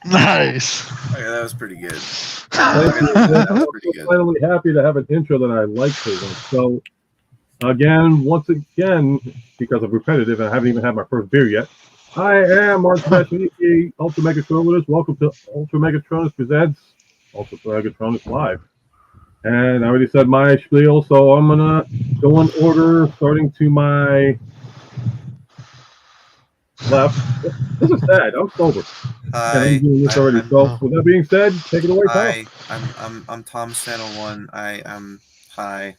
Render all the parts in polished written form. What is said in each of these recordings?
Nice. Okay, that was pretty good. That was pretty good. I'm finally happy to have an intro that I like to. So, once again, because of repetitive, and I haven't even had my first beer yet, I am Mark Sebastian, Ultramegatronus. Welcome to Ultramegatronus Presents Ultramegatronus Live. And I already said my spiel, so I'm going to go in order, starting to my left. This is sad. I'm sober. Hi. And I'm doing this already. So, with that being said, take it away, Hi, Tom. I'm Tom's Channel 1. I am hi.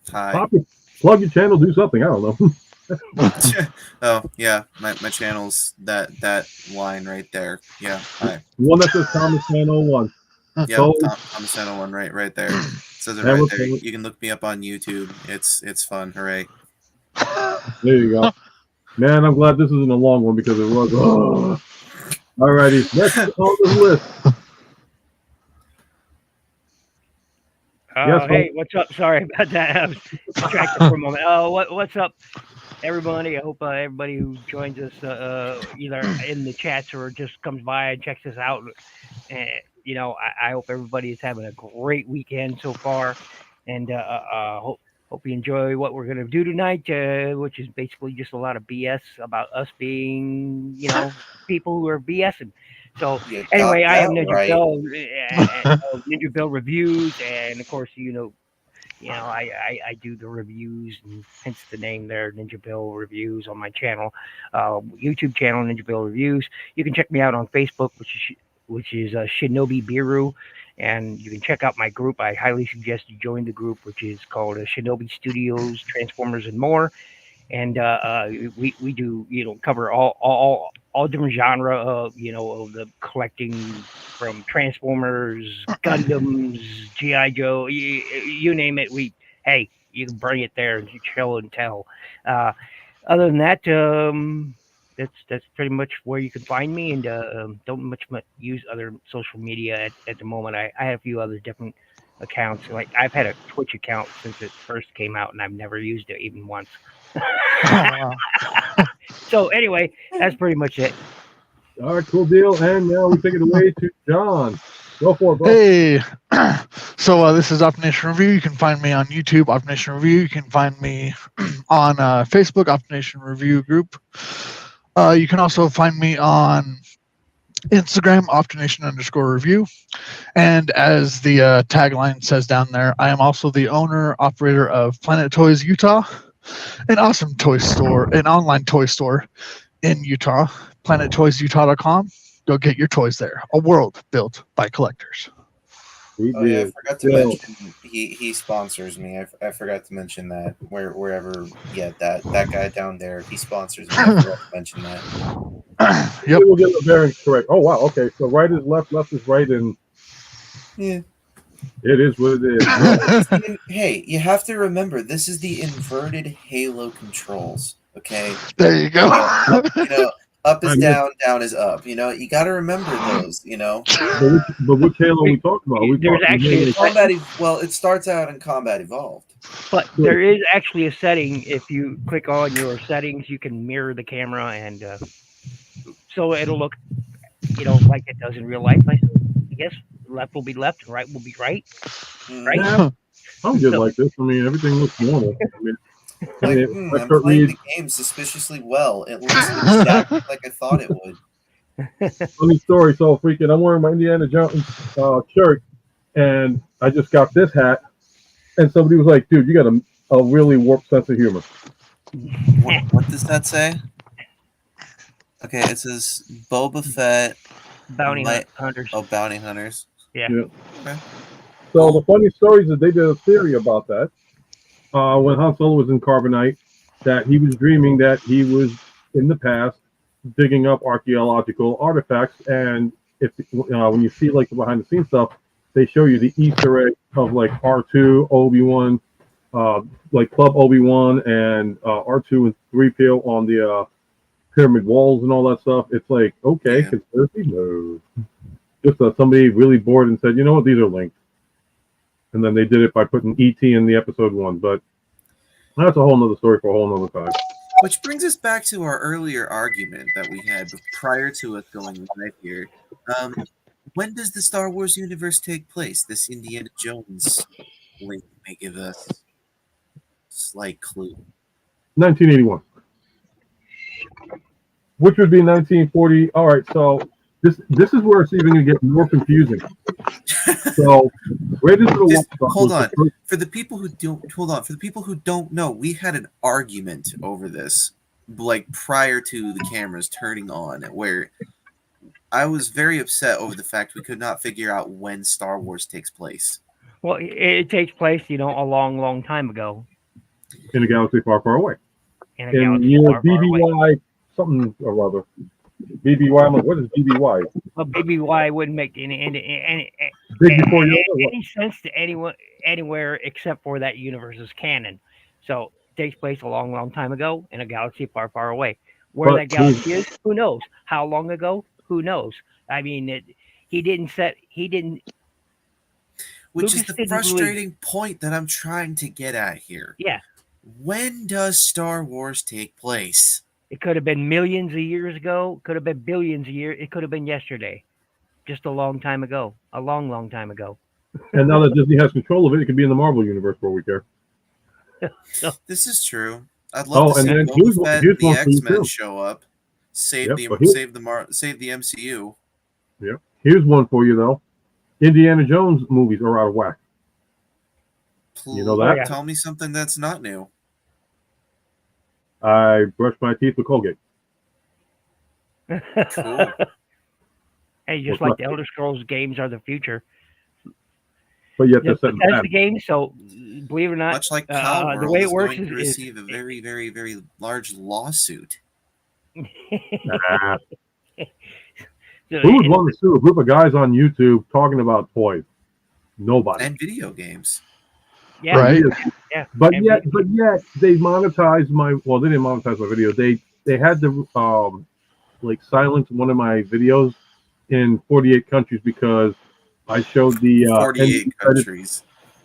Plug your channel, do something. I don't know. Oh yeah, my channel's that line right there. Yeah, hi. One that says Thomas Channel 1. Yeah, Thomas Channel 1 right there. It says it right there. You can look me up on YouTube. It's fun. Hooray! There you go. Man, I'm glad this isn't a long one because it was. Alrighty, next on the list. Yes, hey, what's up? Sorry about that. I was distracted for a moment. What's up, everybody? I hope everybody who joins us either in the chats or just comes by and checks us out. You know, I hope everybody is having a great weekend so far, and hope you enjoy what we're going to do tonight, which is basically just a lot of BS about us being, you know, people who are BSing. So anyway, I am Ninja Bill, Ninja Bill Reviews, and of course, I do the reviews, and hence the name there, Ninja Bill Reviews, on my channel, YouTube channel, Ninja Bill Reviews. You can check me out on Facebook, which is Shinobi Biru, and you can check out my group. I highly suggest you join the group, which is called Shinobi Studios, Transformers, and More. And we do, cover all different genre of, of the collecting, from Transformers, Gundams, G.I. Joe, you name it. Hey, you can bring it there and chill and tell. Other than that, that's pretty much where you can find me, and don't much use other social media at the moment. I have a few other different accounts. Like, I've had a Twitch account since it first came out, and I've never used it even once. So anyway, that's pretty much it. All right, cool deal. And now we take it away to John. Go for it, bro. Hey, so this is Optination Review. You can find me on YouTube, Optination Review. You can find me on Facebook, Optination Review Group. You can also find me on Instagram, Optination_Review. And as the tagline says down there, I am also the owner, operator of Planet Toys Utah, an awesome toy store, an online toy store in Utah, planettoysutah.com. Go get your toys there. A world built by collectors. Oh yeah, I forgot to mention he sponsors me. I forgot to mention that wherever that guy down there, he sponsors me. I forgot to mention that. Yep. We'll get the bearings correct. Oh wow, okay. So right is left, left is right, and yeah. It is what it is. Hey, you have to remember, this is the inverted Halo controls. Okay. There you go. Up is down, down is up. You got to remember those. But which Halo are we talking about? There's actually Combat. Well, it starts out in Combat Evolved. But there is actually a setting. If you click on your settings, you can mirror the camera, and so it'll look, like it does in real life. I guess left will be left, right will be right. Right? Yeah, I'm good like this. I mean, everything looks normal. I'm playing the game suspiciously well. It looks exactly like I thought it would. Funny story. So I'm wearing my Indiana Jones shirt, and I just got this hat, and somebody was like, "Dude, you got a really warped sense of humor." What does that say? Okay, it says Boba Fett. Bounty hunters. Oh, bounty hunters. Yeah. Okay. So the funny story is that they did a theory about that. When Han Solo was in Carbonite, that he was dreaming that he was in the past digging up archaeological artifacts, and if when you see like the behind the scenes stuff, they show you the Easter egg of like R2, Obi-Wan, like Club Obi-Wan, and R2 and 3PO on the pyramid walls and all that stuff. It's like, okay, conspiracy? No. Just somebody really bored and said, you know what, these are linked. And then they did it by putting E.T. in the episode 1. But that's a whole nother story for a whole nother time. Which brings us back to our earlier argument that we had prior to us going live here. When does the Star Wars universe take place? This Indiana Jones link may give us a slight clue. 1981. Which would be 1940. All right, so this is where it's even going to get more confusing. So, Raiders of the Lost Ark. Hold on. For the people who don't know, we had an argument over this, like prior to the cameras turning on, where I was very upset over the fact we could not figure out when Star Wars takes place. Well, it takes place, a long, long time ago. In a galaxy far, far away. In a galaxy far, far away. BBY something or other. BBY, I'm like, what is BBY? Well, BBY wouldn't make any sense to anyone anywhere except for that universe's canon. So it takes place a long, long time ago in a galaxy far, far away. Where that galaxy is, who knows? How long ago? Who knows? I mean, he didn't. Which is the frustrating point that I'm trying to get at here. Yeah. When does Star Wars take place? It could have been millions of years ago. Could have been billions of years. It could have been yesterday. Just a long time ago. A long, long time ago. And now that Disney has control of it, it could be in the Marvel universe where we care. This is true. I'd love to see Boba Fett and the X-Men show up, save the MCU. Yeah. Here's one for you though. Indiana Jones movies are out of whack. You know that? Tell me something that's not new. I brush my teeth with Colgate. Cool. Hey, just like the Elder Scrolls games are the future. But yet that's the game. So believe it or not, much like Power the way it works is receive a very, very, very large lawsuit. Who would want to sue a group of guys on YouTube talking about toys? Nobody. And video games. Yeah. Right. Yeah. But yet they monetized my. Well, they didn't monetize my video. They had to silence one of my videos in 48 countries because I showed the 48 countries.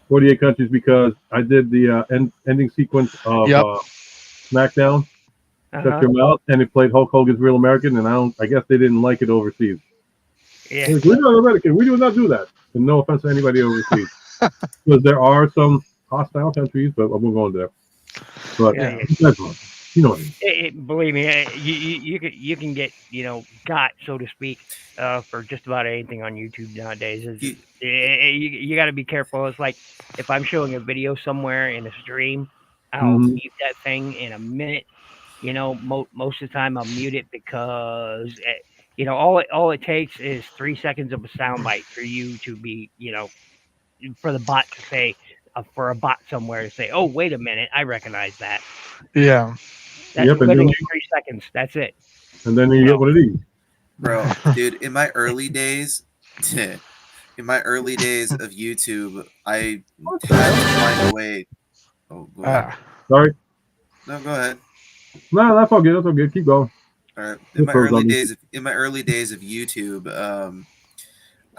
48 countries because I did the ending sequence of SmackDown. Shut your mouth, and it played Hulk Hogan's Real American, and I guess they didn't like it overseas. Yeah. We're not American. We do not do that. And no offense to anybody overseas, because there are some hostile countries, but I won't go into there. But you know what I mean. Believe me, you can get got, so to speak, for just about anything on YouTube nowadays. You got to be careful. It's like if I'm showing a video somewhere in a stream, I'll mute that thing in a minute. Most of the time I'll mute it because all it takes is 3 seconds of a soundbite for you to be for the bot to say for a bot somewhere to say, oh, wait a minute, I recognize that. Yeah. That's literally 3 seconds. That's it. And then you get what it is. Bro, dude, in my early days of YouTube, I had to find a way. Oh, go ahead. Sorry. No, go ahead. No, that's all good. That's all good. Keep going. All right. In my early days of YouTube,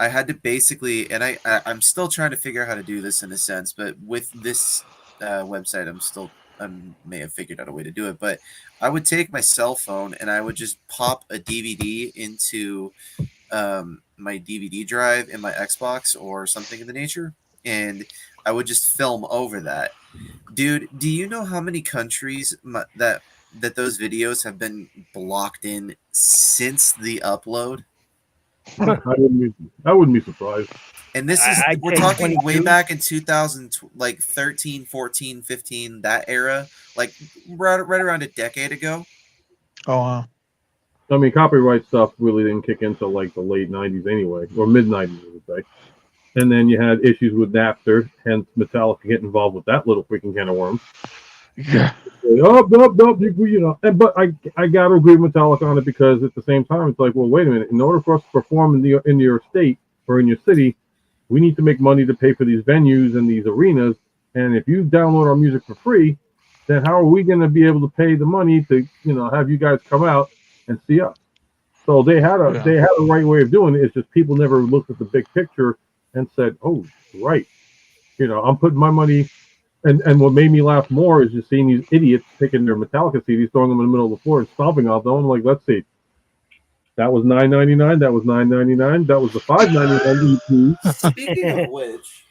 I had to basically, and I'm still trying to figure out how to do this in a sense, but with this website, I may have figured out a way to do it, but I would take my cell phone and I would just pop a DVD into my DVD drive in my Xbox or something of the nature, and I would just film over that. Dude, do you know how many countries that those videos have been blocked in since the upload? I wouldn't be surprised. And this is we're talking 22? Way back in 2013, 14, 15, that era, like right around a decade ago. Oh wow. I mean, copyright stuff really didn't kick in until like the late 90s anyway, or mid 90s, I would say. And then you had issues with Napster, hence Metallica getting involved with that little freaking can of worms. Yeah. But I gotta agree with Metallica on it because at the same time it's like, well, wait a minute. In order for us to perform in your state or in your city, we need to make money to pay for these venues and these arenas. And if you download our music for free, then how are we going to be able to pay the money to have you guys come out and see us? So they had a right way of doing it. It's just people never looked at the big picture and said, oh, right, I'm putting my money And what made me laugh more is just seeing these idiots taking their Metallica CDs, throwing them in the middle of the floor, and stomping off them. I'm like, let's see. That was $9.99. That was $9.99. That was the $5.99 EP. Speaking of which,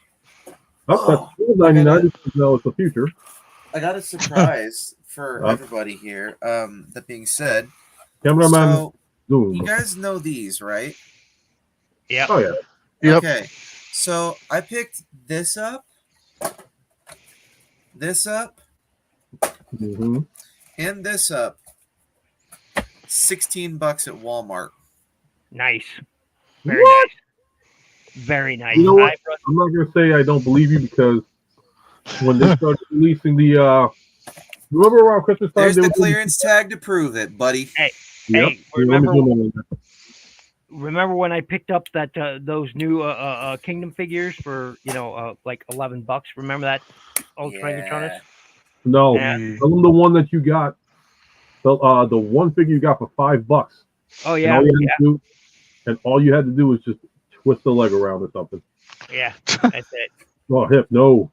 That's $4.99. No, it's the future. I got a surprise for everybody here. That being said, Cameraman so Zoom. you guys know these, right? Yeah. Oh yeah. Yep. Okay. So I picked this up, Mm-hmm. and this up. $16 at Walmart. Nice. Very What? nice. Very nice. You know what? I'm not gonna say I don't believe you because when they started releasing the remember around Christmas time There's they the were doing- clearance tag to prove it, buddy. Yep. Hey, Let me zoom in on that. remember when I picked up that those new Kingdom figures for like $11? Remember that Ultramegatronus? Yeah. No, Yeah. tell them the one that you got. The one figure you got for $5. Oh And yeah, all you had to do was just twist the leg around or something. yeah. That's it. Oh, hip. No,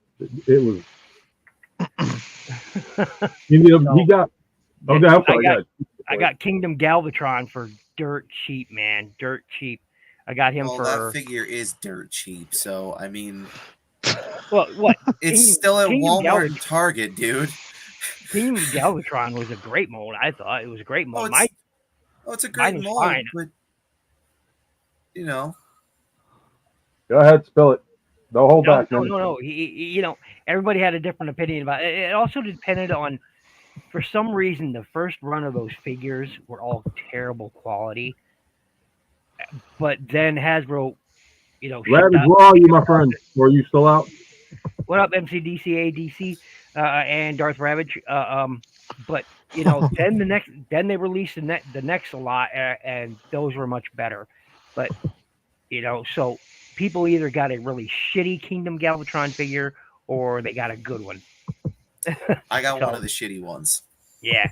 it was. He got. Okay, I'm sorry. I got Kingdom Galvatron for dirt cheap, man. Dirt cheap. I got him Well, for that figure is dirt cheap, so I mean, what? it's still at Kingdom Walmart and Target, dude. Kingdom Galvatron was a great mold. I thought it was a great mold. It's a great mine is mold, fine. but you know, Go ahead, spill it. Don't hold back. man. No. Everybody had a different opinion about it. It also depended on, for some reason, the first run of those figures were all terrible quality. But then Hasbro, shipped Ravage, out- where are you, my friend? Or are you still out? What up, MCDCADC and Darth Ravage? But then they released the next a lot, and those were much better. But so people either got a really shitty Kingdom Galvatron figure or they got a good one. I got So- one of the shitty ones. Yeah.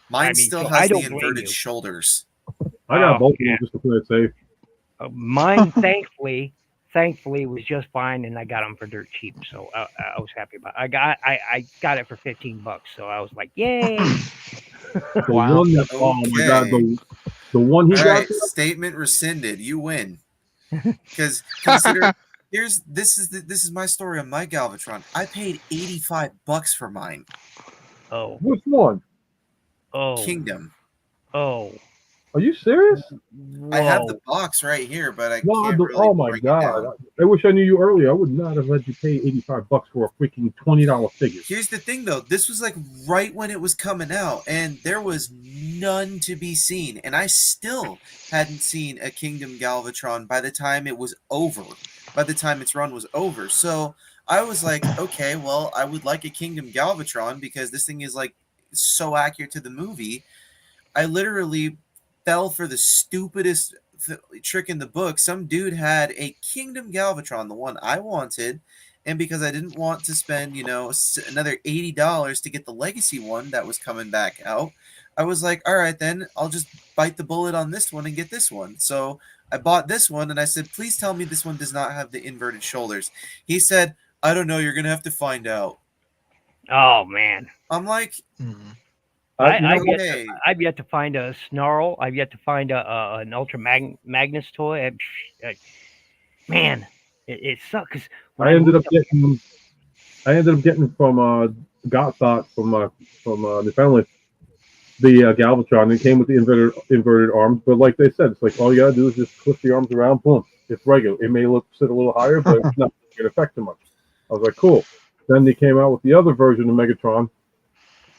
Mine I mean, still so I has the don't blame inverted you. shoulders. I got Oh, both of yeah. them just to play it safe. Mine, thankfully, was just fine, and I got them for dirt cheap. So I was happy about it. I got it for $15, so I was like, yay! The Wow. one that, oh my god, the one he All got. right, statement rescinded. You win. Because consider this is my story on my Galvatron. I paid $85 for mine. Oh, Which one? Kingdom. Oh, Are you serious? I have the whoa. box right here, but I No, can't really oh my break it god! down. I wish I knew you earlier. I would not have let you pay $85 for a freaking $20 figure. Here's the thing, though. This was like right when it was coming out, and there was none to be seen. And I still hadn't seen a Kingdom Galvatron by the time it was over. By the time its run was over. So I was like, okay, well, I would like a Kingdom Galvatron because this thing is like so accurate to the movie. I literally fell for the stupidest trick in the book. Some dude had a Kingdom Galvatron, the one I wanted, and because I didn't want to spend, another $80 to get the Legacy one that was coming back out, I was like, all right, then I'll just bite the bullet on this one and get this one. So I bought this one, and I said, please tell me this one does not have the inverted shoulders. He said, I don't know, you're going to have to find out. Oh man. I'm like, I've yet to find a Snarl. I've yet to find an Ultra Magnus toy. Man, it sucks. 'Cause when I ended up getting from Gotthought from the family the Galvatron. It came with the inverted arms, but like they said, it's like all you gotta do is just twist the arms around. Boom, it's regular. It may sit a little higher, but it's not going to affect too much. I was like, cool. Then they came out with the other version of Megatron,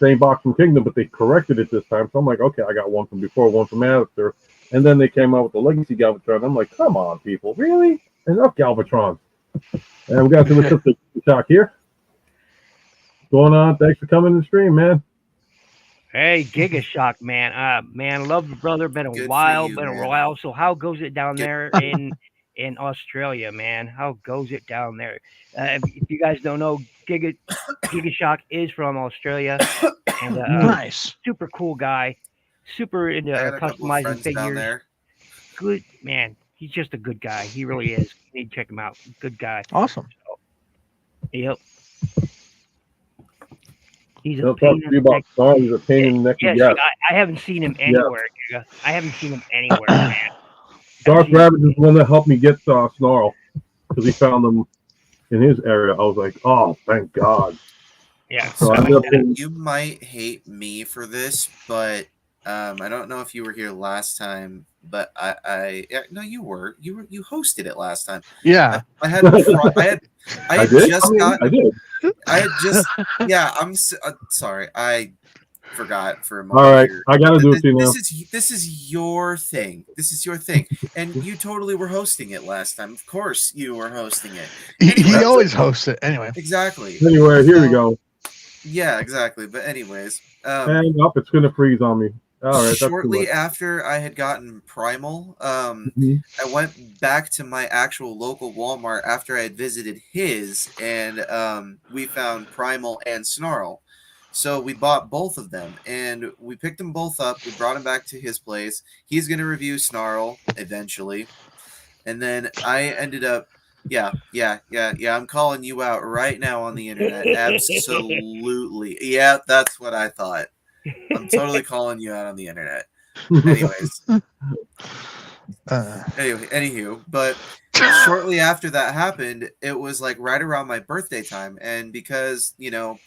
same box from Kingdom, but they corrected it this time. So I'm like, okay, I got one from before, one from after, and then they came out with the Legacy Galvatron. I'm like, come on, people, really? Enough Galvatron. And we got to look up the talk here. What's going on? Thanks for coming to the stream, man. Hey, Giga Shock, man. Man, love the brother. Been a Good for while. you, Been a man. while. So how goes it down there in Australia, man? How goes it down there? If you guys don't know, Giga Shock is from Australia, and Nice. super cool guy. Super into I got a couple of customizing friends down figures. there. Good man. He's just a good guy. He really is. You need to check him out. Good guy. Awesome. Yep. He's a They'll pain talk to in you the about neck. Snarl. He's a pain in the neck. Yeah, Yes. see, I haven't seen him anywhere. Giga. I haven't seen him anywhere, man. Dark Rabbit is the one that helped me get Snarl because he found them in his area. I was like, oh, thank God. Yeah. So I ended up getting, You might hate me for this, but I don't know if you were here last time, but no, you hosted it last time. Yeah. I had I did. just I did. I had just yeah. Sorry, I forgot for a moment. All right, here. I gotta do it to you now. This is your thing. This is your thing, and you totally were hosting it last time. Of course, you were hosting it. He always hosts it anyway. Exactly. Anyway, here we go. Yeah, exactly. But anyways, And up, it's gonna freeze on me. All right. shortly after I had gotten Primal, Mm-hmm. I went back to my actual local Walmart after I had visited his, and we found Primal and Snarl. So we bought both of them, and we picked them both up. We brought them back to his place. He's going to review Snarl eventually. And then I ended up, yeah, I'm calling you out right now on the internet. Absolutely. Yeah, that's what I thought. I'm totally calling you out on the internet. Anyways. Anywho, but shortly after that happened, it was like right around my birthday time. And because,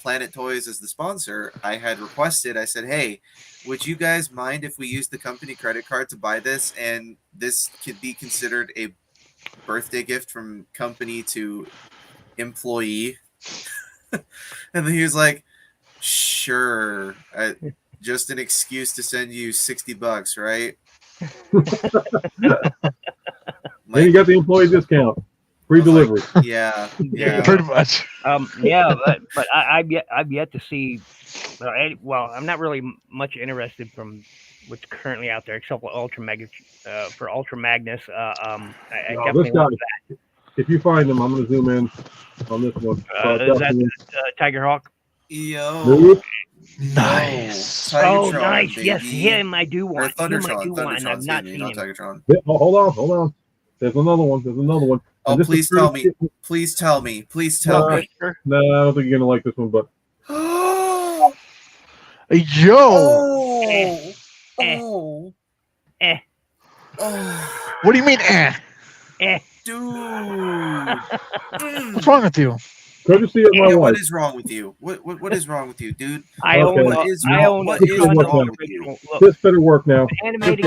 Planet Toys is the sponsor, I had requested, I said, hey, would you guys mind if we use the company credit card to buy this? And this could be considered a birthday gift from company to employee. And then he was like, sure. Just an excuse to send you $60, right? Then you got the employee discount, free delivery. Like, yeah, Pretty much. But I've yet to see. Well, I'm not really much interested from what's currently out there, except for Ultra Magnus. I definitely this guy, want that. If you find him, I'm going to zoom in on this one. Is that Tiger Hawk? Yo. Nice. Oh, Tigertron, nice. baby. Yes, him I do want. Thundertron, I've not seen him. Tigertron. Yeah, hold on. There's another one. Oh, please tell me. Please tell me. Please tell me. No, I don't think you're going to like this one, but. Yo. What do you mean, Dude. What's wrong with you? Courtesy of my wife. What is wrong with you? What is wrong with you, dude? I own what is wrong with you? Look, this better work now. animated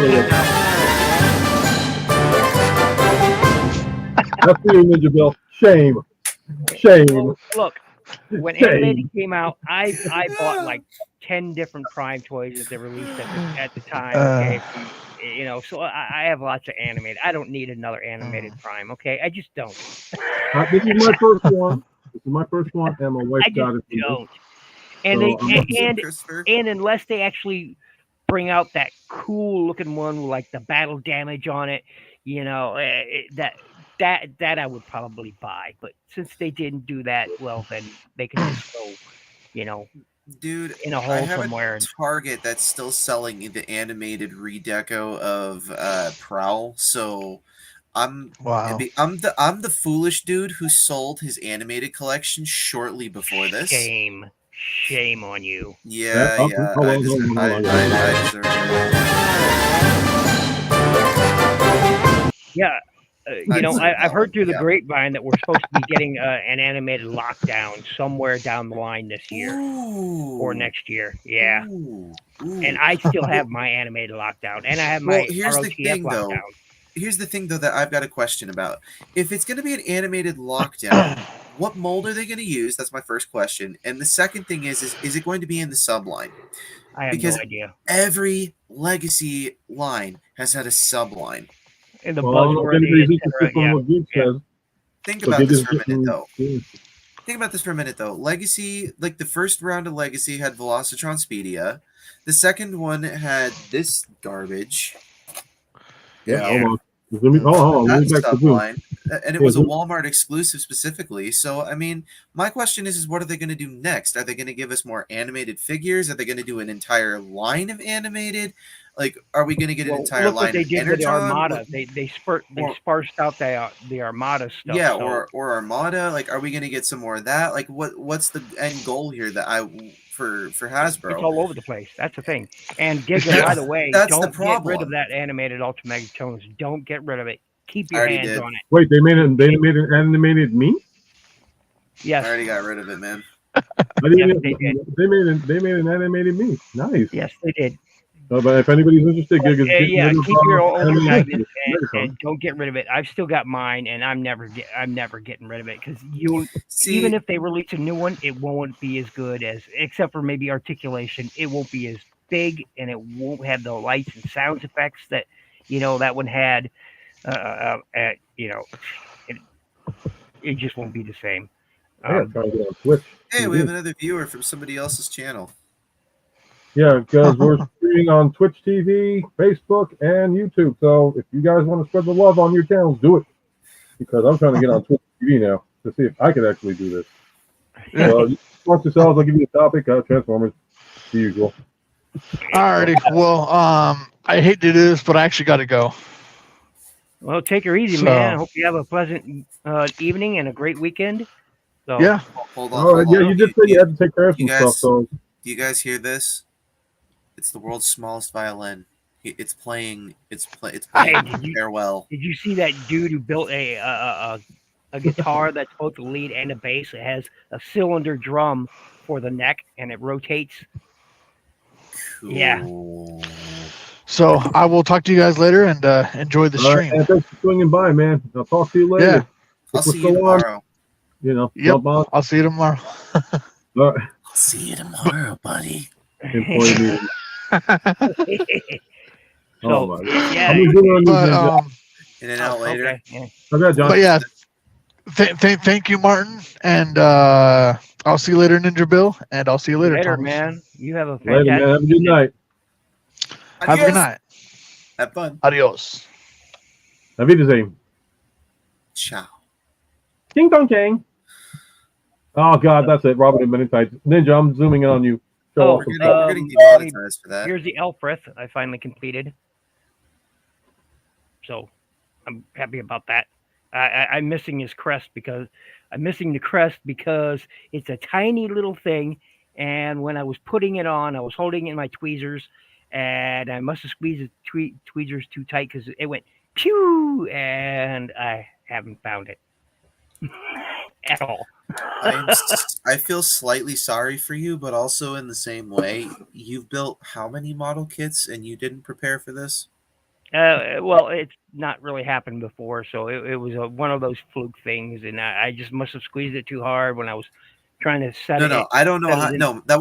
That's for you, Ninja Bill. Shame. Look, when Animated came out, I bought like 10 different Prime toys that they released at the time. Okay, so I have lots of Animated. I don't need another Animated Prime. Okay, I just don't. This is my first one. and my wife got it. Don't. And and unless they actually bring out that cool looking one with like the battle damage on it, that I would probably buy. But since they didn't do that, well, then they can just go, dude, in a hole I somewhere. have a Target that's still selling the animated redeco of Prowl. So I'm the foolish dude who sold his animated collection shortly before this. Shame on you. Yeah. I deserve it. Yeah. I've heard through the grapevine that we're supposed to be getting an animated lockdown somewhere down the line this year or next year. Yeah. Ooh. And I still have my animated lockdown, and I have my ROTF lockdown. Here's the thing, though, that I've got a question about. If it's going to be an animated lockdown, what mold are they going to use? That's my first question. And the second thing is it going to be in the subline? I have no idea. Every Legacy line has had a subline. And the buzzworthy, Think about this for a minute, though. Think about this for a minute, though. Legacy, like the first round of Legacy had Velocitron Speedia. The second one had this garbage. Hold on. And it was a Walmart exclusive specifically. So, I mean, my question is what are they going to do next? Are they going to give us more animated figures? Are they going to do an entire line of animated? Like, are we going to get an entire line they of did Enertron? With the Armada. They sparsed out the Armada stuff. Yeah, or Armada. Like, are we going to get some more of that? Like, what's the end goal here Hasbro. It's all over the place. That's the thing. And Giga, by the way, that's the don't get rid of problem. that animated Ultramegatronus. Don't get rid of it. Keep I your already hands did. on it. Wait, they made an animated me? Yes. I already got rid of it, man. I didn't Yes, even- they did. They made an animated me. Nice. Yes, they did. But if anybody's interested, Gig is getting Yeah, rid of, keep your old animated magnets Megatron. and don't get rid of it. I've still got mine, and I'm never getting rid of it because See, even if they release a new one, it won't be as good as, except for maybe articulation. It won't be as big, and it won't have the lights and sound effects that that one had. It just won't be the same. I gotta try to get on Twitch. hey, we have another viewer from somebody else's channel. Yeah, because we're streaming on Twitch TV, Facebook, and YouTube. So if you guys want to spread the love on your channels, do it. Because I'm trying to get on Twitch TV now to see if I can actually do this. So, amongst yourselves, I'll give you a topic. Transformers, the usual. Alrighty. Well, I hate to do this, but I actually got to go. Well, take her easy, So- man. I hope you have a pleasant evening and a great weekend. So, Yeah. Hold on. Oh, hold yeah, on. you did say you had to take care of you some guys- stuff. So Do you guys hear this? It's the world's smallest violin. It's playing. It's Hey, playing farewell. Did you see that dude who built a guitar that's both the lead and the bass? It has a cylinder drum for the neck, and it rotates. Cool. Yeah. So I will talk to you guys later and enjoy the all right, stream. and thanks for swinging by, man. I'll talk to you later. Yeah. I'll If we're see you still on, tomorrow. Jump Yep. on. I'll see you tomorrow. All right. I'll see you tomorrow, buddy. Employee meeting. So, Oh, my God. yeah. I'm gonna do it on you, But Ninja. In and out later. Okay. Yeah. Okay, John. but yeah, thank you, Martin, and I'll see you later, Ninja Bill, and I'll see you later, Later, Thomas. man. You have a Later, fantastic. man. Have a good night. Have a good Adios. night. Have fun. Adios. Auf Wiedersehen. Ciao. Ding dong dang. Oh God, that's it. Robin in many times. Ninja, I'm zooming in on you. Show Oh, off We're some getting, stuff. we're getting demonetized for that. Here's the Elfrith I finally completed. So I'm happy about that. I'm missing his crest because I'm missing the crest because it's a tiny little thing. And when I was putting it on, I was holding it in my tweezers, and I must have squeezed the tweezers too tight because it went pew, and I haven't found it at all. I feel slightly sorry for you, but also in the same way, you've built how many model kits and you didn't prepare for this? Well, it's not really happened before, so it was one of those fluke things, and I just must have squeezed it too hard when I was trying to set it. No, I don't know set how. it in. No, that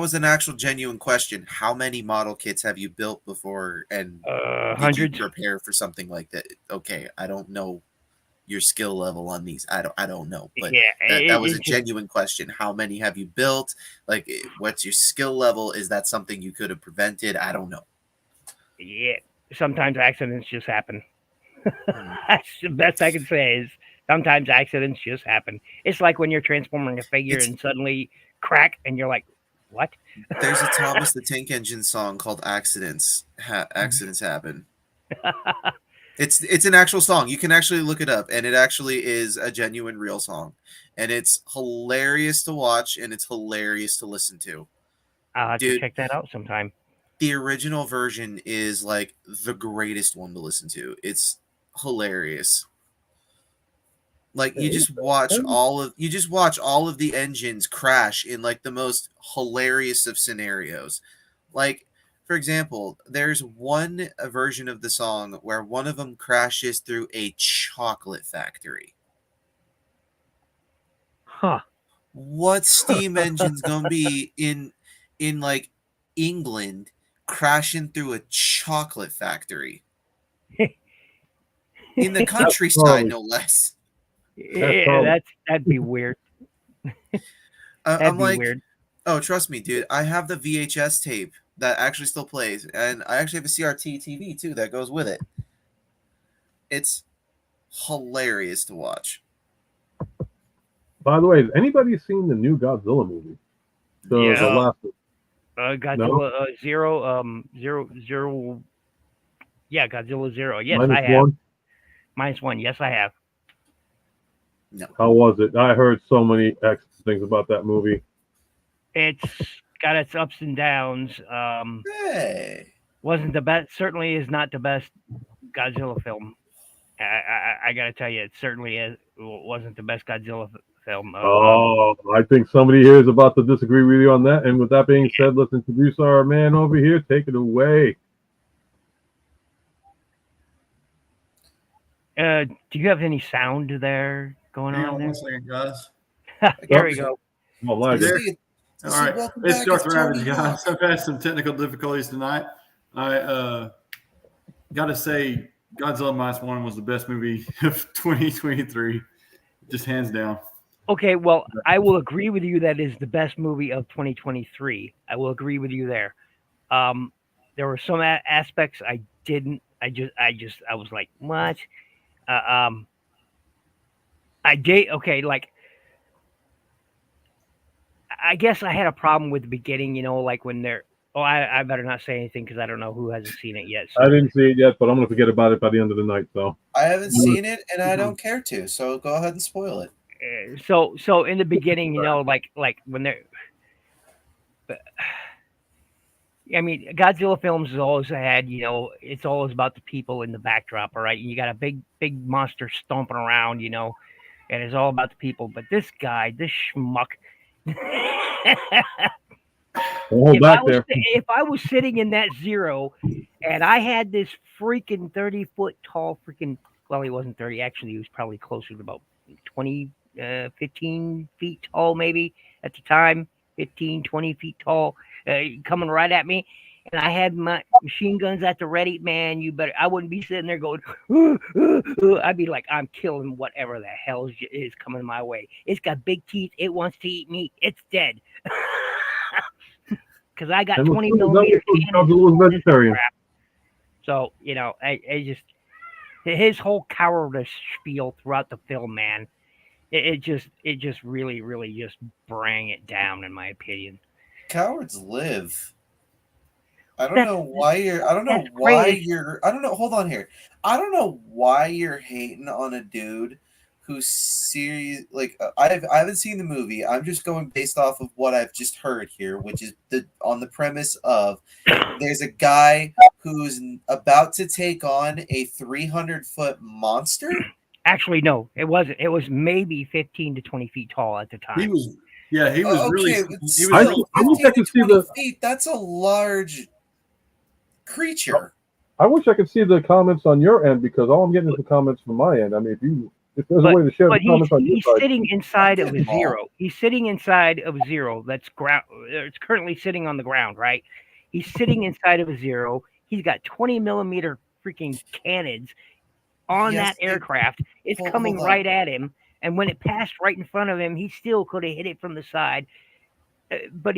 was an actual genuine question. How many model kits have you built before, and did Hundreds. you prepare for something like that? Okay, I don't know your skill level on these. I don't know, but Yeah, that was a it's just- genuine question. How many have you built? Like, what's your skill level? Is that something you could have prevented? I don't know. Yeah, sometimes accidents just happen. That's the best I can say is sometimes accidents just happen. It's like when you're transforming a figure and suddenly crack, and you're like, "What?" There's a Thomas the Tank Engine song called "Accidents." Accidents happen. It's an actual song. You can actually look it up, and it actually is a genuine, real song, and it's hilarious to watch, and it's hilarious to listen to. I'll have to Dude. check that out sometime. The original version is like the greatest one to listen to. It's hilarious. Like you just watch all of the engines crash in like the most hilarious of scenarios. Like, for example, there's one version of the song where one of them crashes through a chocolate factory. Huh. What steam engine's gonna be in like England crashing through a chocolate factory? In the countryside, no less. Yeah, that'd be weird. That'd I'm be like, weird. oh, trust me, dude. I have the VHS tape that actually still plays, and I actually have a CRT TV too that goes with it. It's hilarious to watch. By the way, has anybody seen the new Godzilla movie? The Yeah. last Godzilla zero. Yeah, Godzilla 0. Yes, I minus have. one. -1. Yes, I have. No. How was it? I heard so many excellent things about that movie. It's got its ups and downs. Hey. Wasn't the best. Certainly is not the best Godzilla film. I gotta tell you, it certainly wasn't the best Godzilla film. Oh, I think somebody here is about to disagree with you on that. And with that being said, let's introduce our man over here. Take it away. Do you have any sound there going Hang on on there? 1 second, guys. Here we go. Oh, my There. goodness. All right, Welcome it's back, Darth it's Ravage, Tony guys. Hawk. I've had some technical difficulties tonight. I got to say, Godzilla Minus One was the best movie of 2023, just hands down. Okay, well, I will agree with you that is the best movie of 2023. I will agree with you there. There were some aspects I didn't. I was like, what? I did. Okay, like, I guess I had a problem with the beginning. Like when they're. Oh, I better not say anything because I don't know who hasn't seen it yet. So. I didn't see it yet, but I'm going to forget about it by the end of the night. So I haven't seen it, and I don't care to. So go ahead and spoil it. So in the beginning, like when they're. I mean, Godzilla films has always had, it's always about the people in the backdrop, all right? And you got a big monster stomping around, and it's all about the people. But this guy, this schmuck. If I was sitting in that Zero and I had this freaking 30-foot tall well, he wasn't 30. Actually, he was probably closer to about 20, 15 feet tall, maybe at the time, 15, 20 feet tall, coming right at me. And I had my machine guns at the ready, man. I wouldn't be sitting there going, I'd be like, I'm killing whatever the hell is coming my way. It's got big teeth. It wants to eat me. It's dead. Because I got 20 millimeter vegetarian. So, I just, his whole cowardice spiel throughout the film, man, it just really, really just bring it down, in my opinion. Cowards live. I don't know why you're hold on here. I don't know why you're hating on a dude who's serious. Like, I haven't seen the movie. I'm just going based off of what I've just heard here, which is on the premise of there's a guy who's about to take on a 300-foot monster. Actually, no, it wasn't. It was maybe 15 to 20 feet tall at the time. He was really. I wish I could see the feet. That's a large creature. I wish I could see the comments on your end because all I'm getting is the comments from my end. I mean, if there's a way to share the comments on your side. He's sitting inside of a Zero. He's sitting inside of a Zero that's ground. It's currently sitting on the ground, right? He's sitting inside of a Zero. He's got 20 millimeter freaking cannons on that aircraft. It's coming right at him. And when it passed right in front of him, he still could have hit it from the side. But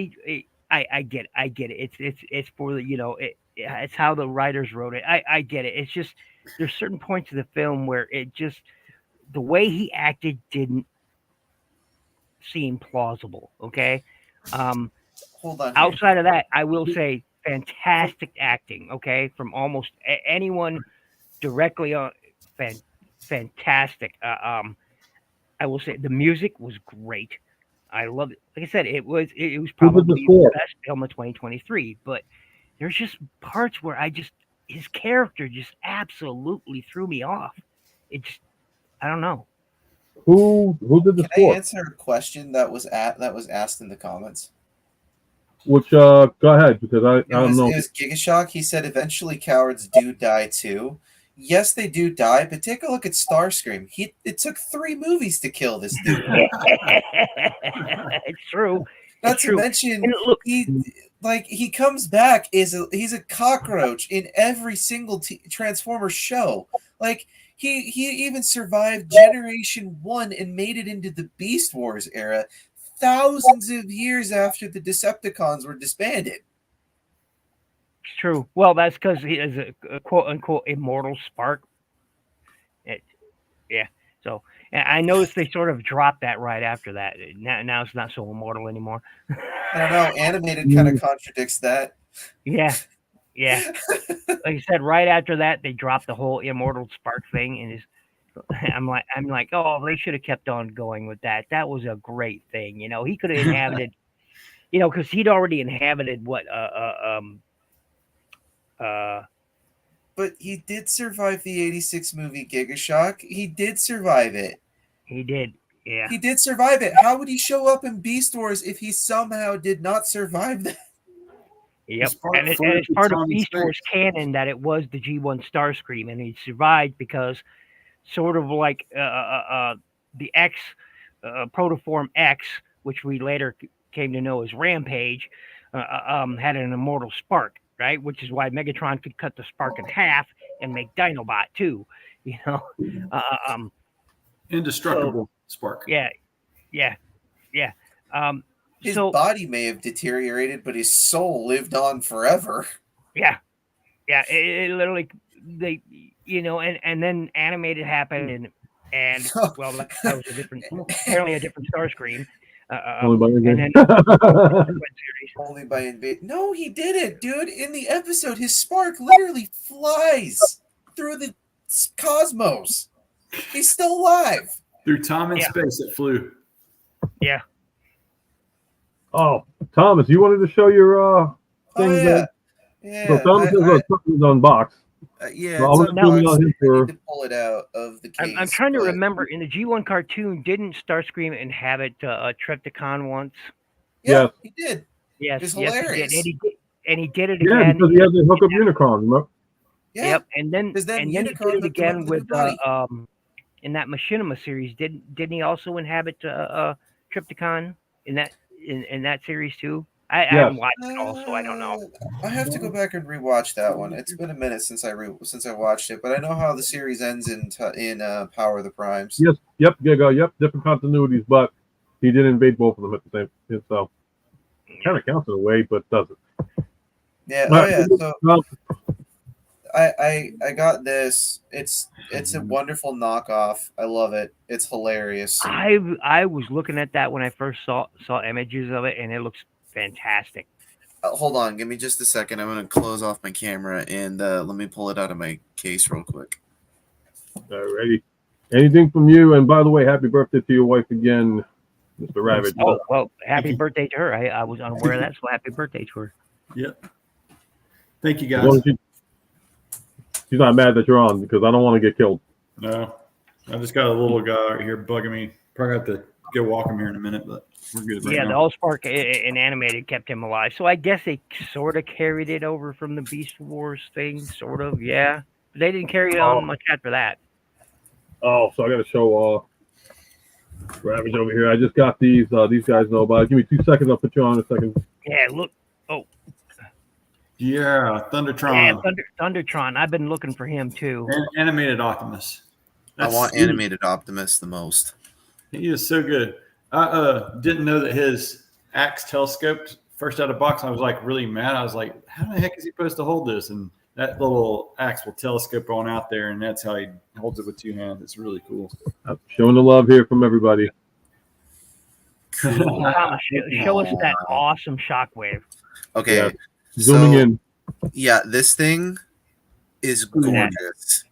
I get it. It's for it's how the writers wrote it. I get it. It's just there's certain points of the film where it just the way he acted didn't seem plausible. Okay. Hold on. Outside of that, I will say fantastic acting. Okay, from almost anyone directly on. Fantastic. I will say the music was great. I love it. Like I said, it was probably the best film of 2023. But there's just parts where his character just absolutely threw me off. I don't know. Who did the score? Can I answer a question that was asked in the comments? Which go ahead because I don't know. It was Gigashock. He said eventually cowards do die too. Yes, they do die, but take a look at Starscream. It took 3 movies to kill this dude. It's true. Not to mention, he comes back he's a cockroach in every single Transformer show. Like he even survived Generation 1 and made it into the Beast Wars era, thousands of years after the Decepticons were disbanded. It's true. Well, that's because he is a quote unquote immortal spark. Yeah. So I noticed they sort of dropped that right after that. Now it's not so immortal anymore. I don't know. Animated kind of contradicts that. Yeah. Like I said, right after that they dropped the whole immortal spark thing, and I'm like, oh, they should have kept on going with that. That was a great thing. He could have inhabited. because he'd already inhabited what But he did survive the 86 movie Gigashock. He did survive it. he did. Yeah. He did survive it. How would he show up in Beast Wars if he somehow did not survive that? Yep. It's part And of it's part of time and Beast Wars space. canon that it was the G1 Starscream, and he survived because sort of like the X, Protoform X, which we later came to know as Rampage, had an immortal spark, right? Which is why Megatron could cut the spark in half and make Dinobot too. Indestructible spark. Yeah. His So body may have deteriorated, but his soul lived on forever. yeah, it literally and then animated happened and well that was apparently a different Starscream. Only by And then Only by invade. No, he didn't, dude. In the episode, his spark literally flies through the cosmos. He's still alive. Through time and Yeah. space, it flew. Yeah. Oh, Thomas, you wanted to show your thing Oh, yeah. there? Yeah. So Thomas has something's unboxed. Yeah, So I it's was assuming unboxed. on him I for- need to pull it out of the case. I'm trying to but- remember in the G1 cartoon, didn't Starscream inhabit Trypticon once? Yeah, Yes. he did. Yes, It's yes, hilarious. he did. And he did it Yeah, again. because he has to hook up Unicron. Remember? Yeah. Yep, and then Because then he did Unicron it hooked him again up with with a new body. in that Machinima series. Didn't he also inhabit Trypticon in that series too? I haven't watched it all, so I don't know. I have to go back and rewatch that one. It's been a minute since I watched it, but I know how the series ends in Power of the Primes. Yes. Yep. Yep. Different continuities, but he did invade both of them at the same. So kind of counts in a way, but doesn't. Yeah. All Oh right. yeah. So Well, I got this. It's a wonderful knockoff. I love it. It's hilarious. I was looking at that when I first saw images of it, and it looks fantastic. Hold on, give me just a second. I'm gonna close off my camera and let me pull it out of my case real quick. alrighty. Anything from you? And by the way, happy birthday to your wife again, Mr. Ravage. Oh well, happy birthday to her. I was unaware of that, so happy birthday to her. Yep. Thank you, As long guys. as she's not mad that you're on because I don't want to get killed. No, I just got a little guy right here bugging me. Probably have to go walk him here in a minute, but we're good right Yeah, the now. Allspark in animated kept him alive. So I guess they sort of carried it over from the Beast Wars thing, sort of. Yeah, but they didn't carry it on much after that. Oh, so I got to show Ravage over here. I just got these. These guys know about it. Give me 2 seconds. I'll put you on in a second. Yeah, look. Yeah, Thundertron. Yeah, Thundertron. I've been looking for him too. And animated Optimus. I want animated Optimus the most. He is so good. I didn't know that his axe telescoped first out of box. I was like really mad. I was like, how the heck is he supposed to hold this? And that little axe will telescope on out there, and that's how he holds it with 2 hands. It's really cool. I'm showing the love here from everybody. Thomas, show us that awesome Shockwave. Okay, Yeah. Zooming in. Yeah, this thing is gorgeous.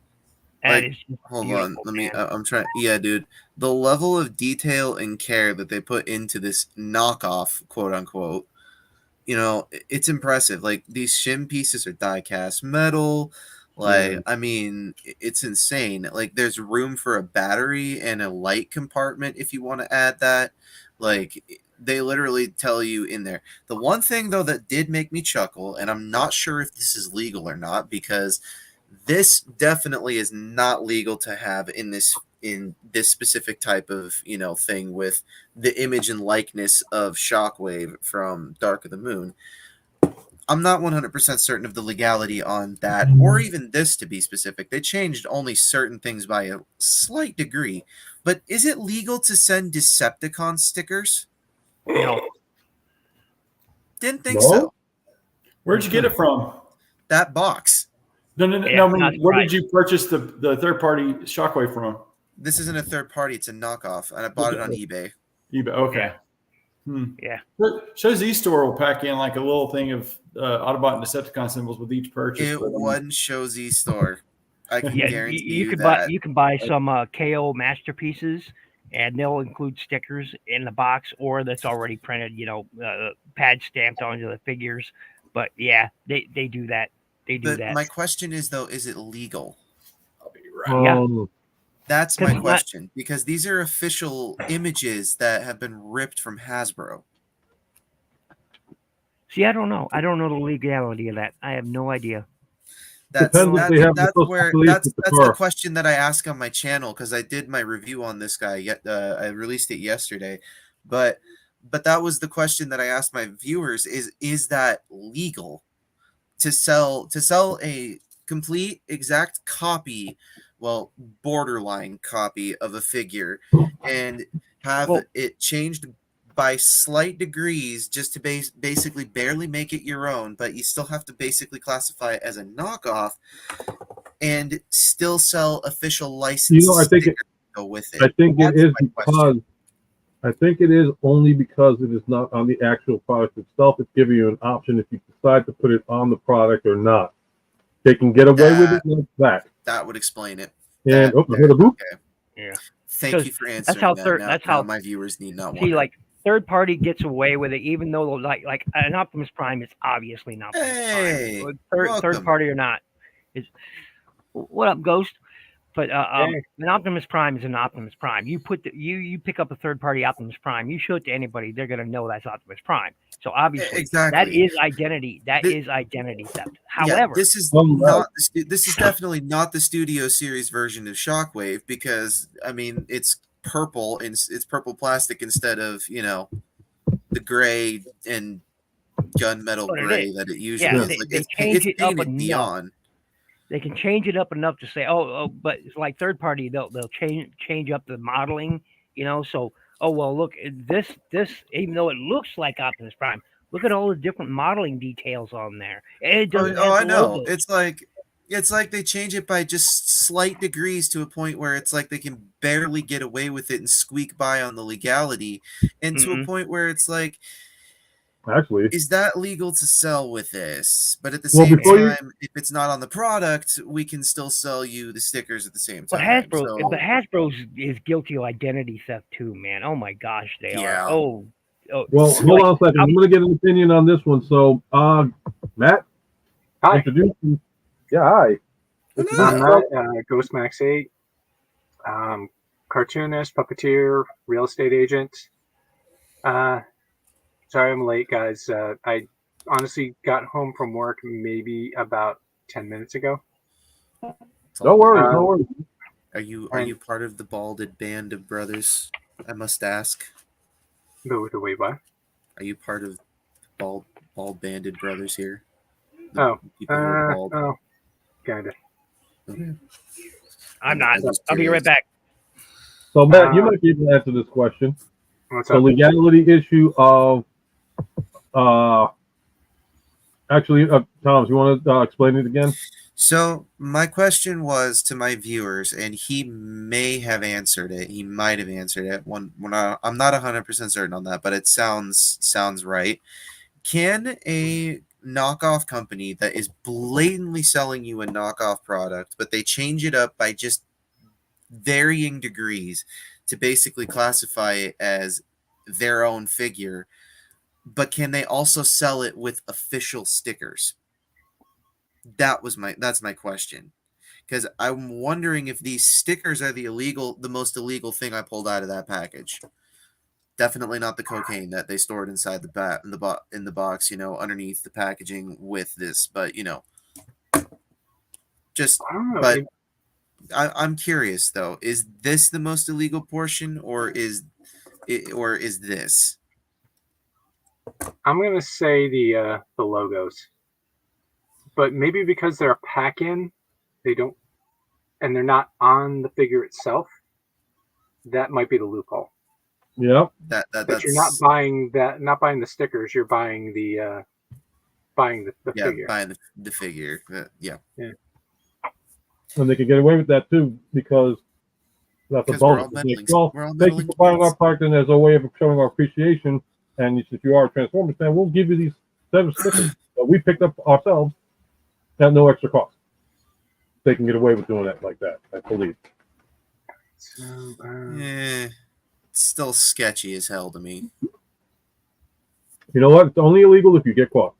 That Like, is just Hold beautiful, on, let me. man. I'm trying. Yeah, dude, the level of detail and care that they put into this knockoff, quote unquote, it's impressive. Like these shim pieces are die cast metal. Like, I mean, it's insane. Like, there's room for a battery and a light compartment if you want to add that. Like, they literally tell you in there. The one thing though that did make me chuckle, and I'm not sure if this is legal or not, because this definitely is not legal to have in this specific type of thing with the image and likeness of Shockwave from Dark of the Moon. I'm not 100% certain of the legality on that, or even this to be specific. They changed only certain things by a slight degree. But is it legal to send Decepticon stickers? No, Didn't think No? so. Where'd you get it from? That box. No. Yeah, I mean, not where right. did you purchase the third party Shockwave from? This isn't a third party. It's a knockoff. And I bought it on eBay. eBay. Okay. Yeah. Yeah. Shows eStore will pack in like a little thing of Autobot and Decepticon symbols with each purchase. It wasn't Show Z Store. I can Yeah, guarantee you you could that. buy some KO masterpieces and they'll include stickers in the box or that's already printed, pad stamped onto the figures. But yeah, they do that. They do But that. my question is though, is it legal? I'll be right. Yeah. That's 'Cause my it's not- question, because these are official images that have been ripped from Hasbro. See, I don't know. I don't know the legality of that. I have no idea. That's Depends if they have that's the where police that's with the that's the car. question that I ask on my channel, because I did my review on this guy. Yet I released it yesterday, but that was the question that I asked my viewers: is that legal to sell a complete exact copy, well, borderline copy of a figure, and have Well- it changed by slight degrees just to basically barely make it your own, but you still have to basically classify it as a knockoff and still sell official license I think stickers to go with it? I think it That's is my because question. I think it is only because it is not on the actual product itself. It's giving you an option if you decide to put it on the product or not. They can get away with it like that. That would explain it. And That- I heard a boop. okay. Yeah. Thank Because you for answering that's how that. third- Now, that's now how- my viewers need not See, wonder. like third party gets away with it, even though like an Optimus Prime is obviously an Optimus Hey, Prime. Third welcome. party or not, is what up, Ghost? But Hey. an Optimus Prime is an Optimus Prime. You pick up a third party Optimus Prime. You show it to anybody, they're gonna know that's Optimus Prime. So obviously, Exactly. that is identity. That Thi- is identity theft. Yeah, However, this is Well, not this is definitely not the Studio Series version of Shockwave, because I mean it's purple and it's purple plastic instead of the gray and gunmetal What it gray is. that it usually Yeah, is. they- Like they it's change it up painted enough. neon. they can change it up enough to say, but it's like third party, they'll change up the modeling, So, well, look, this even though it looks like Optimus Prime, look at all the different modeling details on there. And it doesn't have I the know. logos. It's like they change it by just slight degrees to a point where it's like they can barely get away with it and squeak by on the legality, and to a Mhm. point where it's like, Actually, is that legal to sell with this? But at the Well, same before you- time, if it's not on the product, we can still sell you the stickers at the same But time. Hasbro is guilty of identity theft too, man. Oh my gosh, they Yeah. are. Oh, well, hold like, on a second. I'm going to get an opinion on this one. So, Matt, Hi. introduce me. Yeah, hi. This is I'm Matt. Matt, Ghost Max 8, cartoonist, puppeteer, real estate agent. Sorry I'm late, guys. I honestly got home from work maybe about 10 minutes ago. No worries, no worries. Are you and- part of the balded band of brothers? I must ask. The way by. Are you part of bald banded brothers here? Oh, people who are bald. Kinda. Okay. I'm not. I'm just I'll be right curious. back. So, Matt, you might be able to answer this question. What's The up? legality issue of, actually, Thomas, you want to explain it again? So my question was to my viewers, and he may have answered it. He might have answered it. I'm not 100% certain on that, but it sounds right. Can a knockoff company that is blatantly selling you a knockoff product, but they change it up by just varying degrees to basically classify it as their own figure, but can they also sell it with official stickers? That's my question, because I'm wondering if these stickers are the most illegal thing I pulled out of that package. Definitely not the cocaine that they stored inside in the box, underneath the packaging with this, but just. I don't know. But I'm curious though: is this the most illegal portion, or is this? I'm gonna say the logos, but maybe because they're a pack-in, they don't, and they're not on the figure itself. That might be the loophole. Yep. But That's you're not buying the stickers. You're buying the figure. buying the figure. Yeah. And they can get away with that too because that's a 'Cause we're all bonus. meddling- Well, we're all thank you meddling for buying kids. our product, and as a way of showing our appreciation. And if you are a Transformers fan, we'll give you these set of stickers that we picked up ourselves at no extra cost. They can get away with doing it like that, I believe. So, Yeah. still sketchy as hell to me. You know what? It's only illegal if you get caught.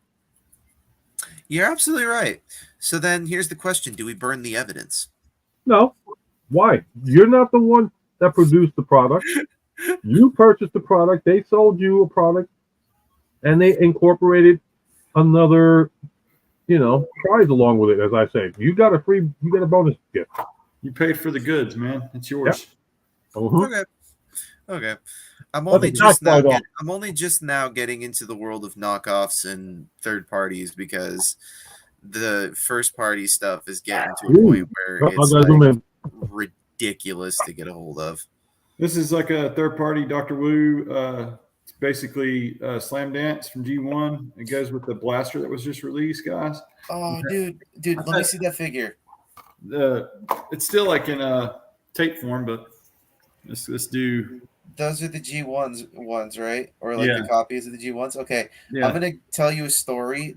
You're absolutely right. So then here's the question: do we burn the evidence? No. Why? You're not the one that produced the product. You purchased the product. They sold you a product, and they incorporated another, prize along with it. As I say, you got a bonus gift. You paid for the goods, man. It's yours. Yep. Uh-huh. Okay. I'm That's only a just now. jackpot. I'm only just now getting into the world of knockoffs and third parties because the first party stuff is getting to a point where it's like ridiculous to get a hold of. This is like a third party Dr. Wu. It's basically Slam Dance from G1. It goes with the blaster that was just released, guys. Oh, dude, let me see that figure. It's still like in a tape form, but let's do. Those are the G1s, right? Or like the copies of the G1s. Okay, Yeah. I'm gonna tell you a story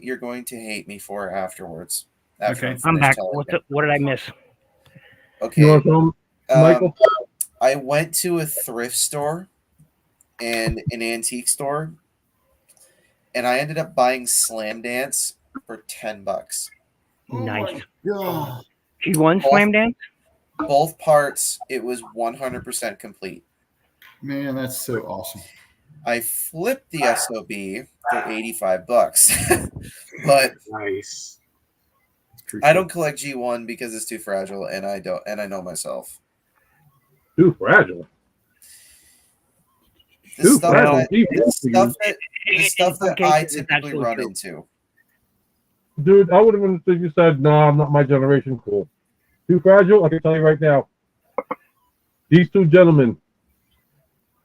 you're going to hate me for afterwards. Okay, I'm back. What did I miss? You want Okay, to Michael? I went to a thrift store and an antique store, and I ended up buying Slam Dance for $10. Nice. God. G1 Slam Dance? Both parts, it was 100% complete. Man, that's so awesome. I flipped the SOB for $85, but Nice. I don't collect G1 because it's too fragile, and I know myself. Too fragile. The stuff that I typically run into. Dude, I would have been if you said, "No, I'm not my generation." Cool. Too fragile. I can tell you right now. These two gentlemen,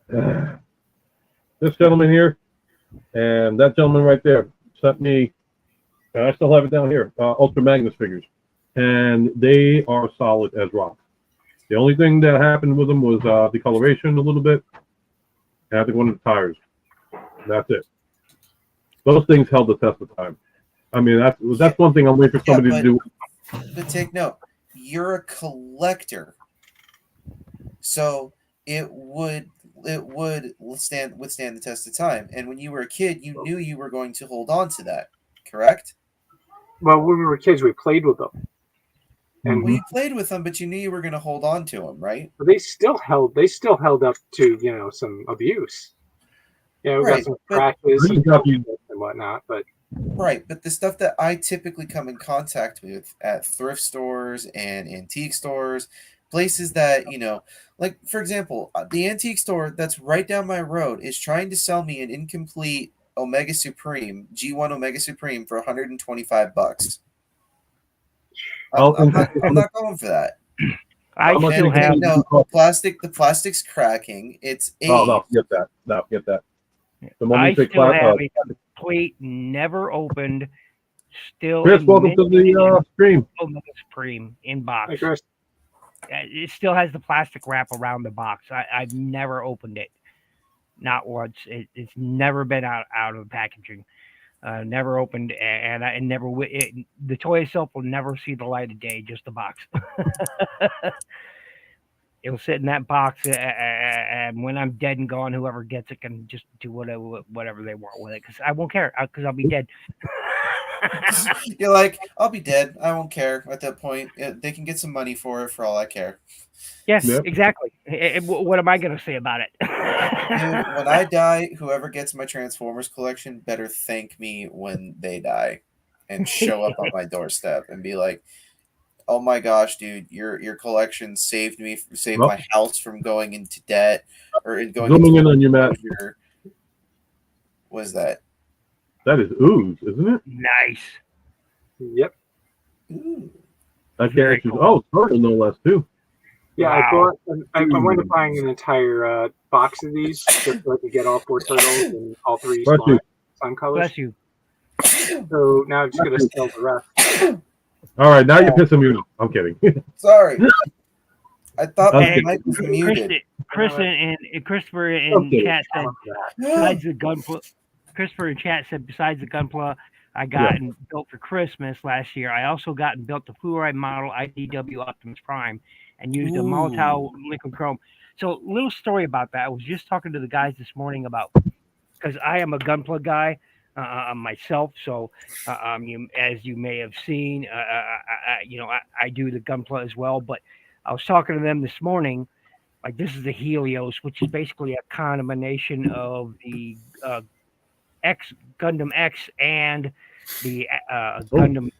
this gentleman here, and that gentleman right there, sent me. And I still have it down here. Ultramegatronus figures, and they are solid as rock. The only thing that happened with them was the coloration a little bit. And I think one of the tires. That's it. Those things held the test of time. I mean, that's one thing I'm waiting for somebody to do. But take note, you're a collector, so it would withstand the test of time. And when you were a kid, you knew you were going to hold on to that, correct? Well, when we were kids, we played with them. And you played with them, but you knew you were going to hold on to them, right? They still held up to some abuse. We got some crashes and whatnot, but right. But the stuff that I typically come in contact with at thrift stores and antique stores, places that like for example, the antique store that's right down my road is trying to sell me an incomplete Omega Supreme G1 Omega Supreme for $125. I'm not going for that. I still have the plastic's cracking. It's aged. Oh no, get that. No, get that. I still have a complete, never opened, still. Chris, welcome to the stream. Omega Supreme in box. Hey, Chris. It still has the plastic wrap around the box. I've never opened it, not once. It's never been out of the packaging. Never opened, and I never. The toy itself will never see the light of day. Just the box. It'll sit in that box, and when I'm dead and gone, whoever gets it can just do whatever they want with it. Because I won't care, because I'll be dead. You're like, I'll be dead. I won't care at that point. They can get some money for it, for all I care. Yes, exactly. What am I going to say about it? Dude, when I die, whoever gets my Transformers collection better thank me when they die and show up on my doorstep and be like, "Oh my gosh, dude, your collection saved my house from going into debt or going zooming in on you, Matt. What is that? That is ooze, isn't it? Nice. Yep. Ooh. I can't choose. Oh, turtle no less too. Yeah, wow. I wound up buying an entire box of these just so I could get all 4 turtles and all 3 sun colors. Bless you. So now I'm just going to sell the rest. All right, now you're pissing me off. I'm kidding. Sorry. I thought my mic was muted. Christopher in chat said, besides the Gunpla, Christopher in chat said, besides the Gunpla I got and built for Christmas last year, I also got and built the fluoride model IDW Optimus Prime and used a Molotov liquid chrome. So, little story about that. I was just talking to the guys this morning about, because I am a Gunpla guy myself. So, as you may have seen, I do the Gunpla as well. But I was talking to them this morning. Like, this is the Helios, which is basically a combination of the X Gundam X and the Gundam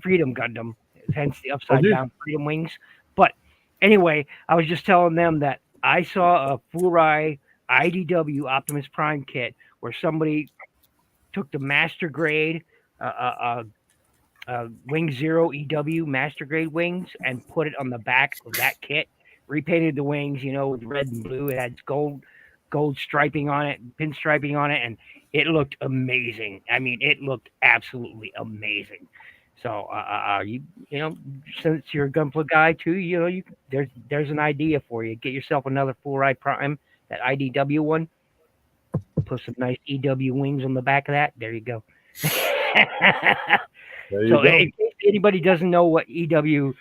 Freedom Gundam, hence the upside down Freedom Wings. But anyway, I was just telling them that I saw a Furai IDW Optimus Prime kit where somebody took the master grade Wing Zero EW master grade wings and put it on the back of that kit, repainted the wings, with red and blue. It had gold striping on it, pinstriping on it, and it looked amazing. I mean, it looked absolutely amazing. So, since you're a Gunpla guy too, there's an idea for you. Get yourself another Full-Ride Prime, that IDW one. Put some nice EW wings on the back of that. There you go. So, in case anybody doesn't know what EW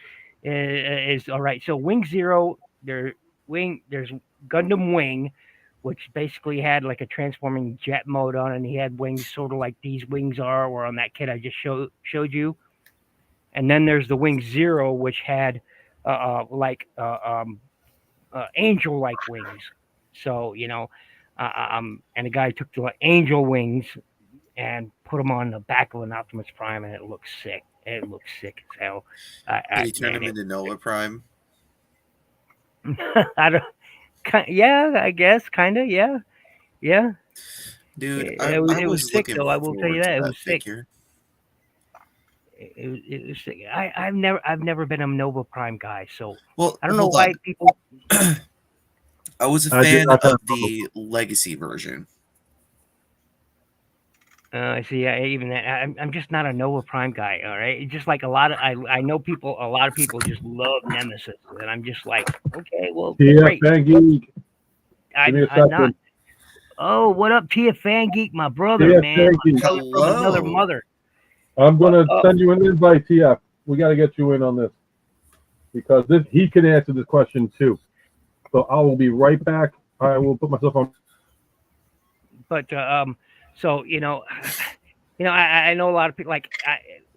is, all right. So, Wing Zero, there's Gundam Wing, which basically had like a transforming jet mode on it, and he had wings sort of like these wings are, or on that kit I just showed you. And then there's the Wing Zero, which had angel-like wings. So, and the guy took the angel wings and put them on the back of an Optimus Prime, and it looks sick. It looks sick as hell. Did he turn him into Nova Prime? I don't. Yeah, I guess, kind of. Yeah. Dude, it was sick though. I will tell you that it was sick. It was sick. I've never been a Nova Prime guy, so I don't know why people. I was a fan of the Legacy version. I see. Even that, I'm just not a Nova Prime guy. All right, it's just like a lot of I know people. A lot of people just love Nemesis, and I'm just like, okay, well, great. I'm not. Oh, what up, Tia Fan Geek, my brother, man? Hello. From another mother. I'm gonna send you an invite, TF. We got to get you in on this because he can answer this question too. So I will be right back. I will put myself on. But so I know a lot of people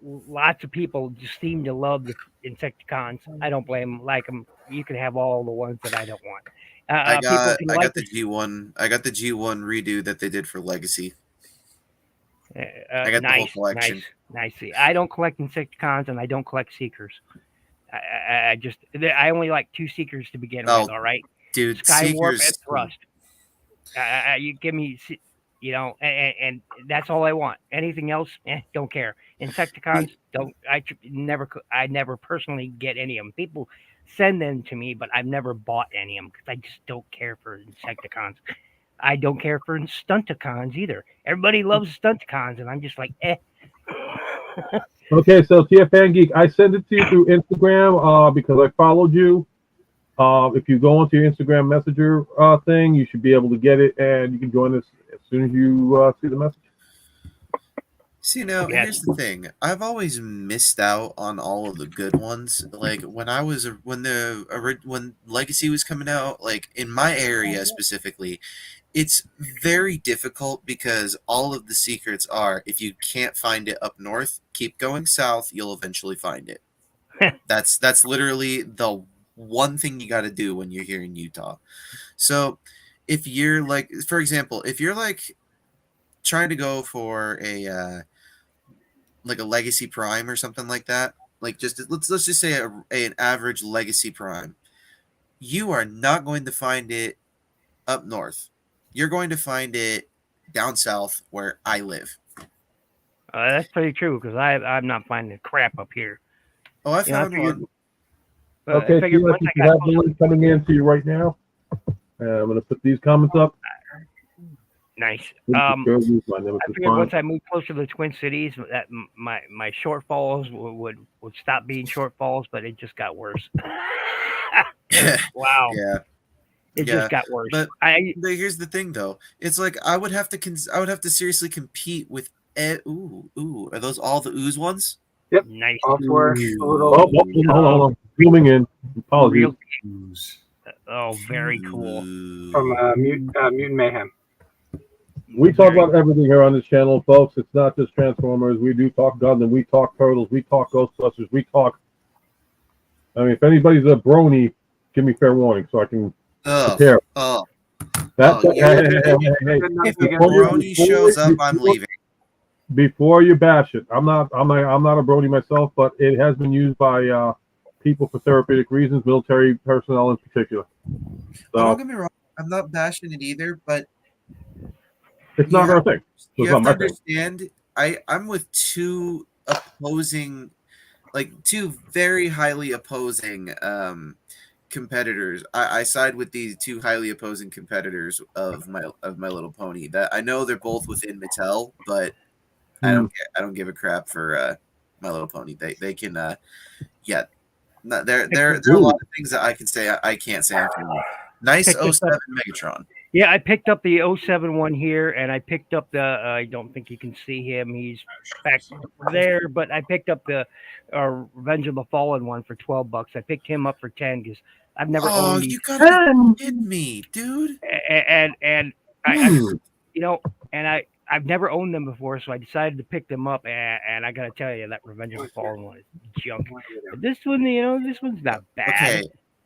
lots of people just seem to love the Insecticons. I don't blame them. Like them, you can have all the ones that I don't want. I got the G1. I got the G1 redo that they did for Legacy. I got the whole collection. Nice. I don't collect Insecticons and I don't collect Seekers. I only like 2 Seekers to begin with. All right, dude. Skywarp and Thrust. You give me, and that's all I want. Anything else, don't care. Insecticons, I never personally get any of them. People send them to me, but I've never bought any of them because I just don't care for Insecticons. I don't care for Stunticons either. Everybody loves Stunticons, and I'm just like, eh. Okay, so TF Fan Geek, I sent it to you through Instagram because I followed you. If you go into your Instagram Messenger thing, you should be able to get it, and you can join us as soon as you see the message. See, now, here's the thing. I've always missed out on all of the good ones. Like, when Legacy was coming out, like, in my area specifically, it's very difficult because all of the secrets are, if you can't find it up north, keep going south, you'll eventually find it. That's literally the one thing you got to do when you're here in Utah. So if you're like, for example, if you're like trying to go for a Legacy Prime or something like that, like let's just say an average Legacy Prime, you are not going to find it up north. You're going to find it down south where I live. That's pretty true because I'm not finding crap up here. Oh, I found one. Okay, so you have the link coming in to you right now. I'm going to put these comments up. Nice. I figured once I moved closer to the Twin Cities, that my shortfalls would stop being shortfalls, but it just got worse. Wow. Yeah. It just got worse. But here's the thing, though. It's like I would have to seriously compete with. Ooh, are those all the ooze ones? Yep. Nice. Hold on. Zooming in. Apologies. Oh, very cool. From Mutant Mayhem. We talk about everything here on this channel, folks. It's not just Transformers. We do talk Gundam. We talk Turtles. We talk Ghostbusters. We talk. I mean, if anybody's a brony, give me fair warning so I can prepare. That's If a brony shows up, I'm leaving. Before you bash it, I'm not a brony myself, but it has been used by people for therapeutic reasons, military personnel in particular. So, don't get me wrong, I'm not bashing it either, but it's not our thing. You have to understand, I'm with two very highly opposing competitors. I side with these two highly opposing competitors of My Little Pony. That I know they're both within Mattel, but I don't give a crap for My Little Pony. They can there are a lot of things that I can say I can't say. Nice 07 Megatron. Yeah, I picked up the 07 one here, and I picked up the. I don't think you can see him; he's back there. But I picked up the Revenge of the Fallen one for $12. I picked him up for 10 because I've never owned these. You gotta be kidding me, dude! And I've never owned them before, so I decided to pick them up. And I gotta tell you, that Revenge of the Fallen one is junk. But this one, this one's not bad. Okay.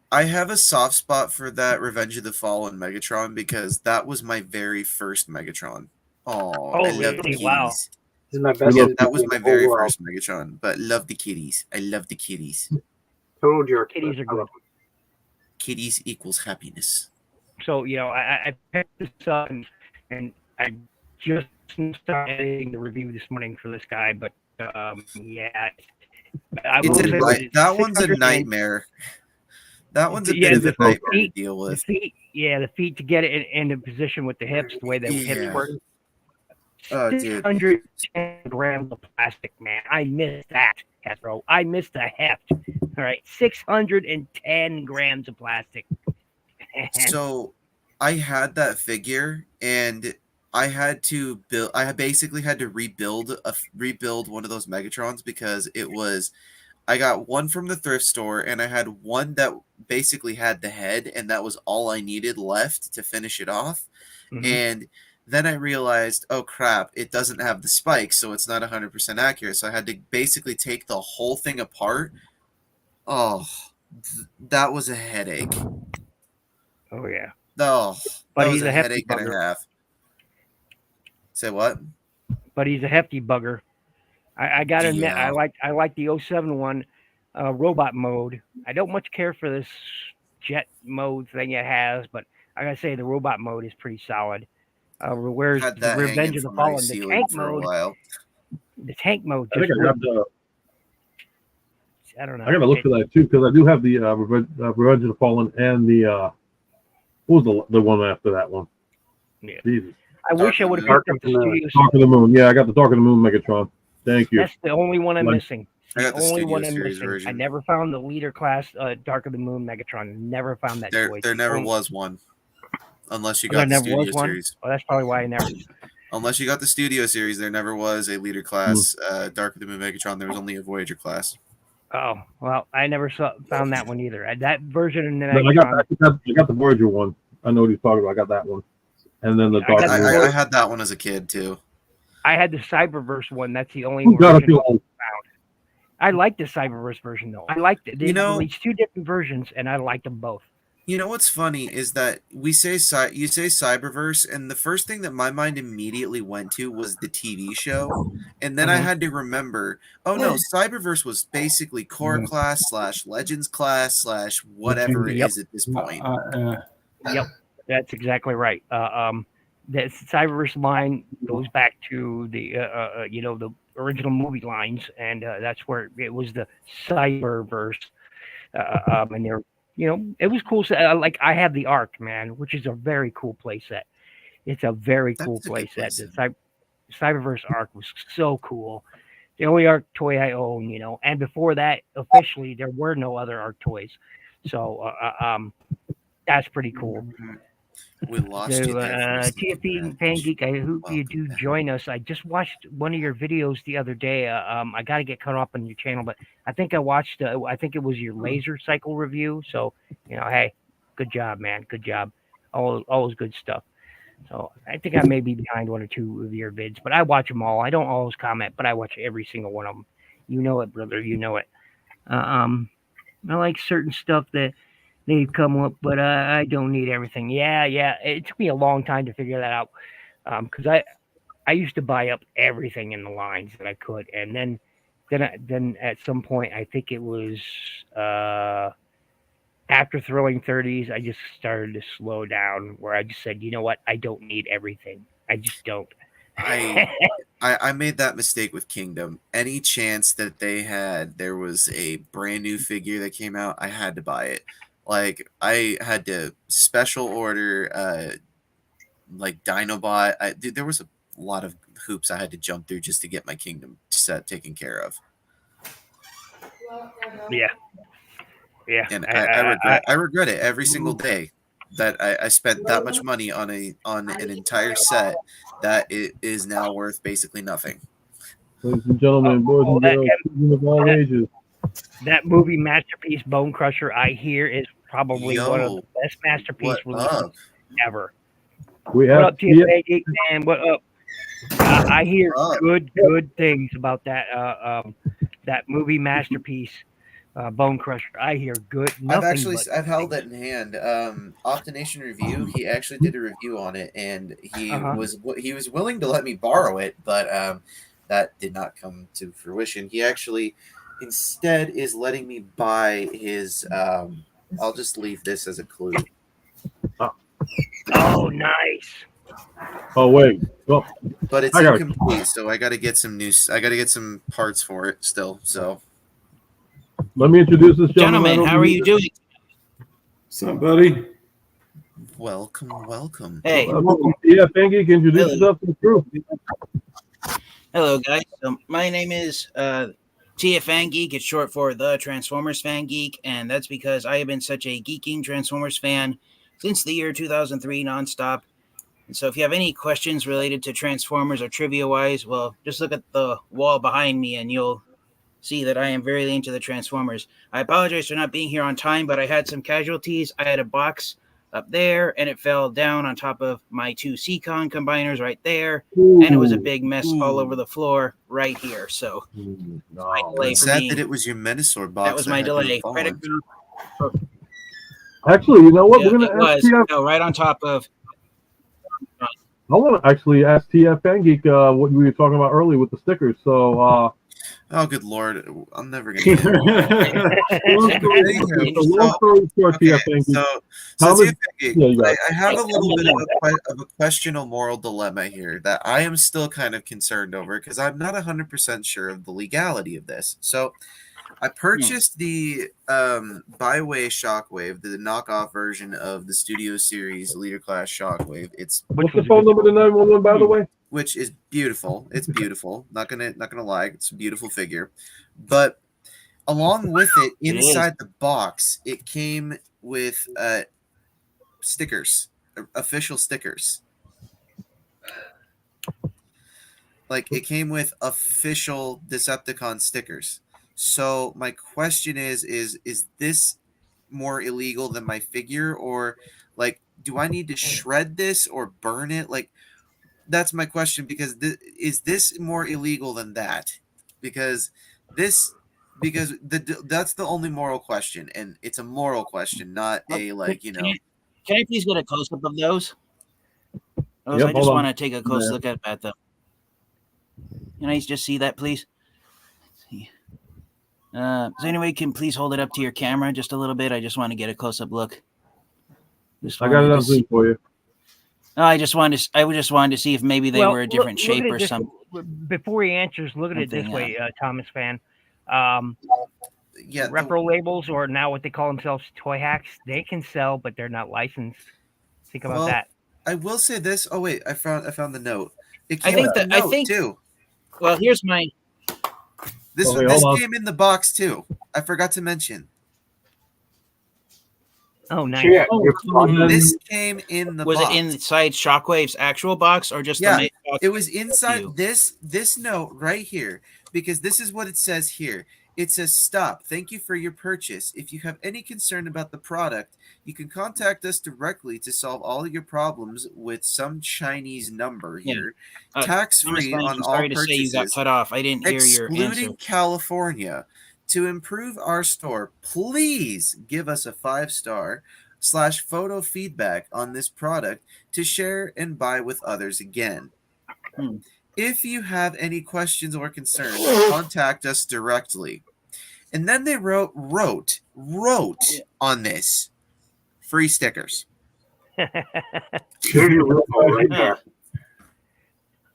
I have a soft spot for that Revenge of the Fallen Megatron because that was my very first Megatron. Oh, I love the kitties. Wow. That was my very first Megatron, but love the kitties. I love the kitties. Told your kitties are good. Kitties equals happiness. So, I picked this up and I just started editing the review this morning for this guy, but yeah. That one's a nightmare. That one's a bit of a nightmare to deal with. The feet to get it into position with the hips, the way the hips work. Oh, dude. 610 grams of plastic, man. I missed that, Castro. I missed the heft. All right, 610 grams of plastic. So, I had that figure, and I had to build. I basically had to rebuild one of those Megatrons because it was. I got one from the thrift store, and I had one that basically had the head, and that was all I needed left to finish it off. Mm-hmm. And then I realized, oh crap, it doesn't have the spikes, so it's not 100% accurate. So I had to basically take the whole thing apart. Oh, that was a headache. Oh yeah. Oh, but that he's was a headache and a half. Say what? But he's a hefty bugger. I gotta admit, I like the 07 one, robot mode. I don't much care for this jet mode thing it has, but I gotta say the robot mode is pretty solid. Whereas the Revenge of the Fallen, the tank mode, just I don't know. I gotta look for that too because I do have the Revenge of the Fallen and the what was the one after that one? Yeah. Jesus. I wish I would have picked up the Studio. Dark of the Moon. Yeah, I got the Dark of the Moon Megatron. Thank you. That's the only one I'm missing. I got the only Studio one I'm Series missing. version. I never found the leader class Dark of the Moon Megatron. Never found that toy. There never was one. Unless you got the Studio Series. Oh, that's probably why I never. Unless you got the Studio Series, there never was a leader class Dark of the Moon Megatron. There was only a Voyager class. Oh, well, I never found that one either. That version and then I got the Voyager one. I know what he's talking about. I got that one. And then the Dark of the Moon. I had that one as a kid too. I had the Cyberverse one. That's the only one I found. I like the Cyberverse version though. I liked it. They released two different versions, and I liked them both. You know what's funny is that you say Cyberverse, and the first thing that my mind immediately went to was the TV show, and then I had to remember, oh no, Cyberverse was basically Core class / Legends class / whatever it is at this point. Yep, that's exactly right. The Cyberverse line goes back to the the original movie lines, and that's where it was the Cyberverse, and they're. It was cool. Like I have the Ark, man, which is a very cool play set. It's a very cool play set. The Cyberverse Ark was so cool. The only Ark toy I own, and before that, officially, there were no other Ark toys. So that's pretty cool. We lost you there. TFP and Fan Geek, I hope you do join us. I just watched one of your videos the other day. I got to get caught up on your channel, but I think I watched. I think it was your laser cycle review. So hey, Good job, man. Good job. Always good stuff. So I think I may be behind one or two of your vids, but I watch them all. I don't always comment, but I watch every single one of them. You know it, brother. You know it. I like certain stuff that they've come up, but I don't need everything. Yeah. It took me a long time to figure that out because I used to buy up everything in the lines that I could, and then at some point I think it was after throwing 30s, I just started to slow down where I just said, you know what? I don't need everything. I just don't. I made that mistake with Kingdom. Any chance that there was a brand new figure that came out, I had to buy it. Like I had to special order like Dinobot. Dude, there was a lot of hoops I had to jump through just to get my Kingdom set taken care of. Yeah. And I regret it every single day that I spent that much money on an entire set that it is now worth basically nothing. Ladies and gentlemen, boys and girls, children of all ages. That movie masterpiece, Bone Crusher, I hear is probably one of the best masterpiece releases ever. We What have up, TFA Geek Man? What up? I hear good things about that that movie masterpiece, Bone Crusher. I hear good. I've held it in hand. Off the Nation Review, he actually did a review on it, and he was willing to let me borrow it, but that did not come to fruition. He actually instead is letting me buy his. I'll just leave this as a clue. Oh, nice. Oh wait, well, but it's incomplete, so I got to get some I got to get some parts for it still. So let me introduce this gentleman. How are you doing? What's up, buddy? Welcome. Hey. Welcome. Yeah, thank you. Can introduce yourself to the crew. Hello, guys. My name is TF Fan Geek. It's short for the Transformers Fan Geek, and that's because I have been such a geeking Transformers fan since the year 2003 nonstop. And so if you have any questions related to Transformers or trivia-wise, well, just look at the wall behind me and you'll see that I am very into the Transformers. I apologize for not being here on time, but I had some casualties. I had a box up there, and it fell down on top of my two Seacon combiners right there, and it was a big mess all over the floor right here. So It's sad that it was your Menasor box. That was my delay. Actually, you know what? We're going to ask TF. Right on top of... I want to actually ask TF Fan Geek what we were talking about earlier with the stickers. So, oh, good Lord. I'm never going to get I have a little bit of a question or moral dilemma here that I am still kind of concerned over because I'm not 100% sure of the legality of this. So I purchased the Byway Shockwave, the knockoff version of the Studio Series Leader Class Shockwave. What's the phone number to 911, by the way? Which is beautiful. It's beautiful. Not gonna lie, it's a beautiful figure. But along with it, inside the box, it came with stickers, official stickers. Like it came with official Decepticon stickers. So my question is this more illegal than my figure, or like, do I need to shred this or burn it? Like, that's my question, because is this more illegal than that? Because that's the only moral question, and it's a moral question, not a like, you know. Can I please get a close up of those? I just want to take a close look at them. Can I just see that, please? Let's see. So anyway, can please hold it up to your camera just a little bit? I just want to get a close-up look. I got another thing for you. No, I just wanted to see if maybe they were a different shape or something. Before he answers, look at it this way, Thomas Fan. Repro labels, or now what they call themselves, toy hacks, they can sell, but they're not licensed. Think about that. I will say this. Oh wait, I found the note. I think too. Well, here's my. This came in the box too. I forgot to mention. Oh, nice. This came in the box. Was it inside Shockwave's actual box or just the it was inside this note right here because this is what it says here. It says, "Stop. Thank you for your purchase. If you have any concern about the product, you can contact us directly to solve all of your problems with some Chinese number here. Tax-free Thomas, on I'm all sorry to say you got purchases, cut off. I didn't hear your answer. excluding California. To improve our store, please give us a 5-star / photo feedback on this product to share and buy with others again. If you have any questions or concerns, contact us directly." And then they wrote on this, free stickers. There's your loophole right there.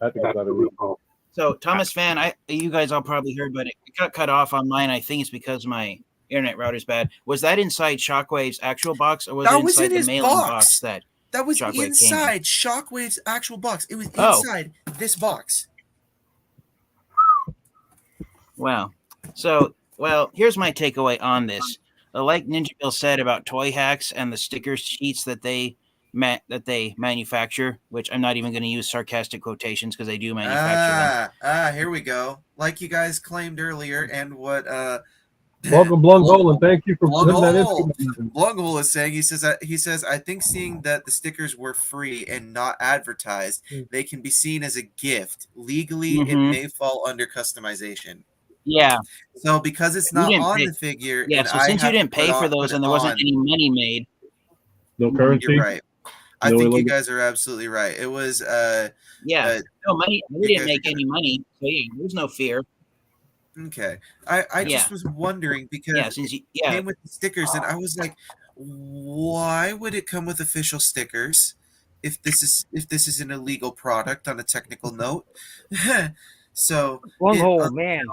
That's That's about the it. loophole. So Thomas Fan, you guys all probably heard, but it got cut off on mine. I think it's because my internet router's bad. Was that inside Shockwave's actual box, or was That it was inside in the his mailing box. box that was Shockwave came in? inside Shockwave's actual box. It was Oh. inside this box. Wow. So, here's my takeaway on this. Like Ninja Bill said about toy hacks and the sticker sheets that they manufacture, which I'm not even going to use sarcastic quotations because they do manufacture them. Here we go. Like you guys claimed earlier, and what Welcome, Blunghole, and thank you for putting that in. Blunghole is saying, he says, "I think seeing that the stickers were free and not advertised, they can be seen as a gift. Legally, it may fall under customization." Yeah. So because it's not on the figure, yeah. and So since you didn't pay for those and there wasn't any money made, no currency. You're right. I think you guys are absolutely right. It was no money. We didn't make any money, so yeah, there's no fear. Okay, I just was wondering because since it came with the stickers, and I was like, why would it come with official stickers if this is an illegal product on a technical note? So man.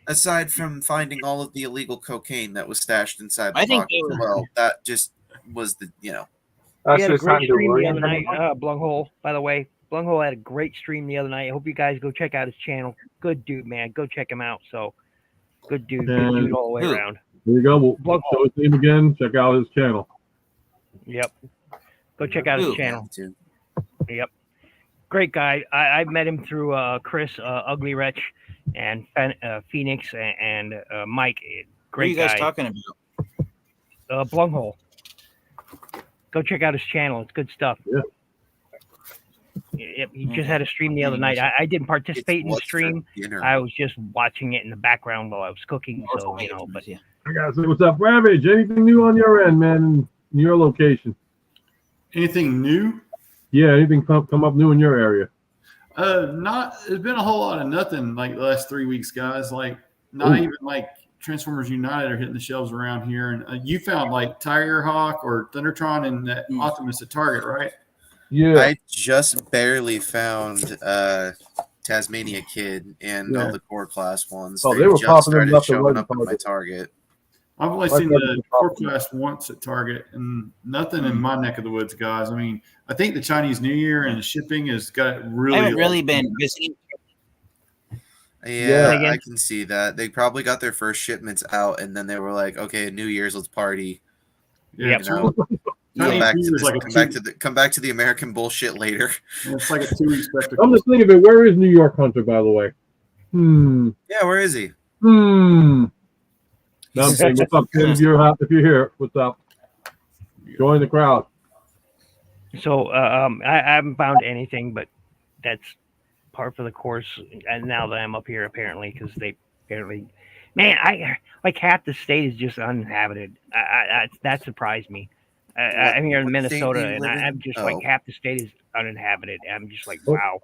Aside from finding all of the illegal cocaine that was stashed inside the I think box, that just was the We had a great stream the other night, Blunghole, by the way. Blunghole had a great stream the other night. I hope you guys go check out his channel. Good dude, man. Go check him out. So, good dude all the way around. There you go. We'll show his name again. Check out his channel. Yep. Go check out his channel. Yep. Great guy. I met him through Chris, Ugly Wretch, and Phoenix, and Mike. Great guy. What are you guys talking about? Blunghole. Go check out his channel. It's good stuff. Yeah. Yep, he just had a stream the other night. I didn't participate in the stream. I was just watching it in the background while I was cooking. So but yeah. I gotta say, what's up, Ravage? Anything new on your end, man? In your location? Anything new? Yeah, anything come up new in your area? Not. There's been a whole lot of nothing like the last 3 weeks, guys. Like not even like Transformers United are hitting the shelves around here. And you found like Tiger Hawk or Thundertron and that Optimus at Target, right? Yeah. I just barely found Tasmania Kid and all the core class ones. Oh, they were just popping started showing up at my Target. I've only seen the core class once at Target and nothing in my neck of the woods, guys. I mean, I think the Chinese New Year and the shipping has got really. I haven't really been busy. Yeah, I can see that. They probably got their first shipments out, and then they were like, "Okay, New Year's, let's party." Yeah, come back to the American bullshit later. It's like a 2 week spectacle. I'm just thinking of it. Where is New York Hunter, by the way? Yeah, where is he? No, I'm saying, what's up, Tim? If you're here, what's up? Join the crowd. So I haven't found anything, but that's par for the course. And now that I'm up here, apparently, because they apparently, man, I like half the state is just uninhabited. That surprised me. I'm here in Minnesota, and I'm just like half the state is uninhabited. I'm just like, wow.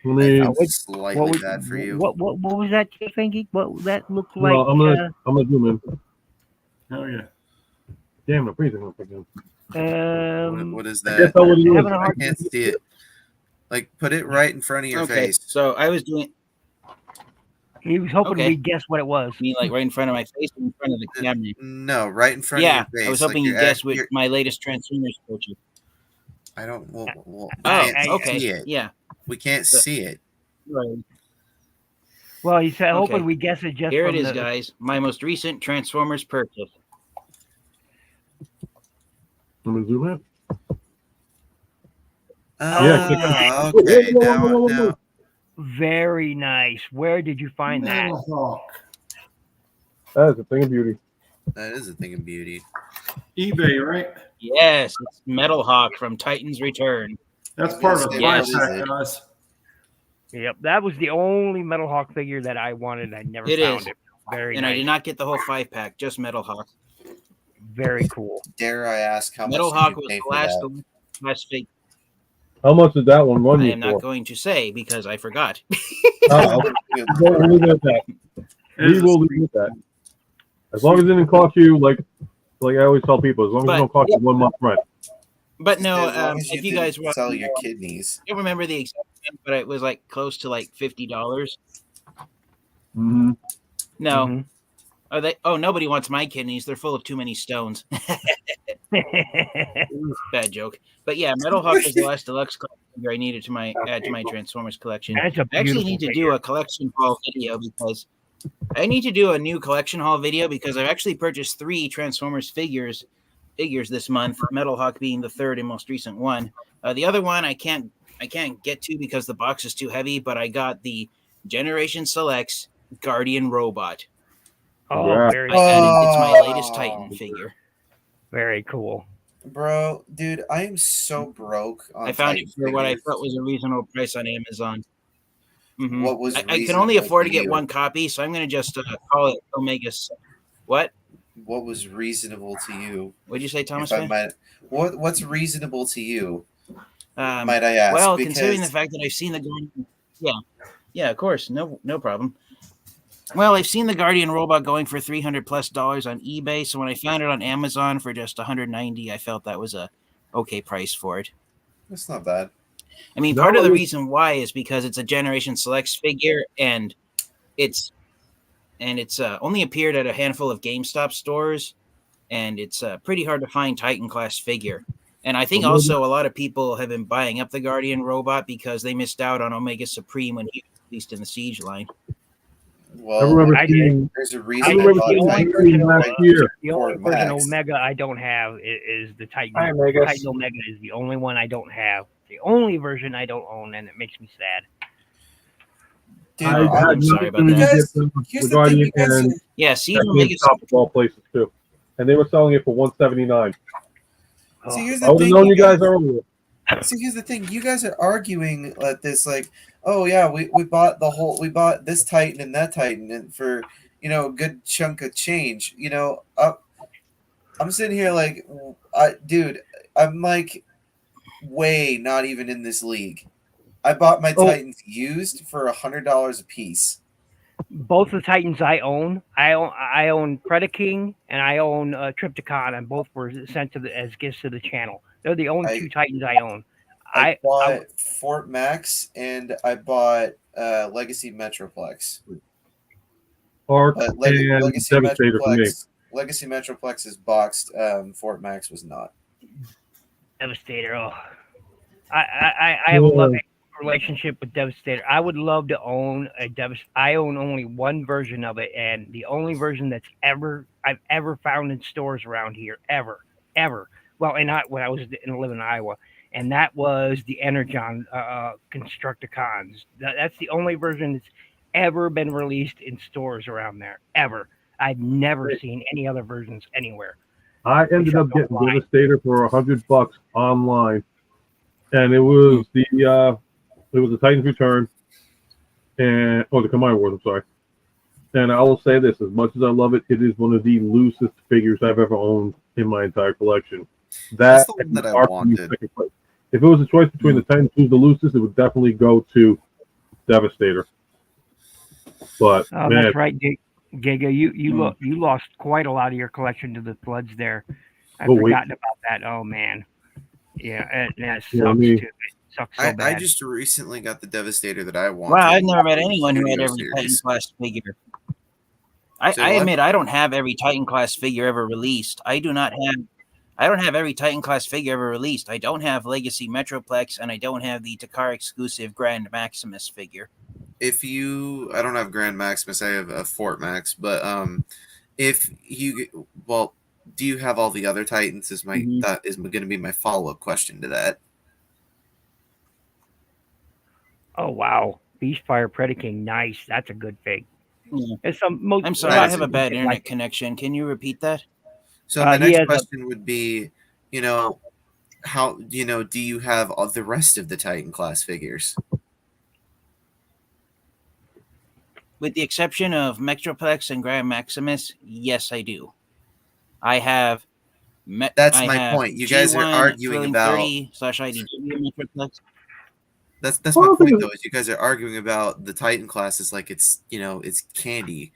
Slightly bad for you. What was that, Fangeek? What that looked like? Well, I'm gonna zoom in. Oh yeah. Damn, I'm freezing once again. What is that? I can't see it. Like, put it right in front of your face. So I was doing. He was hoping we'd guess what it was. You mean like right in front of my face, or in front of the camera? No, right in front of your face. I was hoping you'd guess with my latest Transformers purchase. I don't. See it. Yeah. We can't see it. Right. Well, he said, hoping we guess it just here it is, guys. My most recent Transformers purchase. I'm gonna zoom in. Okay. Now. Very nice. Where did you find that? Metal Hawk. That is a thing of beauty. That is a thing of beauty. eBay, right? Yes, it's Metal Hawk from Titan's Return. That's part of a Yes. 5-pack, guys. Yep, that was the only Metal Hawk figure that I wanted. I never It found is. it. Very And nice. I did not get the whole 5-pack, just Metal Hawk. Very cool. Dare I ask how Metal much Hawk did you was pay the for last figure. How much did that one run I you am for? not going to say because I forgot. that? We'll leave it at that. We will leave it at that. As long as it didn't cost you, like I always tell people, as long as it don't cost you 1 month rent. But no, As long as if you you guys didn't sell your kidneys. I don't remember the exact amount, but it was like close to like $50. Mm-hmm. No. Mhm. Are they? Oh, nobody wants my kidneys. They're full of too many stones. Bad joke. But yeah, Metal Hawk was the last deluxe figure I needed to add to my Transformers collection. That's a I actually beautiful need to figure. do a collection haul video because I need to do a new collection haul video because I've actually purchased 3 Transformers figures this month. Metal Hawk being the third and most recent one. The other one I can't get to because the box is too heavy. But I got the Generation Selects Guardian Robot. Oh, Yeah. very, It's my latest Titan figure. very cool. Bro, dude, I am so broke on I found Titan it for what I figures. felt was a reasonable price on Amazon. Mhm. What was I can only reasonable afford to to get you? one copy, so I'm going to just call it Omega. What? What was reasonable to you? What'd you say, Thomas? If I might, what's reasonable to you? Um, Might I ask? well, Because considering the fact that I've seen the Guardian, yeah, of course, no problem. Well, I've seen the Guardian robot going for $300+ on eBay, so when I found it on Amazon for just $190, I felt that was a okay price for it. that's not bad. I mean, part of the reason why is because it's a Generation Selects figure, and it's only appeared at a handful of GameStop stores, and it's pretty hard to find Titan class figure. And I think also a lot of people have been buying up the Guardian robot because they missed out on Omega Supreme when he was released in the Siege line. Well, I remember I seeing. there's a I reason remember bought seeing Titan the Guardian last year. The only Ford version Max. Omega I don't have is the Titan. Hi, Omega. Titan Omega is the only one I don't have. The only version I don't own, and it makes me sad. Dude, I Oh, had I'm sorry about nothing to that. get the here's the thing, Guardian you guys and are, Yeah, Siege at Omega. GameStop of all places too, and they were selling it for $179. Oh, see, here's I the would have thing, known you guys earlier. See, here's the thing. You guys are arguing at this like, oh yeah, we bought we bought this Titan and that Titan and for a good chunk of change. I'm sitting here like, dude, I'm like way not even in this league. I bought my Titans used for $100 a piece. both the Titans I own Predaking and I own Triptychon, and both were sent as gifts to the channel. They're the only 2 Titans I own. I bought Fort Max and I bought Legacy Metroplex. Arc But and Legacy Devastator for me. Metroplex, Legacy Metroplex is boxed. Fort Max was not. Devastator. Oh, I have a love relationship with Devastator. I would love to own a Devastator. I own only one version of it, and the only version that's I've ever found in stores around here, ever. Well, and not when I was living in Iowa, and that was the Energon Constructicons. That's the only version that's ever been released in stores around there. Ever. I've never seen any other versions anywhere. I ended up getting Devastator for $100 online, and it was the Titans Return, the Combined Wars. I'm sorry. And I will say this: as much as I love it, it is one of the loosest figures I've ever owned in my entire collection. That's the one that I wanted. If it was a choice between the Titans, who's the loosest, it would definitely go to Devastator. But man, that's right, Giga. You lost quite a lot of your collection to the floods there. I've forgotten about that. Oh man, yeah, that sucks too. It sucks so bad. I just recently got the Devastator that I wanted. Wow, I've never met anyone who had every Titan class figure. I admit I don't have every Titan class figure ever released. I don't have every Titan class figure ever released. I don't have Legacy Metroplex, and I don't have the Takara exclusive Grand Maximus figure. I don't have Grand Maximus. I have a Fort Max. But do you have all the other Titans? That is going to be my follow-up question to that. Oh wow, Beastfire Predaking, nice. That's a good fig. Yeah. It's I'm sorry, I have a bad internet connection. Can you repeat that? So my next question would be, how do you have all the rest of the Titan class figures? With the exception of Metroplex and Grand Maximus, yes, I do. I have. That's my point. You guys are arguing about /IDW Metroplex. That's my point, though. Is you guys are arguing about the Titan classes like it's it's candy.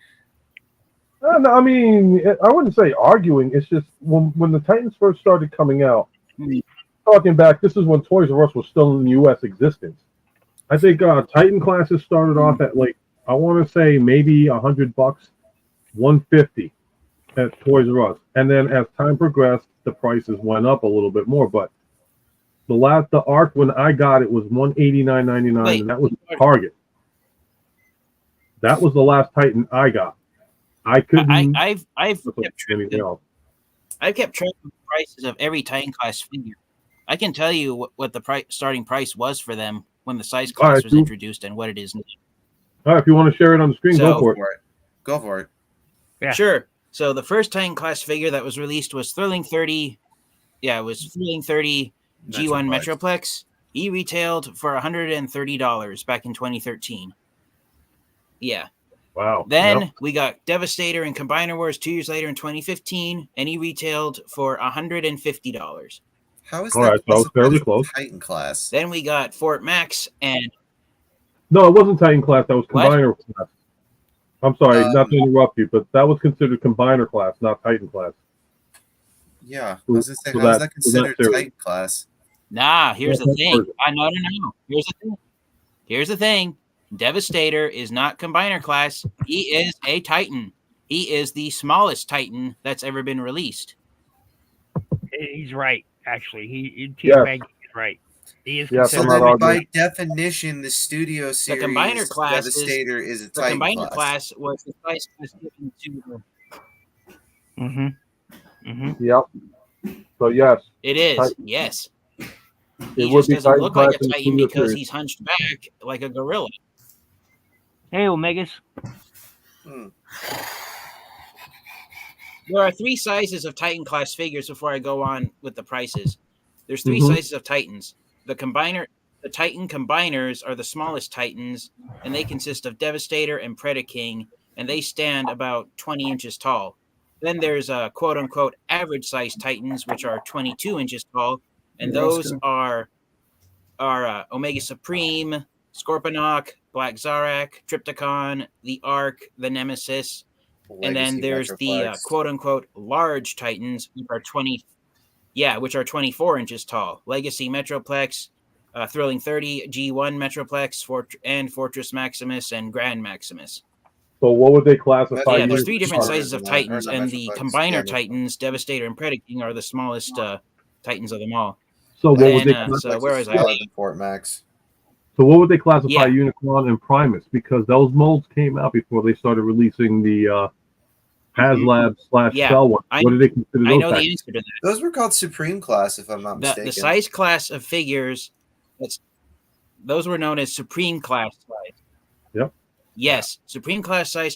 No, I mean, I wouldn't say arguing. It's just when the Titans first started coming out. Talking back, this is when Toys R Us was still in U.S. existence. I think Titan classes started off at I want to say maybe $100, $150 at Toys R Us, and then as time progressed, the prices went up a little bit more. But the arc when I got it was $189.99, and that was Target. That was the last Titan I got. I couldn't. I've kept track of the prices of every Titan class figure. I can tell you what the starting price was for them when the size class was introduced and what it is now. All right, if you want to share it on the screen, go for it. Go for it. Yeah. Sure. So the first Titan class figure that was released was Thrilling 30. Yeah, it was Thrilling 30 G1 Metroplex. He retailed for $130 back in 2013. Yeah. Wow. Then we got Devastator and Combiner Wars 2 years later in 2015, and he retailed for $150. How is that fairly close? Titan class. Then we got Fort Max and... No, it wasn't Titan class. That was Combiner class. I'm sorry, not to interrupt you, but that was considered Combiner class, not Titan class. Yeah. I was going to say, how is that considered Titan class? Nah, here's the thing. No. Here's the thing. Devastator is not Combiner class. He is a Titan. He is the smallest Titan that's ever been released. He's right, actually. He is right. He is by definition, the Studio Series the Combiner class Devastator is a Titan class. The Combiner class was the size class given to Yep. So yes. It is. Titan. Yes. He just doesn't look like a Titan because he's hunched back like a gorilla. Hey, Omegas. There are 3 sizes of Titan class figures before I go on with the prices. There's 3 sizes of Titans. The Titan Combiners are the smallest Titans, and they consist of Devastator and Predaking, and they stand about 20 inches tall. Then there's quote-unquote average-sized Titans, which are 22 inches tall, and those are Omega Supreme, Scorponok, Black Zarak, Trypticon, the Ark, the Nemesis, and then there's the quote-unquote large Titans, which are 24 inches tall. Legacy Metroplex, Thrilling 30, G1 Metroplex, and Fortress Maximus, and Grand Maximus. So what would they classify? Yeah, there's 3 different sizes of Titans, and the Combiner Titans, Devastator and Predaking, are the smallest Titans of them all. So what would they classify? So where is I? Fort Max. So what would they classify Unicron and Primus? Because those molds came out before they started releasing the HasLab/Cell one. What do they consider those? I know the answer to that. Those were called Supreme Class, if I'm not mistaken. The size class of figures, those were known as Supreme Class size. Yep. Yes, Supreme Class size,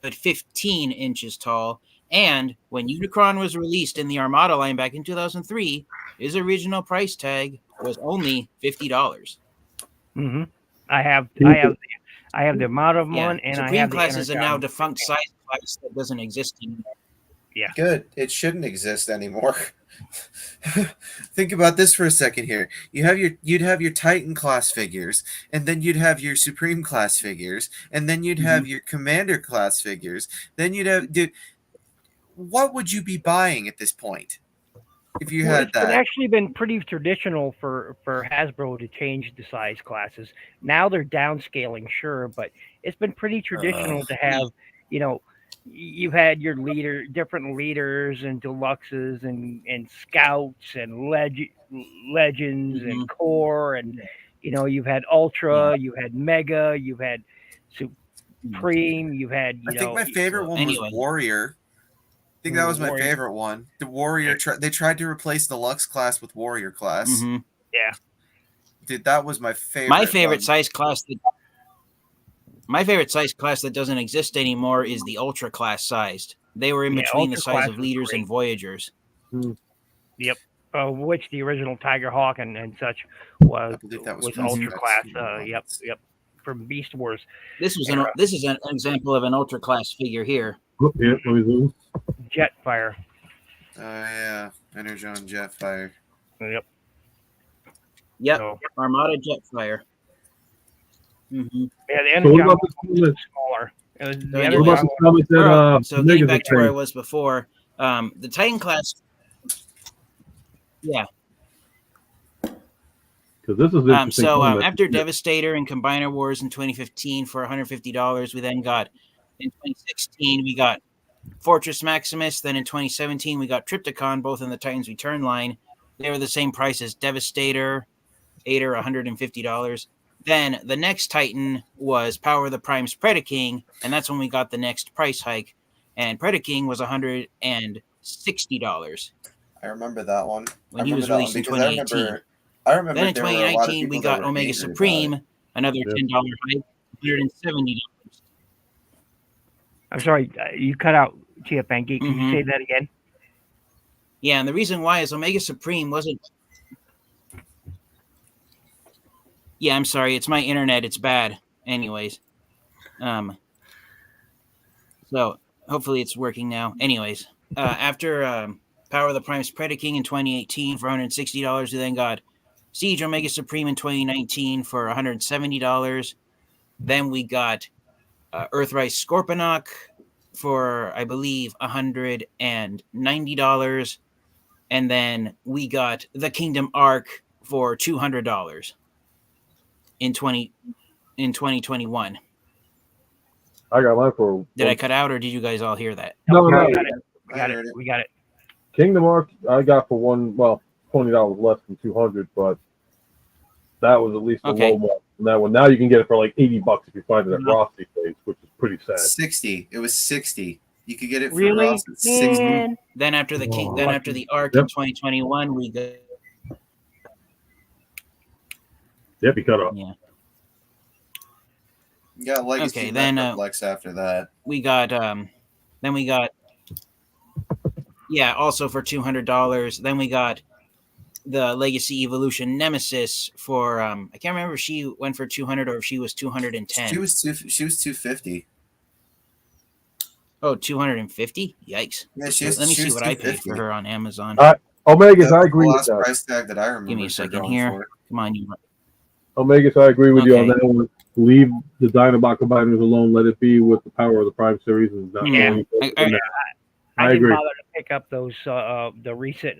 but 15 inches tall. And when Unicron was released in the Armada line back in 2003, his original price tag was only $50. Mm-hmm. I have the Armada one, and Supreme I have Class is a now defunct size class that doesn't exist anymore. Yeah. Good. It shouldn't exist anymore. Think about this for a second here. You'd have your Titan class figures, and then you'd have your Supreme class figures, and then you'd have your Commander class figures. Then you'd have what would you be buying at this point if you had that? It's actually been pretty traditional for Hasbro to change the size classes. Now they're downscaling, sure, but it's been pretty traditional to have, you've had your different leaders and deluxes and scouts and legends and core, and you've had ultra, you had mega, you've had supreme, you've had. I think my favorite one was Warrior. I think that was my favorite one. The Warrior. They tried to replace the Lux class with Warrior class. Mm-hmm. Yeah, dude, that was my favorite. My favorite size class. My favorite size class that doesn't exist anymore is the Ultra class sized. They were in Yeah, between the Ultra size class of was leaders great. and Voyagers. Yep. Which the original Tiger Hawk and such was I believe that was Ultra Rex class. Humanoids. Yep. From Beast Wars. This was And, this is an example of an Ultra class figure here. Yeah, let me zoom. Jetfire. Oh yeah, Energon Jetfire. Yep. Yep, So, Armada Jetfire. yeah, the So Energon what about was the comment? smaller. The So What Energon about the was- comment that Alright, so getting Megas back is to where I saying? was before, the Titan class. Yeah. Because this is interesting. So comment. after Devastator and Combiner Wars in 2015 for $150, we then got in 2016 we got Fortress Maximus. Then in 2017 we got Trypticon, both in the Titans Return line. They were the same price as Devastator, $150. Then the next Titan was Power of the Prime's Predaking, and that's when we got the next price hike. And Predaking was $160 I remember that one. when I he remember was that one released in because 2018. I remember Then in there were a lot of 2019 we people that got were Omega angry about Supreme, it. another $10 hike, $170. I'm sorry, you cut out TFN Geek. Can you say that again? Yeah, and the reason why is Omega Supreme wasn't. Yeah, I'm sorry, it's my internet. It's bad. Anyways, so hopefully it's working now. Anyways, after Power of the Prime's Predaking in 2018 for $160, we then got Siege Omega Supreme in 2019 for $170. Then we got Earthrise Scorponok for, I believe, $190. And then we got the Kingdom Arc for $200 in 2021. I got mine for. Did I cut out, or did you guys all hear that? No, we no. got it. I heard it. We got it. Kingdom Arc, I got for $20 less than 200, but that was at least a Okay. low mark. And that one now you can get it for like $80 if you find it at Rossi place, which is pretty sad. 60. It was 60. You could get it for Really? Ross at 60. Man. Then after the Oh, then after the Arc Yep. in 2021, we got Yep, he cut off. yeah. You got Legacy Okay, then, Metroplex after that. We got then we got also for $200. Then we got the Legacy Evolution Nemesis for I can't remember if she went for 200 or if she was 210. She was 250. Oh, 250? Yikes. Yeah, she Let was, me she see was what I paid 250. for her on Amazon. Omegas, I That's agree the with last that. price tag that I remember. Give me a her second going here. for. Come on, you. Omegas, I agree with you on Okay. that one. Leave the Dinobot combiners alone. Let it be with the Power of the Prime series and not Yeah. going I I didn't agree. bother to pick up those the recent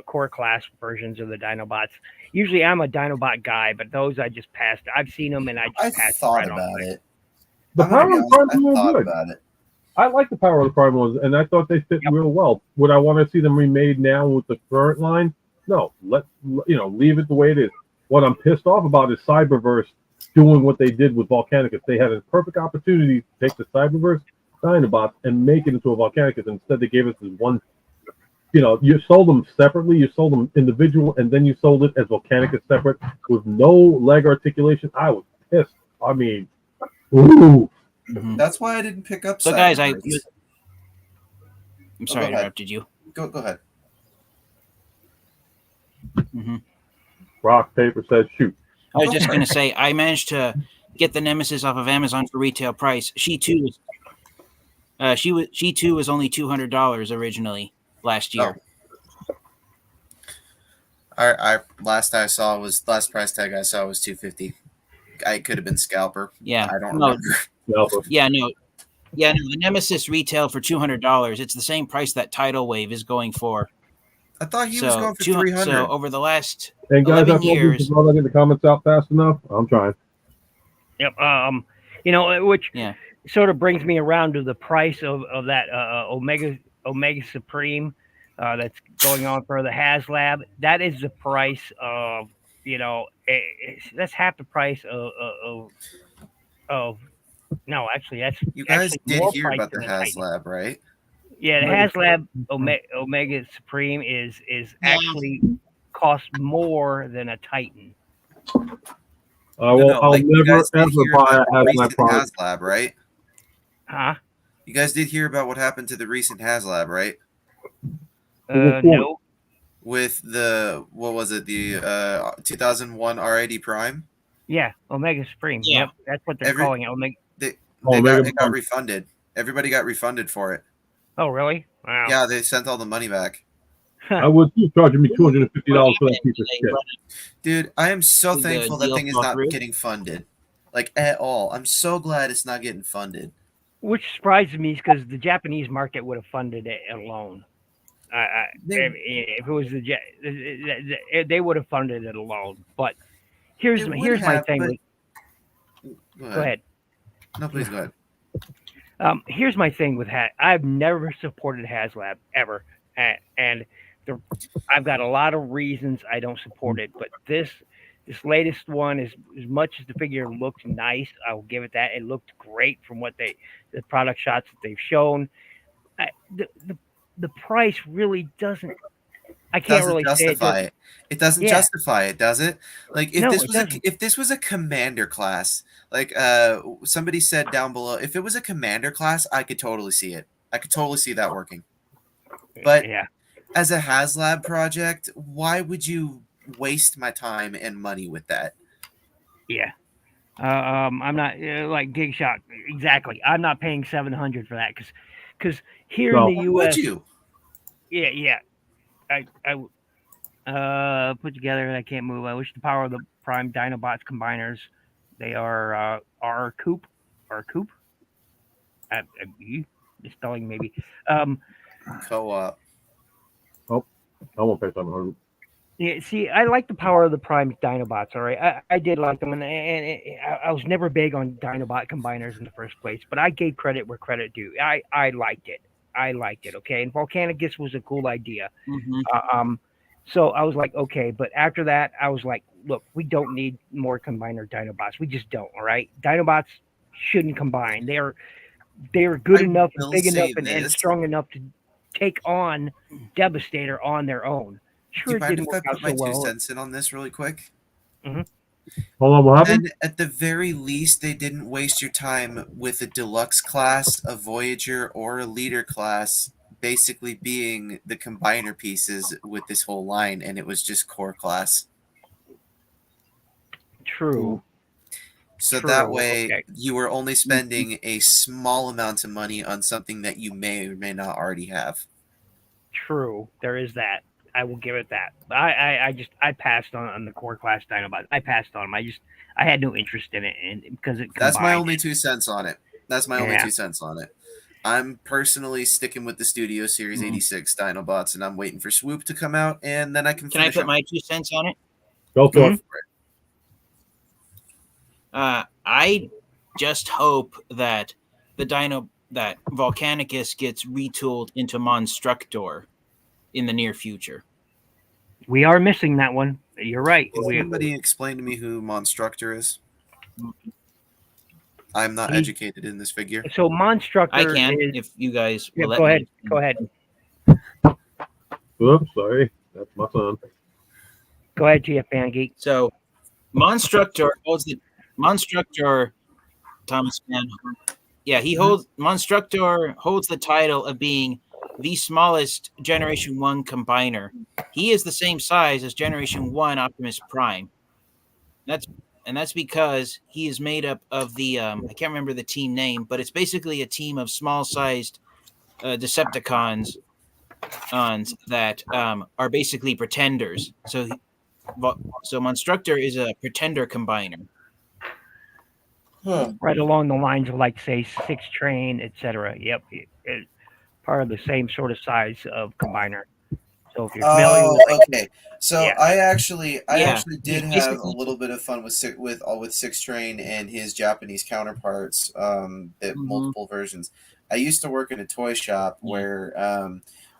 core class versions of the Dinobots. Usually I'm a Dinobot guy, but those I just passed. I've seen them and I just I passed thought right on about by. it. The I'm gonna Power be of the honest, Prime I was thought good. about it. I like the Power of the Prime ones, and I thought they fit real well. Would I want to see them remade now with the current line? No. Leave it the way it is. What I'm pissed off about is Cyberverse doing what they did with Volcanicus. They had a perfect opportunity to take the Cyberverse Dinobots and make it into a Volcanicus. Instead, they gave us this one. You sold them separately, you sold them individual, and then you sold it as Volcanicus separate with no leg articulation. I was pissed. I mean, ooh. Mhm. That's why I didn't pick up. So, guys, Cyberverse. I'm sorry I go ahead. interrupted you. Go ahead. Mhm. Rock, paper, says shoot. I was just going to say, I managed to get the Nemesis off of Amazon for retail price. She too was only $200 originally last year. I last price tag I saw was 250. I could have been scalper. Yeah, I don't no, remember. The Nemesis retail for $200. It's the same price that Tidal Wave is going for. I thought he was going for 300. So over the last And guys, 11 years, I'm not getting the comments out fast enough. I'm trying. Yep. Which yeah, sort of brings me around to the price of that Omega Supreme that's going on for the HasLab. That is the price of that's half the price of no, actually that's You guys actually did more hear price about the than a Titan. HasLab, right? Yeah, the HasLab Omega Supreme is actually cost more than a Titan. I'll you never guys did ever hear buy about a the hazmat recent product. HasLab, right? Huh? You guys did hear about what happened to the recent HasLab, right? No. With what was it, the 2001 RID Prime? Yeah, Omega Supreme. Yeah. Yep, that's what they're calling it. Omega. It Omega got Prime. refunded. Everybody got refunded for it. Oh, really? Wow. Yeah, they sent all the money back. I would keep charging me $250 What for that happened? piece of Did they shit. run Dude, I am so Did the thankful that deal thing is fall not through? getting funded. Like, at all. I'm so glad it's not getting funded. Which surprises me because the Japanese market would have funded it alone. If it was they would have funded it alone. But here's It would my have, thing. but Go ahead. No, please go ahead. Here's my thing with I've never supported HasLab ever, and I've got a lot of reasons I don't support it. But this latest one is, as much as the figure looks nice, I will give it that. It looked great from what the product shots that they've shown. The price really doesn't. I can't Doesn't really justify say it. It doesn't Yeah. justify it, does it? Like, if No, this it was doesn't. if this was a commander class, like somebody said down below, if it was a commander class, I could totally see it. I could totally see that working. But yeah. as a HasLab project, why would you waste my time and money with that? Yeah. I'm not like Gig Shot. Exactly. I'm not paying $700 for that because here No. in the Would U.S. you? Yeah. I put together. I can't move. I wish the power of the Prime Dinobots combiners. They are R-Coop. R-Coop. Spelling maybe. Co-op. I won't pay $700. Yeah, see, I like the power of the Prime Dinobots. All right, I did like them, and I was never big on Dinobot combiners in the first place. But I gave credit where credit due. I liked it. Okay, and Volcanicus was a cool idea. Mm-hmm. So I was like, okay, but after that, I was like, look, we don't need more combiner Dinobots. We just don't. All right, Dinobots shouldn't combine. They're good enough, will big enough, say and this. strong enough to take on Devastator on their own. Do Sure, you it mind didn't if I work out put my so well. 2 cents in on this really quick? Hold on, what happened? And at the very least, they didn't waste your time with a deluxe class, a Voyager, or a leader class basically being the combiner pieces with this whole line, and it was just core class. True. So True, that way, okay. you were only spending a small amount of money on something that you may or may not already have. True. There is that. I will give it that. I passed on the core class Dinobot. I passed on them. I had no interest in it, and because it combined. That's my only 2 cents on it. Yeah. 2 cents on it. I'm personally sticking with the Studio Series 86 Dinobots, and I'm waiting for Swoop to come out, and then I can Can I finish put up. my 2 cents on it? Go for it. I just hope that that Volcanicus gets retooled into Monstructor in the near future. We are missing that one. You're right. Can somebody explain to me who Monstructor is? I'm not educated in this figure. So Monstructor I can is, if you guys yeah, will let go me. ahead. Go ahead. Oops, sorry. That's my son. Go ahead, GF Fan Geek. So Monstructor holds the Monstructor Thomas Mann. Yeah, Monstructor holds the title of being the smallest Generation 1 combiner. He is the same size as Generation 1 Optimus Prime. That's because he is made up of the I can't remember the team name, but it's basically a team of small-sized Decepticons that are basically pretenders. So Monstructor is a pretender combiner. Right along the lines of, like, say, Six Train, etc. Yep, it's part of the same sort of size of combiner. So if you're familiar with, okay. So yeah. I actually Yeah. did He's have a basically- little bit of fun with Six Train and his Japanese counterparts. Multiple versions. I used to work in a toy shop where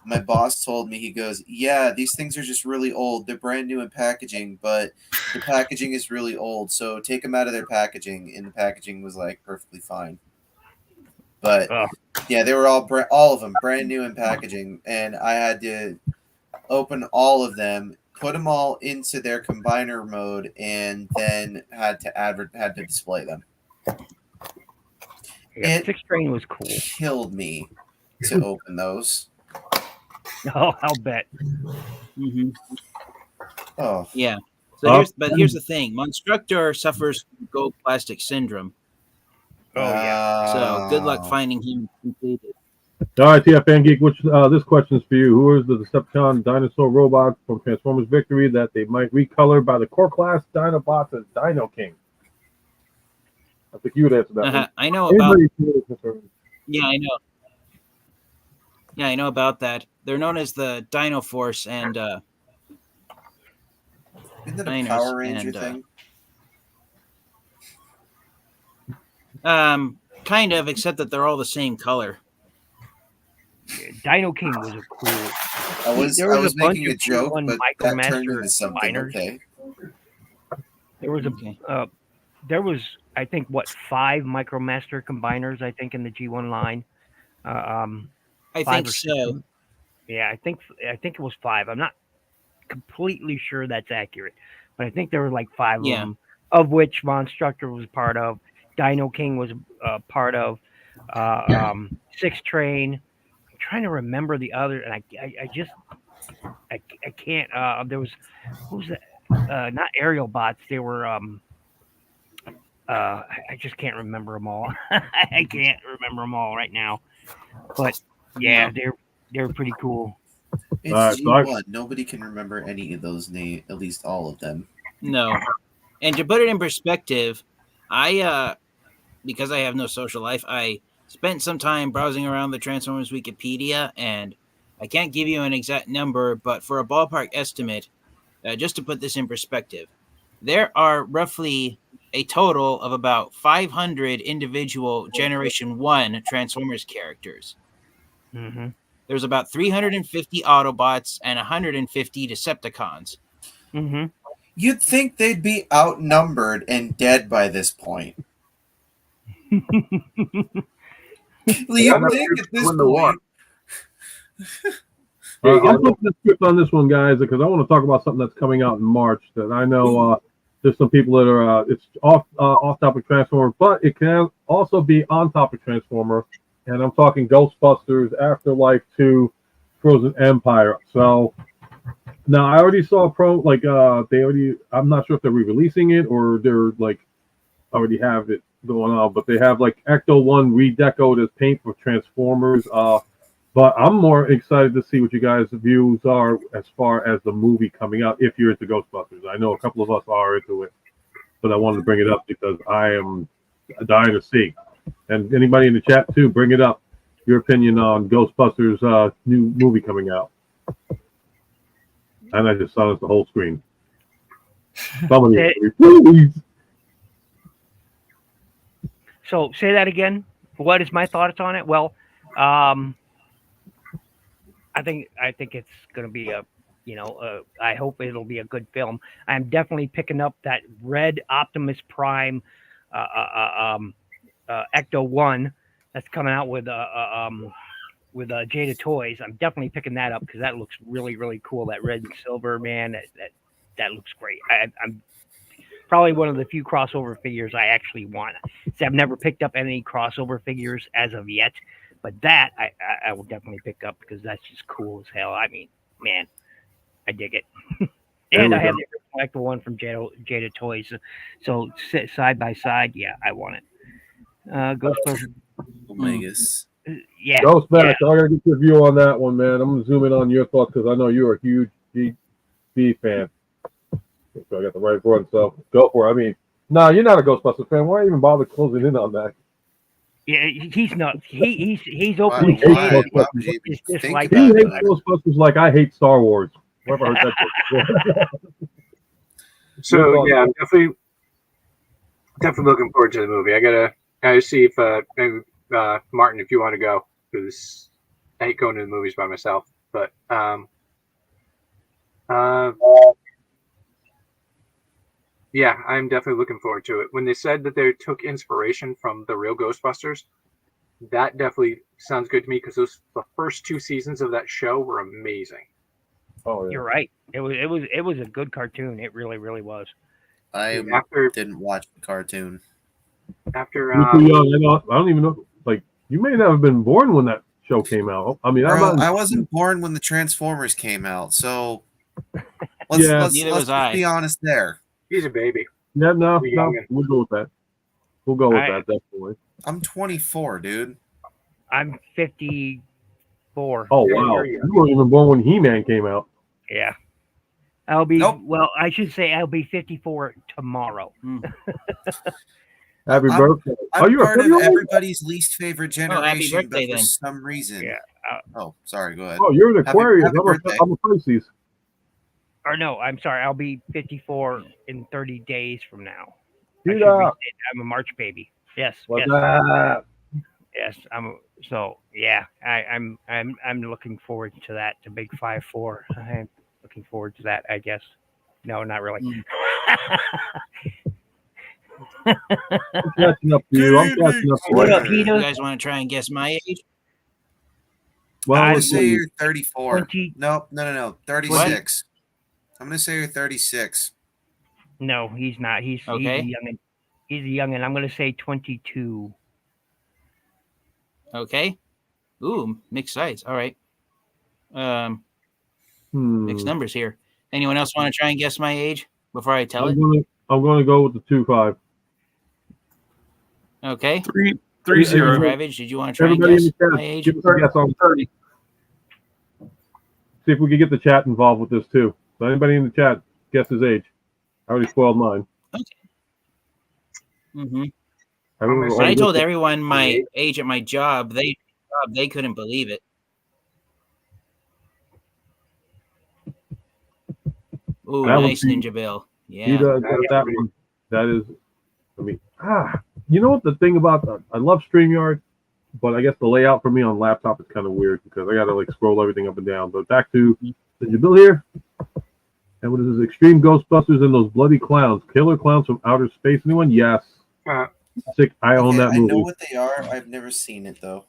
my boss told me, he goes, "Yeah, these things are just really old. They're brand new in packaging, but the packaging is really old. So take them out of their packaging." And the packaging was like perfectly fine. But yeah, they were all of them brand new in packaging, and I had to open all of them, put them all into their combiner mode, and then had to display them. Yeah, It Six Train was cool. killed me to open those. Oh, I'll bet. Mm-hmm. Oh, Yeah. So here's the thing: Monstructor suffers from gold plastic syndrome. Oh yeah. So good luck finding him completed. All right, TF Fan Geek, which this question is for you. Who is the Decepticon dinosaur robot from Transformers Victory that they might recolor by the core class Dinobots as Dino King? I think you would answer that one. I know about. Anybody- Yeah, I know. Yeah, I know about that. They're known as the Dino Force and isn't that a Dinos Power Ranger and, thing? Kind of, except that they're all the same color. Dino King was a cool. I was a bunch making a of joke, G1 but that turned Micromaster into something. combiners. Okay. There was there was I think 5 Micromaster combiners I think in the G1 line. I think so. Yeah, I think it was 5. I'm not completely sure that's accurate, but I think there were like 5 of them, of which Monstructor was part of. Dino King was part of. Six Train. I'm trying to remember the other, and I can't. There was who's that? Not aerial bots. They were. I just can't remember them all. I can't remember them all right now, but yeah, they're pretty cool. It's G1. Nobody can remember any of those names, at least all of them. No. And to put it in perspective, because I have no social life, I spent some time browsing around the Transformers Wikipedia, and I can't give you an exact number, but for a ballpark estimate, just to put this in perspective, there are roughly a total of about 500 individual Generation 1 Transformers characters. Mm-hmm. There's about 350 Autobots and 150 Decepticons. Mm-hmm. You'd think they'd be outnumbered and dead by this point. You'd think at this point. I'm putting the script on this one, guys, because I want to talk about something that's coming out in March that I know there's some people that are it's off-topic Transformer, but it can also be on-topic Transformer, and I'm talking Ghostbusters, Afterlife 2, Frozen Empire. So now I already saw I'm not sure if they're re-releasing it or they're like already have it going on, but they have like Ecto 1 redecoed as paint for Transformers. But I'm more excited to see what you guys' views are as far as the movie coming out, if you're into Ghostbusters. I know a couple of us are into it, but I wanted to bring it up because I am dying to see. And anybody in the chat, too, bring it up. Your opinion on Ghostbusters' new movie coming out. And I just silenced the whole screen. Somebody, please. So say that again. What is my thoughts on it? Well, I think it's going to be I hope it'll be a good film. I'm definitely picking up that red Optimus Prime Ecto 1 that's coming out with Jada Toys. I'm definitely picking that up because that looks really, really cool. That red and silver, man, that looks great. I'm probably one of the few crossover figures I actually want. See, I've never picked up any crossover figures as of yet, but that I will definitely pick up because that's just cool as hell. I mean, man, I dig it. And I have the Ecto one from Jada Toys. So side by side, yeah, I want it. Ghostbusters. Omegas. Yeah. Ghost Max, I gotta get your view on that one, man. I'm gonna zoom in on your thoughts because I know you're a huge GB fan. So I got the right one, so go for it. I mean, no, you're not a Ghostbusters fan. Why even bother closing in on that? Yeah, he's not. He's openly saying his dislike. He hates Ghostbusters like I hate Star Wars. Whoever heard that. So yeah, I'm definitely looking forward to the movie. I gotta see if maybe Martin, if you want to go, because I hate going to the movies by myself. But yeah, I'm definitely looking forward to it. When they said that they took inspiration from the real Ghostbusters, that definitely sounds good to me because the first 2 seasons of that show were amazing. Oh yeah. You're right. It was a good cartoon. It really was. I After didn't watch the cartoon. after You're too young. I don't even know. Like, you may not have been born when that show came out. I mean, Bro, I'm not. I wasn't born when the Transformers came out, so Yeah. let's Neither was just I. be honest there. he's a baby. Yeah, no, Too no. young. We'll go with that. We'll go with I- that, definitely. I'm 24, dude. I'm 54. Oh, Yeah, wow. you're young. You weren't even born when He-Man came out. Yeah. I'll be Nope. well. I should say I'll be 54 tomorrow. Happy I'm- birthday. I'm you're a part of February? everybody's least favorite Oh, happy generation, birthday, but for then. some reason. Yeah. Oh, sorry. Go ahead. Oh, you're an Aquarius. happy birthday. I'm a Pisces. Or no, I'm sorry. I'll be 54 in 30 days from now. I Dude, should restate that. I'm a March baby. Yes. what's Yes. that? Yes. So yeah. I'm looking forward to that. The big 5-4. I'm looking forward to that. I guess. No, not really. I'm catching up to you. I'm catching up to What you. up, You Peter? guys want to try and guess my age? Well, I'm gonna let's say see. you're 34. 20. No. 36. I'm gonna say you're 36. No, he's not. He's Okay. a youngin. He's a youngin. I'm gonna say 22. Okay. Ooh, mixed sides. All right. Hmm. Mixed numbers here. Anyone else want to try and guess my age before I tell it? I'm going to go with the 2-5. Okay. 3-0. Ravage, did you want to try and Everybody in guess the my chat, age? give us a guess on 30. See if we can get the chat involved with this too. So anybody in the chat guess his age. I already spoiled mine. Mm-hmm. remember gonna When I all told this- everyone my age at my job, they couldn't believe it. Ooh, That would nice be- Ninja Bill. He Yeah. does that one. That is, I mean, you know what the thing about I love StreamYard, but I guess the layout for me on laptop is kind of weird because I got to like scroll everything up and down. But back to Ninja Bill here. And what is this? Extreme Ghostbusters and those bloody clowns. Killer clowns from outer space. Anyone? Yes. Sick. I own that I movie. know what they are. I've never seen it though.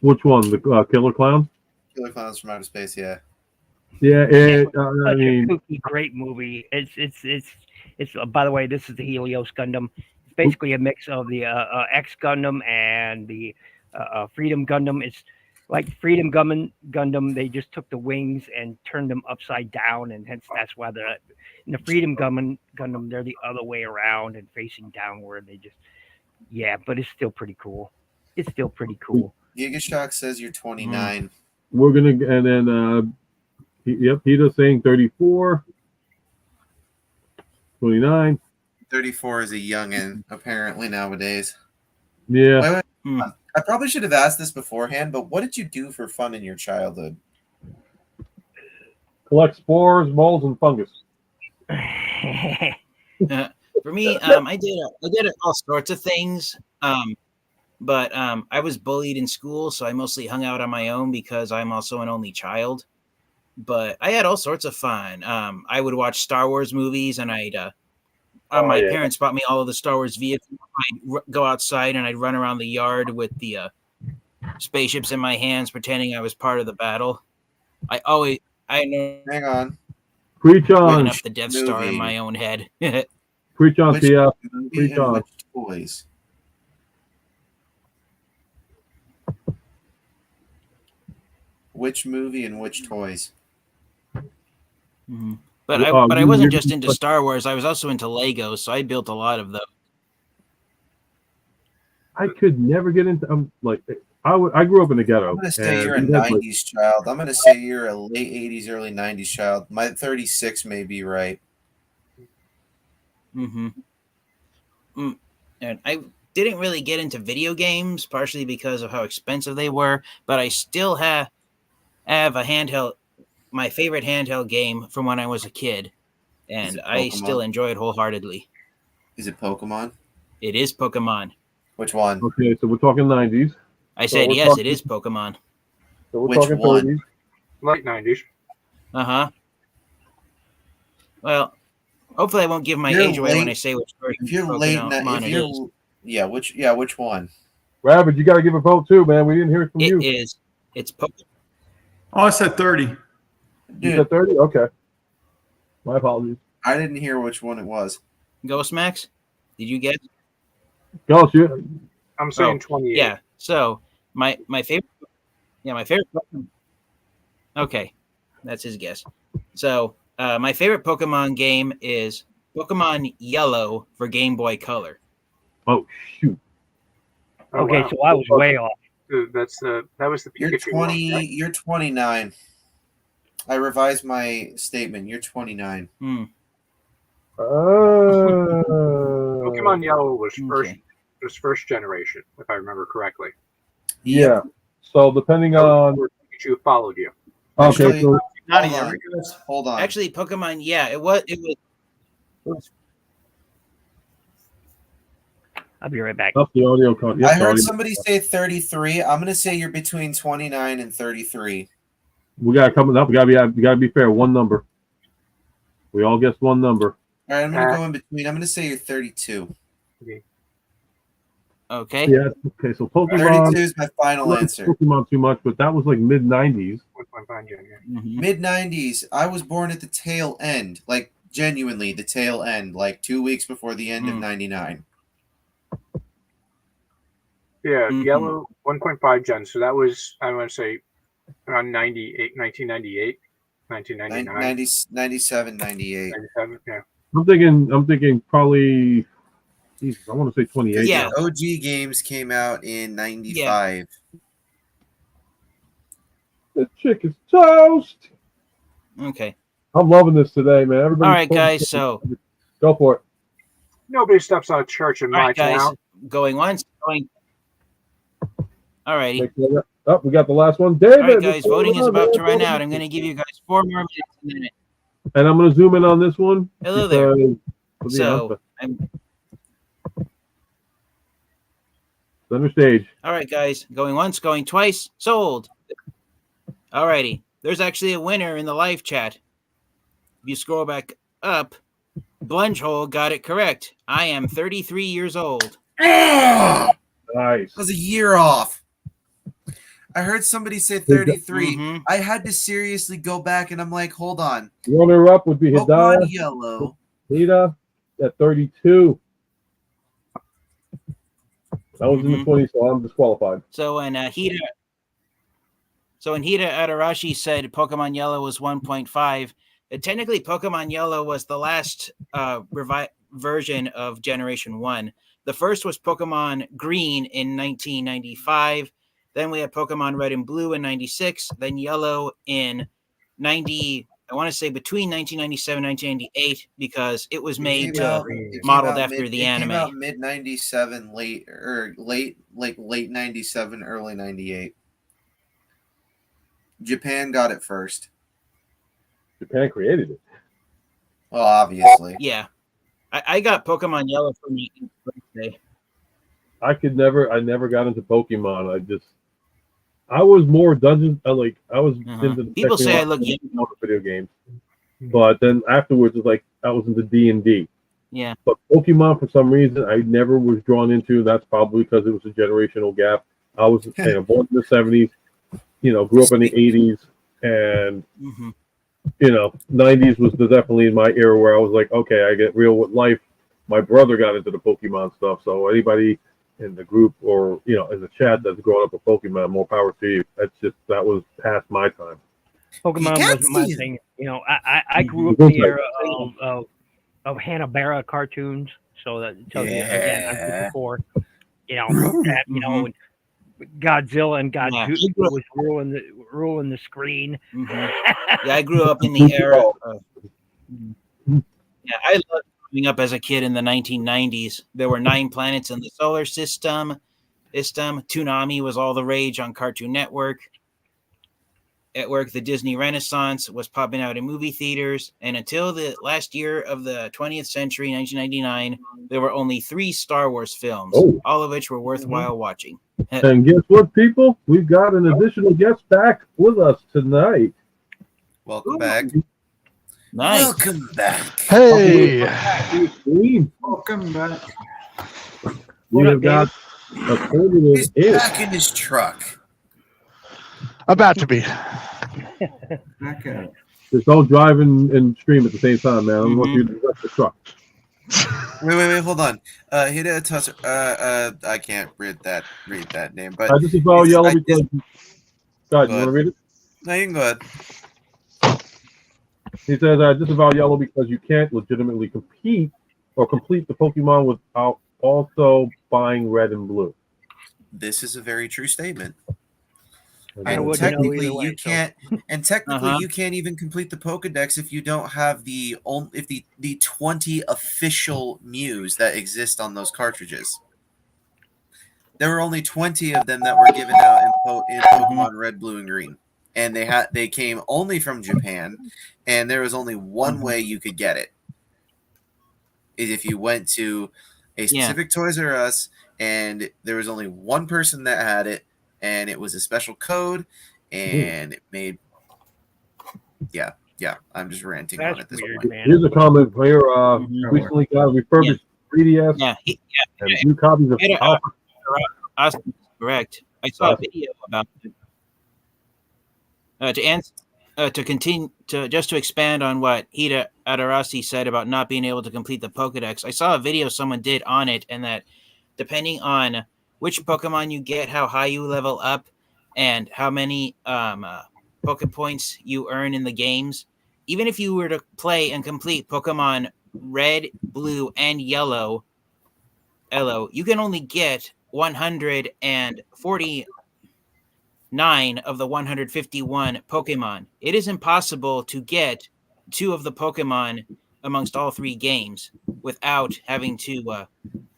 Which one? The Killer Clown? Killer Clowns from Outer Space. Yeah. Yeah. I Such mean, a kooky, great movie. It's. By the way, this is the Helios Gundam. It's basically a mix of the X Gundam and the Freedom Gundam. It's like Freedom Gundam. They just took the wings and turned them upside down, and hence that's why they're in the Freedom Gundam. They're the other way around and facing downward. They just but it's still pretty cool. It's still pretty cool. Gigashock says you're 29. we're gonna and then Peter's saying 34, 29. 34 is a youngin, apparently nowadays. Yeah. Wait, Hmm. I probably should have asked this beforehand, but what did you do for fun in your childhood? Collect spores, moles, and fungus. For me, I did all sorts of things. But I was bullied in school, so I mostly hung out on my own because I'm also an only child. But I had all sorts of fun. I would watch Star Wars movies, and my parents bought me all of the Star Wars vehicles. I'd go outside and I'd run around the yard with the spaceships in my hands, pretending I was part of the battle. I know Hang on. Preach running on. up the Death Star in Movie. my own head. Preach on, Which TF. movie Preach and on. which toys? Which movie and which toys? Mhm. But Oh, I you- wasn't you- just into Star Wars. I was also into Legos, so I built a lot of those. I could never get into. I grew up in the ghetto. I'm going to say and you're a we had, like, 90s child. I'm going to say you're a late 80s, early 90s child. My 36 may be right. Mm-hmm. And I didn't really get into video games, partially because of how expensive they were. But I still have a handheld, my favorite handheld game from when I was a kid, and it I Pokemon? still enjoy it wholeheartedly. Is it Pokemon? It is Pokemon. Which one? Okay, so we're talking 90s. I said we're yes, talking- it is Pokemon. So we're Which talking one? 30s. Late 90s. Uh-huh. Well, hopefully I won't give my You're age away when late- I say which version If you're of late, Pokemon if it you're is. which one? Rabbit, you got to give a vote too, man. We didn't hear it from It you. is. It's Pokemon. Oh, I said 30. You said 30? Okay. My apologies. I didn't hear which one it was. Ghost Max, did you get? Go shoot. I'm saying 28. Yeah. So my favorite. Yeah, my favorite. Okay, that's his guess. So my favorite Pokemon game is Pokemon Yellow for Game Boy Color. Oh shoot. Oh, Okay, wow. so I was way off. That was the You're Pikachu 20. one, right? You're 29. I revised my statement. You're 29. Pokemon Yellow was Okay. first generation, if I remember correctly. Yeah. So depending on. Pikachu followed you. Okay. Actually, So Not Hold on. even. Hold on. Actually, Pokemon. Yeah, it was. I'll be right back. up the audio. Yes, I heard audio. somebody say 33. I'm gonna say you're between 29 and 33. We got coming up. We gotta be fair. One number. We all guessed one number. All right, I'm gonna go in between. I'm gonna say you're 32. Okay. Yeah. Okay. So Pokemon. 32 is my final answer. Pokemon too much, but that was like mid '90s. Mhm. Mid 90s. I was born at the tail end, like genuinely the tail end, like 2 weeks before the end of 99. Yeah, Mhm. Yellow 1.5 gen. So that was, I want to say, around 1998, 1999, 90, 97, 98. 97. Yeah. I'm thinking probably. Jesus, I want to say 28. Yeah. now. OG games came out in 95. The chick is toast. Okay. I'm loving this today, man. Everybody. All right, guys. So, Go for it. Nobody steps on a church in all my right, guys. town. Going once. Going. All righty. Make sure that- Oh, we got the last one. David. All right, guys. what's going Voting is on, about to man? run out. I'm going to give you guys 4 more minutes in a minute. And I'm going to zoom in on this one. Hello there. because- for the So, announcement. I'm. Center stage. All right, guys. Going once, going twice. Sold. All righty. There's actually a winner in the live chat. If you scroll back up, Blungehole got it correct. I am 33 years old. I Nice. was a year off. I heard somebody say 33. Mhm. I had to seriously go back and I'm like, hold on. Runner up would be Pokemon Hidayah. Yellow. Nita at 32. That was in the Mhm. 20s, so I'm disqualified. So when Hida Adarashi said Pokemon Yellow was 1.5, technically Pokemon Yellow was the last version of Generation 1. The first was Pokemon Green in 1995. Then we had Pokemon Red and Blue in 96. Then Yellow in 90. I want to say between 1997 and 1998 because it was made modeled after the anime. It came out mid 97, late 97, early 98. Japan got it first. Japan created it. Well, obviously. Yeah. I got Pokemon Yellow for my birthday. I never got into Pokemon. I was more Dungeons. I was into the People say I look young. video games, but then afterwards it's like I was into D&D. Yeah. But Pokemon, for some reason, I never was drawn into. That's probably because it was a generational gap. I was born in the 70s, grew up in the 80s, and 90s was definitely my era where I was like, okay, I get real with life. My brother got into the Pokemon stuff, so anybody in the group or in the chat that's growing up with Pokemon, more power to you. That was past my time. Pokemon wasn't my thing. I grew up in the era of Hanna-Barbera cartoons, so that tells you again I'm 54. And Godzilla and Godzilla was ruling the screen. Mm-hmm. Yeah, I grew up in the era. I loved growing up as a kid in the 1990s. There were 9 planets in the solar system. Toonami was all the rage on Cartoon Network. At work, the Disney Renaissance was popping out in movie theaters. And until the last year of the 20th century, 1999, there were only 3 Star Wars films, all of which were worthwhile watching. And guess what, people? We've got an additional guest back with us tonight. Welcome back. Nice. Welcome back. Hey. Welcome back. We have got a permanent He's back in his truck. About to be. Okay. Just don't drive and stream at the same time, man. I don't want you to wreck the truck. Wait, hold on. Hida Tuss- I can't read that name, but I disavow he says, yellow I because. God, you Go want to read it? no, you can go ahead. He says, I disavow yellow because you can't legitimately compete or complete the Pokemon without also buying red and blue. This is a very true statement. I And wouldn't know technically, either way, you so. can't. And technically, Uh-huh. you can't even complete the Pokedex if you don't have the 20 official Mews that exist on those cartridges. There were only 20 of them that were given out in Pokemon Red, Blue, and Green, and they came only from Japan, and there was only one way you could get it. Is if you went to a specific Toys R Us, and there was only one person that had it, and it was a special code, and it made. Yeah. I'm just ranting That's on it this weird, point. man. Here's a comment here. Recently got a refurbished 3DS and new copies of Correct. I saw a video about it. To continue to expand on what Hida Adarasi said about not being able to complete the Pokedex. I saw a video someone did on it, and that depending on which Pokemon you get, how high you level up, and how many Poke Points you earn in the games, even if you were to play and complete Pokemon Red, Blue, and Yellow, you can only get 149 of the 151 Pokemon. It is impossible to get 2 of the Pokemon amongst all 3 games without having to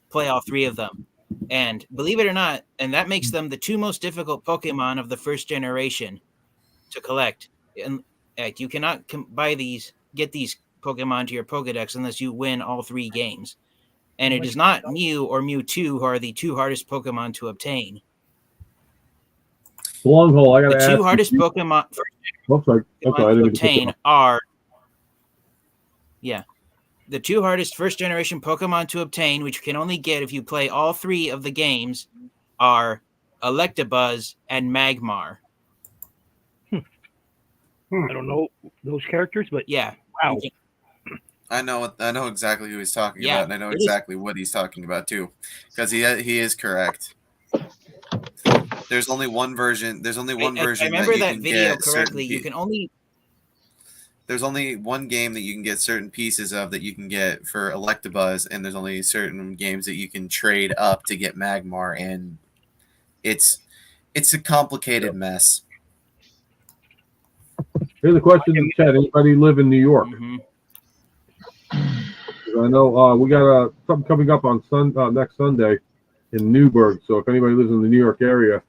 play all 3 of them. And believe it or not, and that makes them the 2 most difficult Pokemon of the first generation to collect. And you cannot get these Pokemon to your Pokedex unless you win all 3 games. And it is not Mew or Mewtwo who are the 2 hardest Pokemon to obtain. Long haul. I got to ask. The 2 hardest Pokemon to obtain are the 2 hardest first generation Pokemon to obtain, which you can only get if you play all 3 of the games, are Electabuzz and Magmar. I don't know those characters, but wow. I know exactly who he's talking about, and I know exactly what he's talking about too, because he is correct. There's only one version. There's only one version. I remember that video correctly. You can only. There's only one game that you can get certain pieces of that you can get for Electabuzz, and there's only certain games that you can trade up to get Magmar, and it's a complicated mess. Here's a question in the chat. Anybody live in New York? I know we got something coming up on next Sunday in Newburgh. So if anybody lives in the New York area,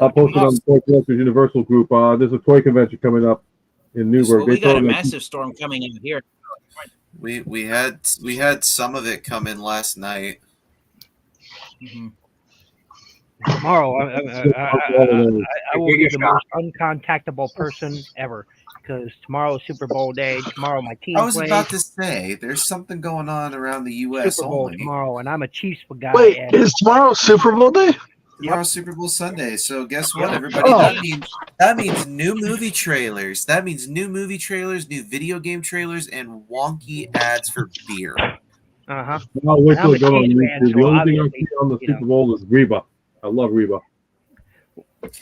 I'll post it on the Toy Collectors Universal group. There's a toy convention coming up in Newburgh. We got a massive storm coming in here. We had some of it come in last night. Tomorrow, I will be the most uncontactable person ever, because tomorrow is Super Bowl day. Tomorrow, my team. I was about to say there's something going on around the U.S. Super Bowl only tomorrow, and I'm a Chiefs guy. Wait, is tomorrow Super Bowl day? Tomorrow's Super Bowl Sunday. So guess what, everybody? That means new movie trailers. That means new movie trailers, new video game trailers, and wonky ads for beer. I'll wait till it goes on YouTube. The only thing I see on the Super Bowl is Reba. I love Reba.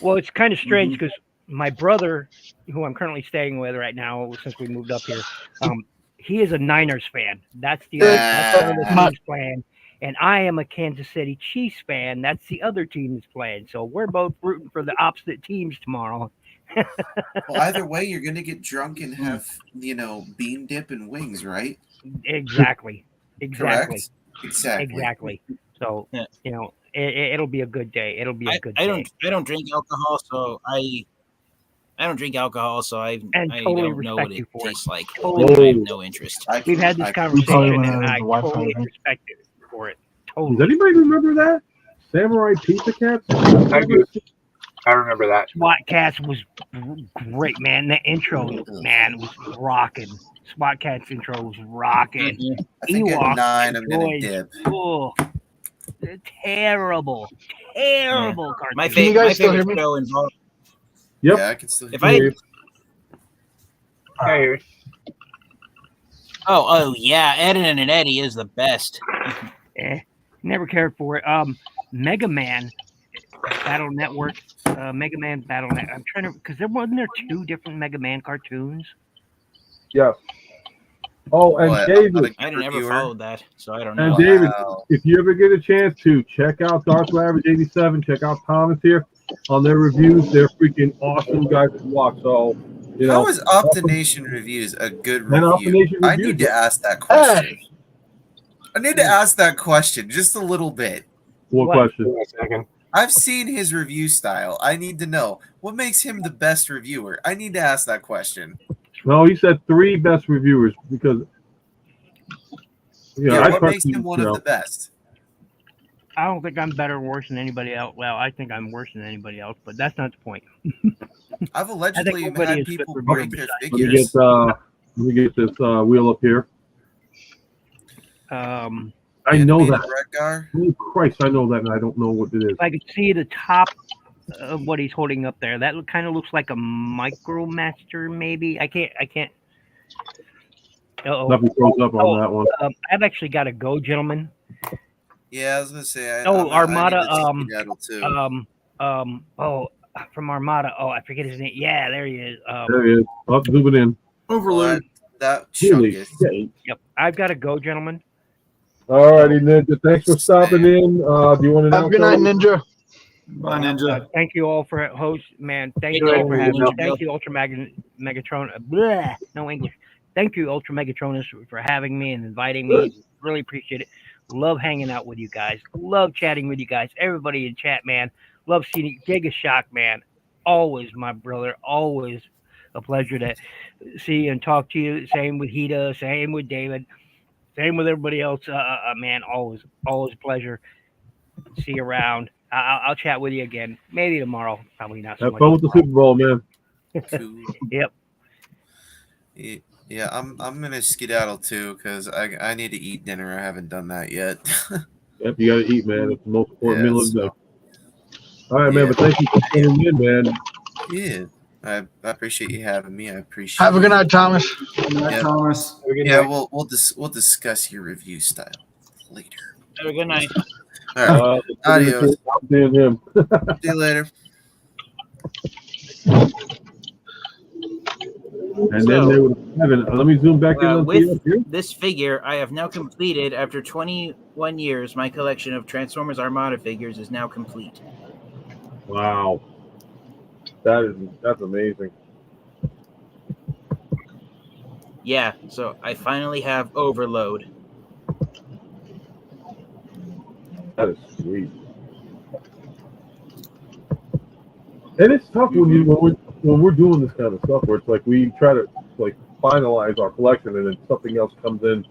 Well, it's kind of strange because my brother, who I'm currently staying with right now since we moved up here, he is a Niners fan. That's one of the teams playing. And I am a Kansas City Chiefs fan. That's the other team that's playing. So we're both rooting for the opposite teams tomorrow. Well, either way, you're going to get drunk and have, bean dip and wings, right? Exactly. Correct? Exactly. So, it'll be a good day. It'll be a good day. I don't drink alcohol, so I don't know what it tastes like. I have no interest. We've had this conversation, and I totally respect it for it. Totally. Does anybody remember that? Samurai Pizza Cats? I remember that. SWAT Cats was great, man. The intro, was rocking. SWAT Cats intro was rocking. I think at 9 I'm going to dip. Oh, terrible cartoon. My favorite show involved. Yep. Yeah, I can still hear you. Hey, Oh yeah, Ed and Eddie is the best. Never cared for it. Mega Man Battle Network. Mega Man Battle Net. I'm trying to because wasn't there 2 different Mega Man cartoons. Yes. Oh, and What, David. I never reviewer? followed that, so I don't And know. David, Wow. if you ever get a chance to check out Dark Ravage 87, check out Thomas here on their reviews. They're freaking awesome guys to watch. So, you know. How is Optination Reviews a good And review? Optination I Reviews, need to yeah. ask that question. I need to ask that question just a little bit. What question? wait a second. I've seen his review style. I need to know what makes him the best reviewer. I need to ask that question. No, he said 3 best reviewers because Yeah, I what trust makes you, him one you of know. the best? I don't think I'm better or worse than anybody else. Well, I think I'm worse than anybody else, but that's not the point. I've allegedly everybody had is good people for break being their beside figures. Let me get this wheel up here. I know Animated that. Redgar. Oh, Christ, I know that, and I don't know what it is. If I could see the top of what he's holding up there, that kind of looks like a Micromaster, maybe. I can't. Uh-oh. Nothing throws up on that one. I've actually got to go, gentlemen. Yeah, I was gonna say. Armada. I need to too. From Armada. Oh, I forget his name. Yeah, there he is. There he is. Oh, zoom it in. Overload. That Holy chungus. shit. Yep, I've got to go, gentlemen. All righty, Ninja. Thanks for stopping in. Do you want to Have a good night, Ninja. Bye, Ninja. Thank you all for host, man. Thank Hey, you all Ninja, for having me. Ninja. Thank you, Megatron. No English. Thank you, Ultramegatronus, for having me and inviting me. Really appreciate it. Love hanging out with you guys. Love chatting with you guys. Everybody in chat, man. Love seeing you. Giga Shock, man. Always my brother. Always a pleasure to see and talk to you. Same with Hita. Same with David. Same with everybody else. Man, always a pleasure. See you around. I'll chat with you again. Maybe tomorrow. Probably not so Have much. fun with the Super Bowl, man. Yep. Yeah, I'm gonna skedaddle too because I need to eat dinner. I haven't done that yet. Yep, you got to eat, man. It's the most important meal of the day. All right, Yeah. man. But thank you for tuning in, man. Yeah, I appreciate you having me. I appreciate. Have a good night, Thomas. Good night, Yeah. Thomas. Have a good Yeah, night. we'll discuss your review style later. Have a good night. All right, adios. I'm seeing him. See you later. And then they would have it. Let me zoom back in on With here. this figure, I have now completed, after 21 years, my collection of Transformers Armada figures is now complete. Wow, that's amazing. Yeah, so I finally have Overload. That is sweet. And it's tough when we're doing this kind of stuff where it's like we try to like finalize our collection and then something else comes in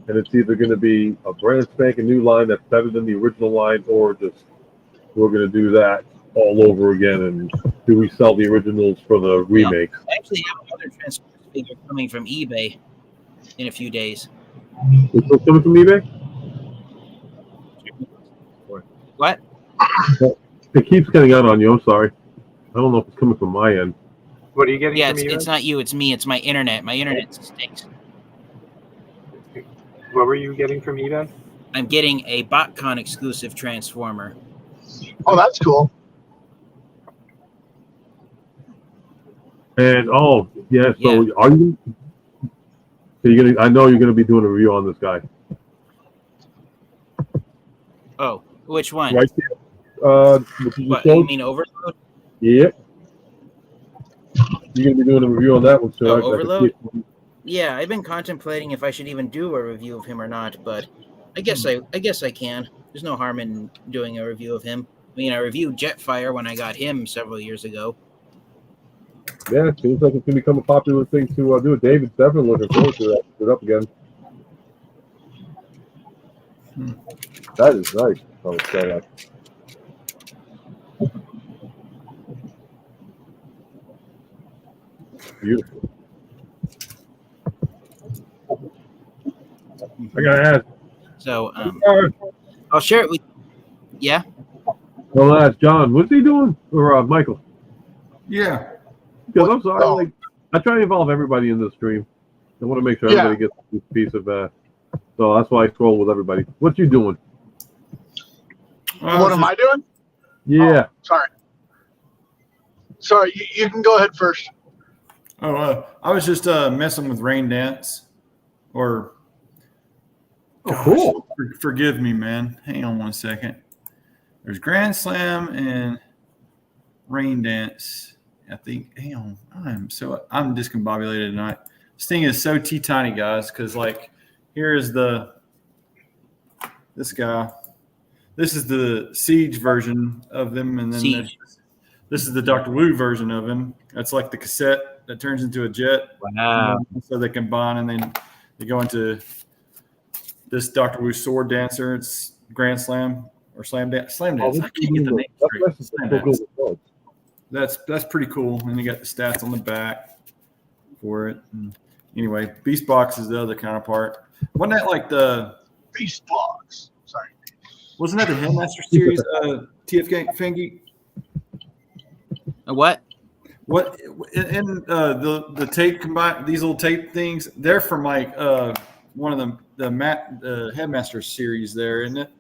and it's either going to be a brand spanking new line that's better than the original line or just we're going to do that all over again and do we sell the originals for the remakes? I actually have another Transformers figure coming from eBay in a few days. Is it coming from eBay? What? It keeps getting out on you. I'm sorry. I don't know if it's coming from my end. What are you getting Yeah, from it's not you, it's me. It's my internet. My internet stinks. What were you getting from eBay? I'm getting a BotCon exclusive Transformer. Oh, that's cool. And so are you? I know you're gonna be doing a review on this guy. Oh, which one? Right there. Which you What, showed? you mean Overload? Yep. You're gonna be doing a review on that one, so Oh, I can Overload? see it. Yeah, I've been contemplating if I should even do a review of him or not, but I guess I can. There's no harm in doing a review of him. I mean, I reviewed Jetfire when I got him several years ago. Yeah, it seems like it's gonna become a popular thing to do. David's definitely looking forward to that. Put it up again. That is nice. I would say that. Beautiful. I gotta ask. So I'll share it with yeah. I'll ask John. What's he doing? Or Michael? Yeah. Because I'm sorry, Oh. like I try to involve everybody in the stream. I want to make sure everybody gets a piece of so that's why I scroll with everybody. What you doing? What am I doing? Yeah. Oh, sorry. You can go ahead first. I was just messing with Rain Dance. Or cool. Forgive me, man. Hang on one second. There's Grand Slam and Rain Dance. I think. Hang on. I'm discombobulated tonight. This thing is so teeny, guys. Because here is this guy. This is the Siege version of them, and then this is the Dr. Wu version of him. That's like the cassette that turns into a jet. Wow. So they combine, and then they go into this Dr. Wu sword dancer. It's Grand Slam or Slam Dance. Slam Dance. I can't get the name straight. Slam Dance. That's pretty cool. And you got the stats on the back for it. And anyway, Beast Box is the other counterpart. Wasn't that like the Beast Box? Sorry. Wasn't that the Headmaster series? TF Fangeek? A what? What in the tape combined? These little tape things. They're from one of them. The Headmaster series. There, isn't it?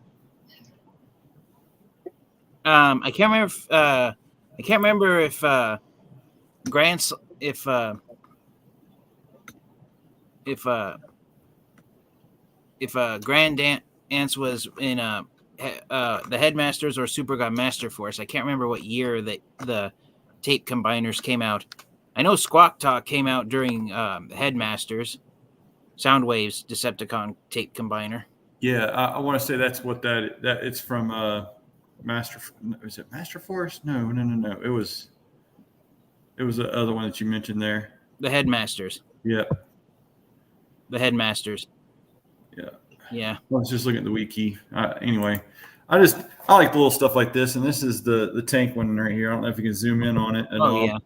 I can't remember if Grand Dance was in the Headmasters or Super God Master Force. I can't remember what year the tape combiners came out. I know Squawk Talk came out during Headmasters, Soundwave's Decepticon tape combiner. Yeah, I want to say that's what that it's from. Is it Master Force? No. It was the other one that you mentioned there. The Headmasters. Yeah. The Headmasters. Yeah. Yeah. I was just looking at the wiki. Anyway, I like the little stuff like this, and this is the tank one right here. I don't know if you can zoom in on it at all. Yeah.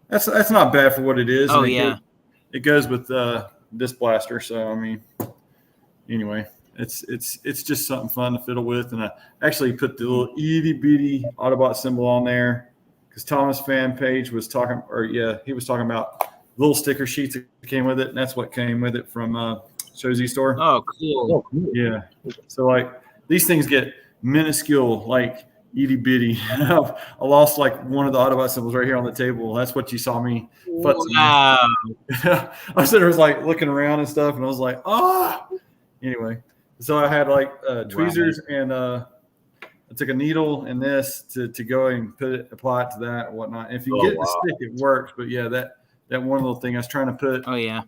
That's not bad for what it is. Oh yeah. It goes with this blaster, so I mean, anyway. It's just something fun to fiddle with, and I actually put the little itty bitty Autobot symbol on there because Thomas fan page was talking, he was talking about little sticker sheets that came with it, and that's what came with it from Show Z Store. Oh, cool. Yeah, so these things get minuscule, itty bitty. I lost one of the Autobot symbols right here on the table. That's what you saw me. Wow. I was looking around and stuff, and I was like, oh. Anyway. So I had tweezers and I took a needle and this to go and apply it to that and whatnot. If you get it to stick, it works. But yeah, that one little thing I was trying to put on the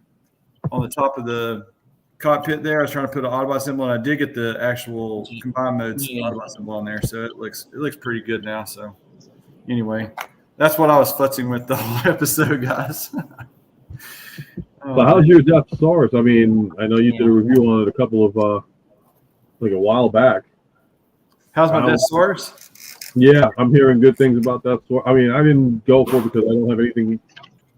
top of the cockpit there, I was trying to put an Autobot symbol, and I did get the actual combined modes Autobot symbol on there. So it looks pretty good now. So anyway, that's what I was futzing with the whole episode, guys. So how's your Deathsaurus? I mean, I know you did a review on it a couple of a while back. How's my Deathsaurus? Yeah, I'm hearing good things about Deathsaurus. I mean, I didn't go for it because I don't have anything.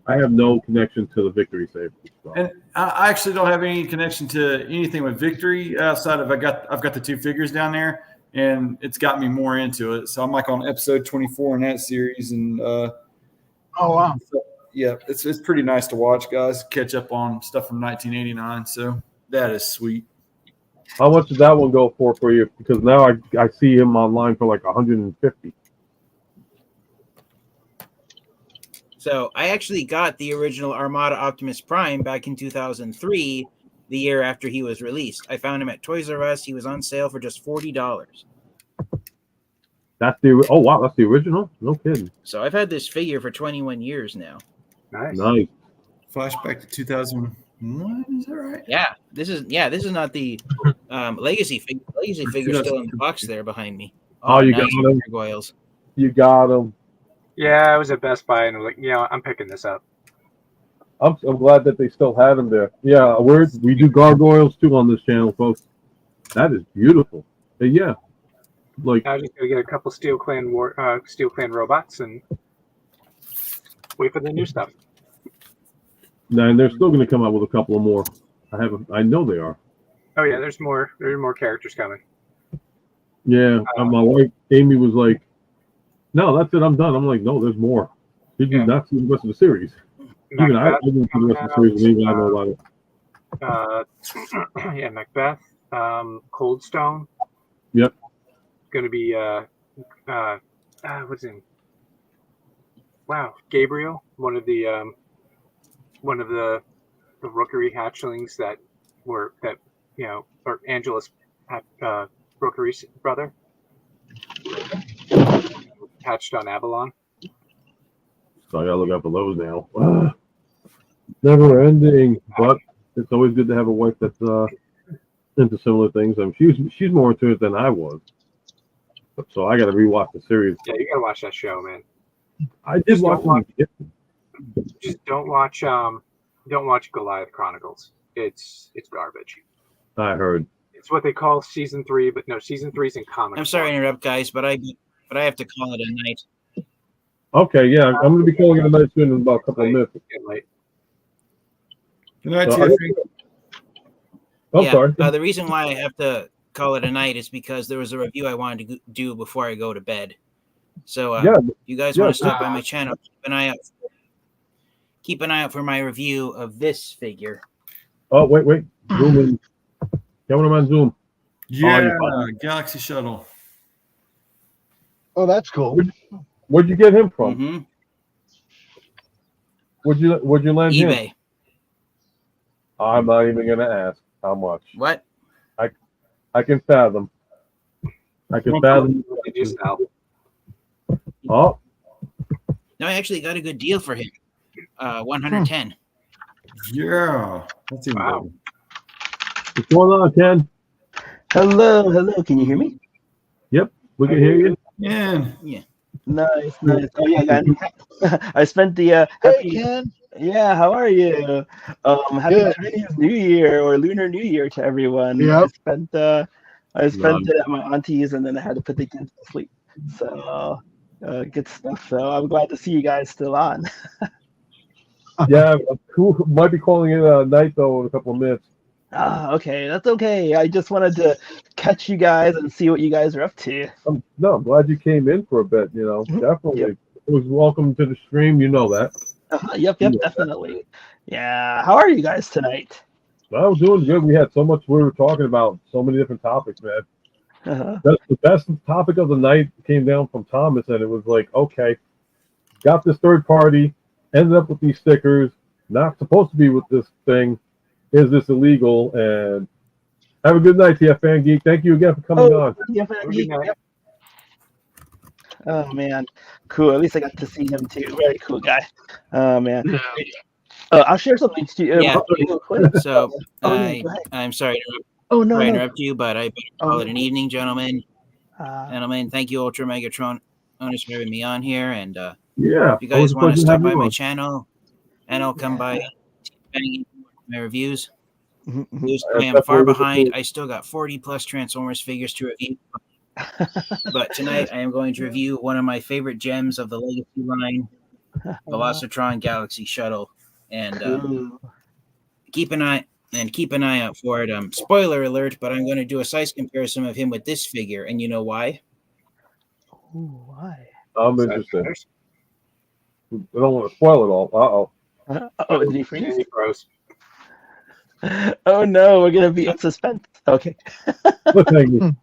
I have no connection to the Victory save. So. And I actually don't have any connection to anything with Victory outside of I've got the two figures down there, and it's got me more into it. So I'm on episode 24 in that series, and oh wow. Yeah, it's pretty nice to watch, guys. Catch up on stuff from 1989. So that is sweet. How much did that one go for you? Because now I see him online for 150. So I actually got the original Armada Optimus Prime back in 2003, the year after he was released. I found him at Toys R Us. He was on sale for just $40. That's the original? No kidding. So I've had this figure for 21 years now. Nice. Flashback to 2001, is that right? Yeah, this is not the Legacy figure. Legacy figure's still in the box there behind me. Oh, you got him. Gargoyles. You got him. Yeah, I was at Best Buy and I was like, I'm picking this up. I'm glad that they still have them there. Yeah, we do gargoyles too on this channel, folks. That is beautiful. Yeah, I'm just gonna get a couple Steel Clan robots and wait for the new stuff. And they're still going to come out with a couple of more. I know they are. Oh yeah, there's more characters coming. Yeah, my wife Amy was like, "No, that's it. I'm done." I'm like, "No, there's more. Did you not see the rest of the series?" Even I Macbeth didn't see the coming rest of the series, and even I know out. about it. Yeah, Macbeth. Cold Stone. Yep. Going to be what's in? Wow, Gabriel, one of the rookery hatchlings that or Angela's rookery brother hatched on Avalon. So I gotta look out for those now. Never ending, but it's always good to have a wife that's into similar things. She's more into it than I was. So I gotta rewatch the series. Yeah, you gotta watch that show, man. I did watch it. Just don't watch Goliath Chronicles. It's garbage. I heard. It's what they call season 3, but no, season 3's in comics. I'm sorry to interrupt, guys, but I have to call it a night. Okay, yeah, I'm gonna be calling it a night soon in about a couple of minutes. Good night, So, Jeffrey. Sorry. The reason why I have to call it a night is because there was a review I wanted to do before I go to bed. So you guys want to stop by my channel, keep an eye out for my review of this figure. Oh, wait. Zoom in. Coming on Zoom. Yeah, Galaxy Shuttle. Oh, that's cool. Where'd you get him from? Mm-hmm. Where'd you land him? eBay. I'm not even gonna ask how much. What? I can fathom. I can fathom. Oh, No, I actually got a good deal for him. 110. Yeah, that's even better. what's going on, Ken? Hello. Can you hear me? Yep, we can hear you. Yeah. Nice. Oh yeah, man. I spent the Hey, Ken. Yeah, how are you? Happy Good. Chinese New Year or Lunar New Year to everyone. Yep. I spent it at my auntie's, and then I had to put the kids to sleep. So good stuff. So I'm glad to see you guys still on. Yeah, cool. Might be calling it a night though in a couple of minutes. Okay, that's okay. I just wanted to catch you guys and see what you guys are up to. I'm glad you came in for a bit. Definitely. Yep. It was welcome to the stream. You know that. Yep, definitely. Yeah. How are you guys tonight? Well, doing good. We had so much we were talking about, so many different topics, man. That's the best topic of the night came down from Thomas, and it was like, okay, got this third party, ended up with these stickers, not supposed to be with this thing. Is this illegal? And have a good night, TF Fan Geek. Thank you again for coming on. Yep. Oh man, cool. At least I got to see him too. Very cool guy. Oh man. I'll share something to you. Real quick. So Go ahead. I'm sorry Oh to no. interrupt you, but I better call it an evening, gentlemen. Uh, Thank you, Ultra Megatron, for having me on here. And Yeah. if you guys want to stop by my on. channel, and I'll come by my reviews. mhm. I am far behind. I still got 40 plus Transformers figures to review. But tonight I am going to review one of my favorite gems of the Legacy line, Velocitron Galaxy Shuttle. And Cool. keep an eye out for it. Spoiler alert, but I'm going to do a size comparison of him with this figure, and you know why? Ooh, why? I'm interested. I don't want to spoil it all. Oh, did he freeze? Any pros? Oh no, we're gonna be in suspense. Okay. Cliffhanger.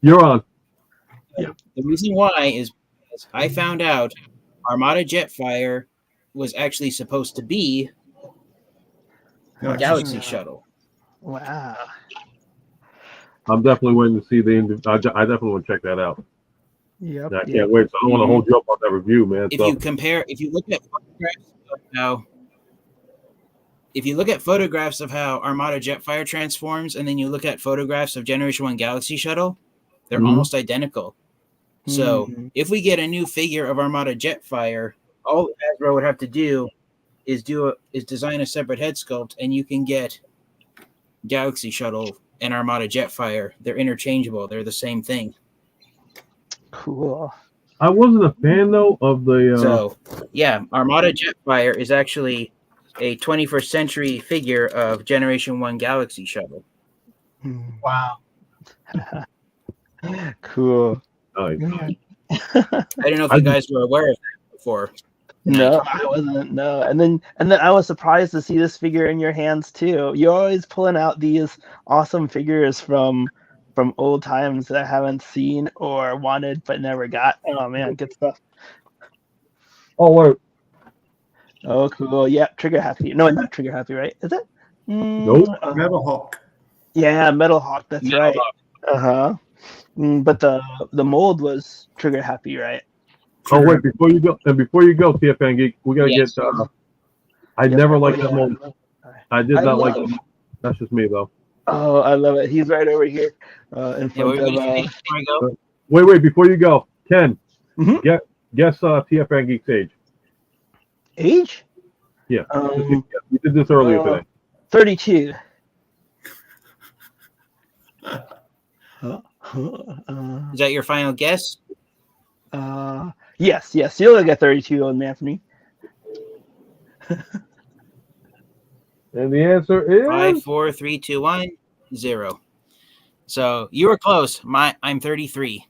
You're on. The reason why is because I found out Armada Jetfire was actually supposed to be a Galaxy Shuttle. Wow. I'm definitely waiting to see I definitely want to check that out. Yep. I can't wait. So I don't want to hold you up on that review, man. If you look at photographs of how Armada Jetfire transforms, and then you look at photographs of Generation 1 Galaxy Shuttle, they're almost identical. So if we get a new figure of Armada Jetfire, all Hasbro would have to do is design a separate head sculpt, and you can get Galaxy Shuttle and Armada Jetfire. They're interchangeable. They're the same thing. Cool. I wasn't a fan though of the. So yeah, Armada Jetfire is actually a 21st century figure of Generation 1 Galaxy Shuttle. Wow. Cool. Nice. I don't know if you guys were aware of that before. No, I wasn't. No, and then I was surprised to see this figure in your hands too. You're always pulling out these awesome figures from old times that I haven't seen or wanted but never got. Oh man, good stuff. Oh wait, Oh cool. Yeah, Trigger Happy. No, not Trigger Happy, right? Is it? Nope. Metal Hawk. Yeah, Metal Hawk. That's Metal right. Hawk. Uh-huh. But the mold was Trigger Happy, right? Oh wait, before you go, TFN Geek, we gotta Yes. get. I Yes, never oh, liked yeah, that mold. I did I not like love- it. That's just me though. Oh, I love it. He's right over here in Yeah, front what were you of. gonna say before I go? Wait, before you go, Ken, Mhm. guess TFN Geek's age. Age? Yeah, we did this earlier today. 32. Is that your final guess? Yes. You'll get 32 on Anthony. And the answer is 5, 4, 3, 2, 1, 0. So you were close. I'm 33.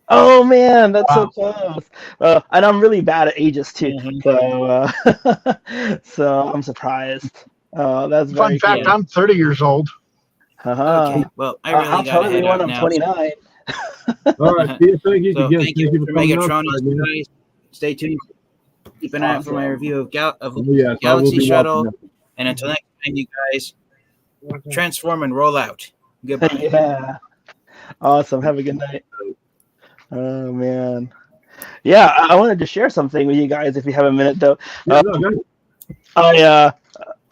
Oh man, that's so close. And I'm really bad at ages too. Mhm. So I'm surprised. That's Fun very fact: cool. I'm 30 years old. Okay. Well, I really I'll got to tell head you when out I'm now. 29. all right. TFN Geek So again. thank you for for coming Megatronus, outside, man. guys. Stay tuned. Keep an eye out for my review of Yes, I will Galaxy be Shuttle. watching that. And until next time, you guys transform and roll out. Goodbye. Yeah. Awesome. Have a good night. Oh man. Yeah, I wanted to share something with you guys if you have a minute though. Yeah, no, no.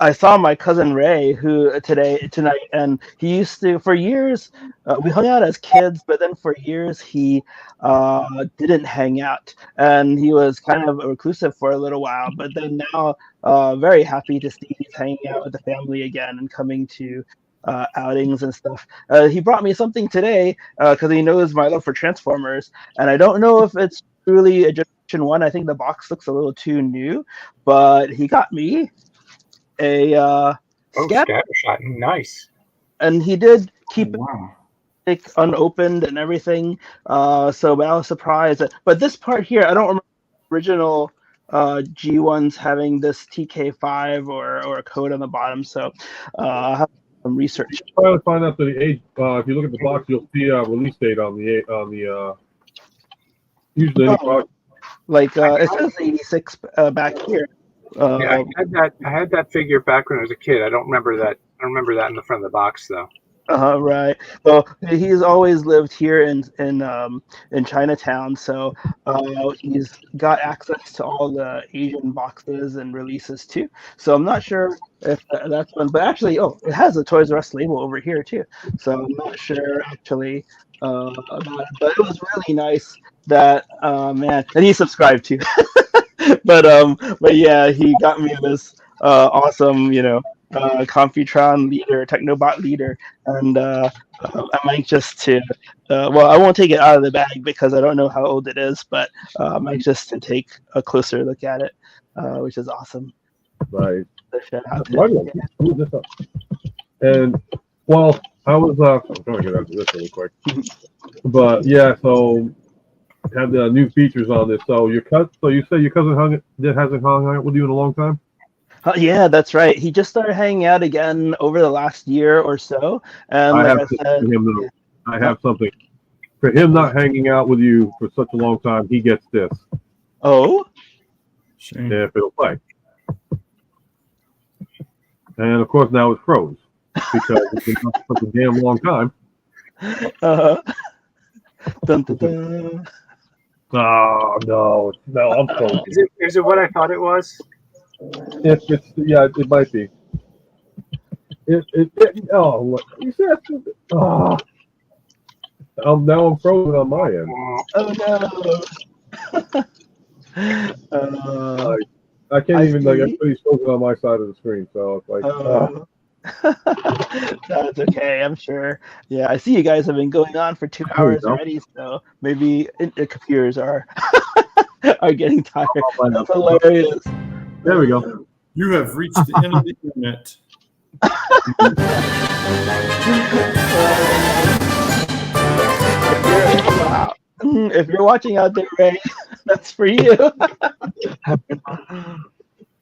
I saw my cousin Ray tonight, and he used to for years. We hung out as kids, but then for years he didn't hang out, and he was kind of reclusive for a little while. But then now, very happy to see he's hanging out with the family again and coming to outings and stuff. He brought me something today because he knows my love for Transformers, and I don't know if it's truly a Generation 1. I think the box looks a little too new, but he got me a scatter, Scattershot. Nice. and he did keep Wow. it unopened and everything. So but I was surprised. But this part here, I don't remember the original G1s having this TK5 or a code on the bottom. So I'll have some research. Try to find out the age. If you look at the box, you'll see a release date on the usually any product. Like it says 86 back here. Yeah, I had that figure back when I was a kid. I don't remember that. I don't remember that in the front of the box though. Right. So he's always lived here in Chinatown. So he's got access to all the Asian boxes and releases too. So I'm not sure if that's one, but actually, it has a Toys R Us label over here too. So I'm not sure actually about it, but it was really nice that man, and he subscribed too. but yeah, he got me this awesome, Computron leader, Technobot leader, and I'm anxious to. Well, I won't take it out of the bag because I don't know how old it is, but I'm anxious to take a closer look at it, which is awesome. Right. So shout out to Why him. do I keep this up? And well, I was I'm trying to get out of this really quick, but yeah, so have the new features on this. So you say your cousin hasn't hung out with you in a long time. Yeah, that's right. He just started hanging out again over the last year or so, and I like have I said, I have something for him not hanging out with you for such a long time. He gets this oh, if it'll play, and of course now it's froze because it's been up for such a damn long time. dun, dun, dun. Oh no, I'm frozen. Is it what I thought it was? If it's it might be. Look, you said now I'm frozen on my end. Oh no. I can't even see. everybody's frozen on my side of the screen, so it's like That's okay, I'm sure. Yeah, I see you guys have been going on for 2 hours already, so maybe the computers are getting tired. That's hilarious. There we go. You have reached the end of the internet. Wow. If you're watching out there, Ray, That's for you.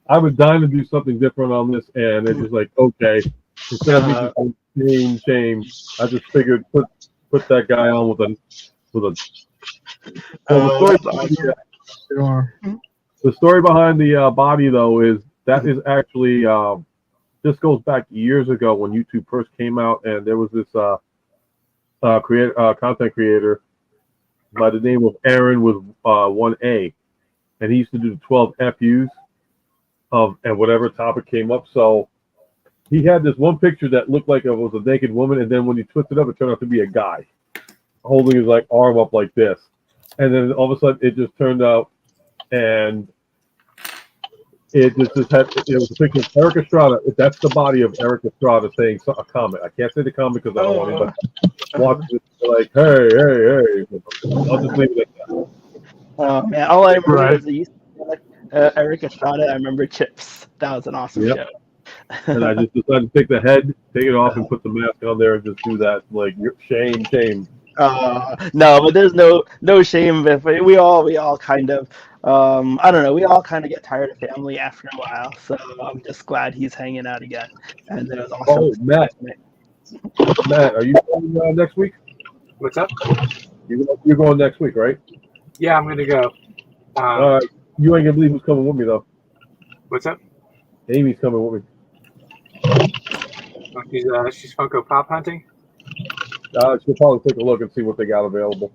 I was dying to do something different on this, and it's just like, okay, instead of me just going, shame, I just figured put that guy on with a. Well, the story behind the body though is that is actually this goes back years ago when YouTube first came out, and there was this content creator by the name of Aaron with 1A, and he used to do the 12 FUs of and whatever topic came up. So he had this one picture that looked like it was a naked woman, and then when you twisted up, it turned out to be a guy holding his like arm up like this, and then all of a sudden it just turned out, and it was a picture of Eric Estrada. That's the body of Eric Estrada saying a comment. I can't say the comment because I don't want anybody watching it like, hey. I'll just leave it at that. Oh man, all I remember is used to like Eric Estrada. I remember Chips. That was an awesome show. And I just decided to take the head, take it off, and put the mask on there and just do that. Like, shame. No, but there's no shame. If we all kind of, I don't know, we all kind of get tired of family after a while. So I'm just glad he's hanging out again. And it was awesome. Oh, Matt, are you going next week? What's up? You're going next week, right? Yeah, I'm gonna go. You ain't gonna believe who's coming with me though. What's up? Amy's coming with me. She's Funko Pop hunting. She'll probably take a look and see what they got available.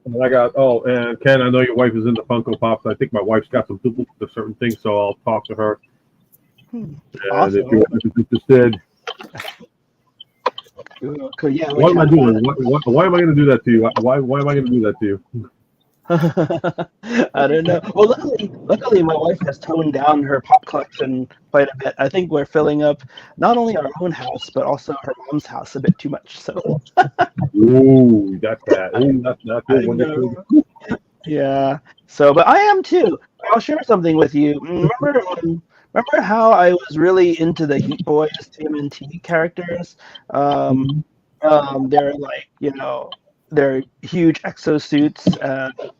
And I got and Ken, I know your wife is into Funko Pops. I think my wife's got some duplicates of certain things, so I'll talk to her. And awesome. if you're interested. Yeah, what am I doing? Why am I going to do that to you? Why am I going to do that to you? I don't know. Well, luckily, my wife has toned down her pop collection quite a bit. I think we're filling up not only our own house, but also her mom's house a bit too much. So. Ooh, that's bad. That's not good. Yeah. So, but I am too. I'll share something with you. Remember how I was really into the Heat Boys TMNT characters? They're like, they're huge exosuits,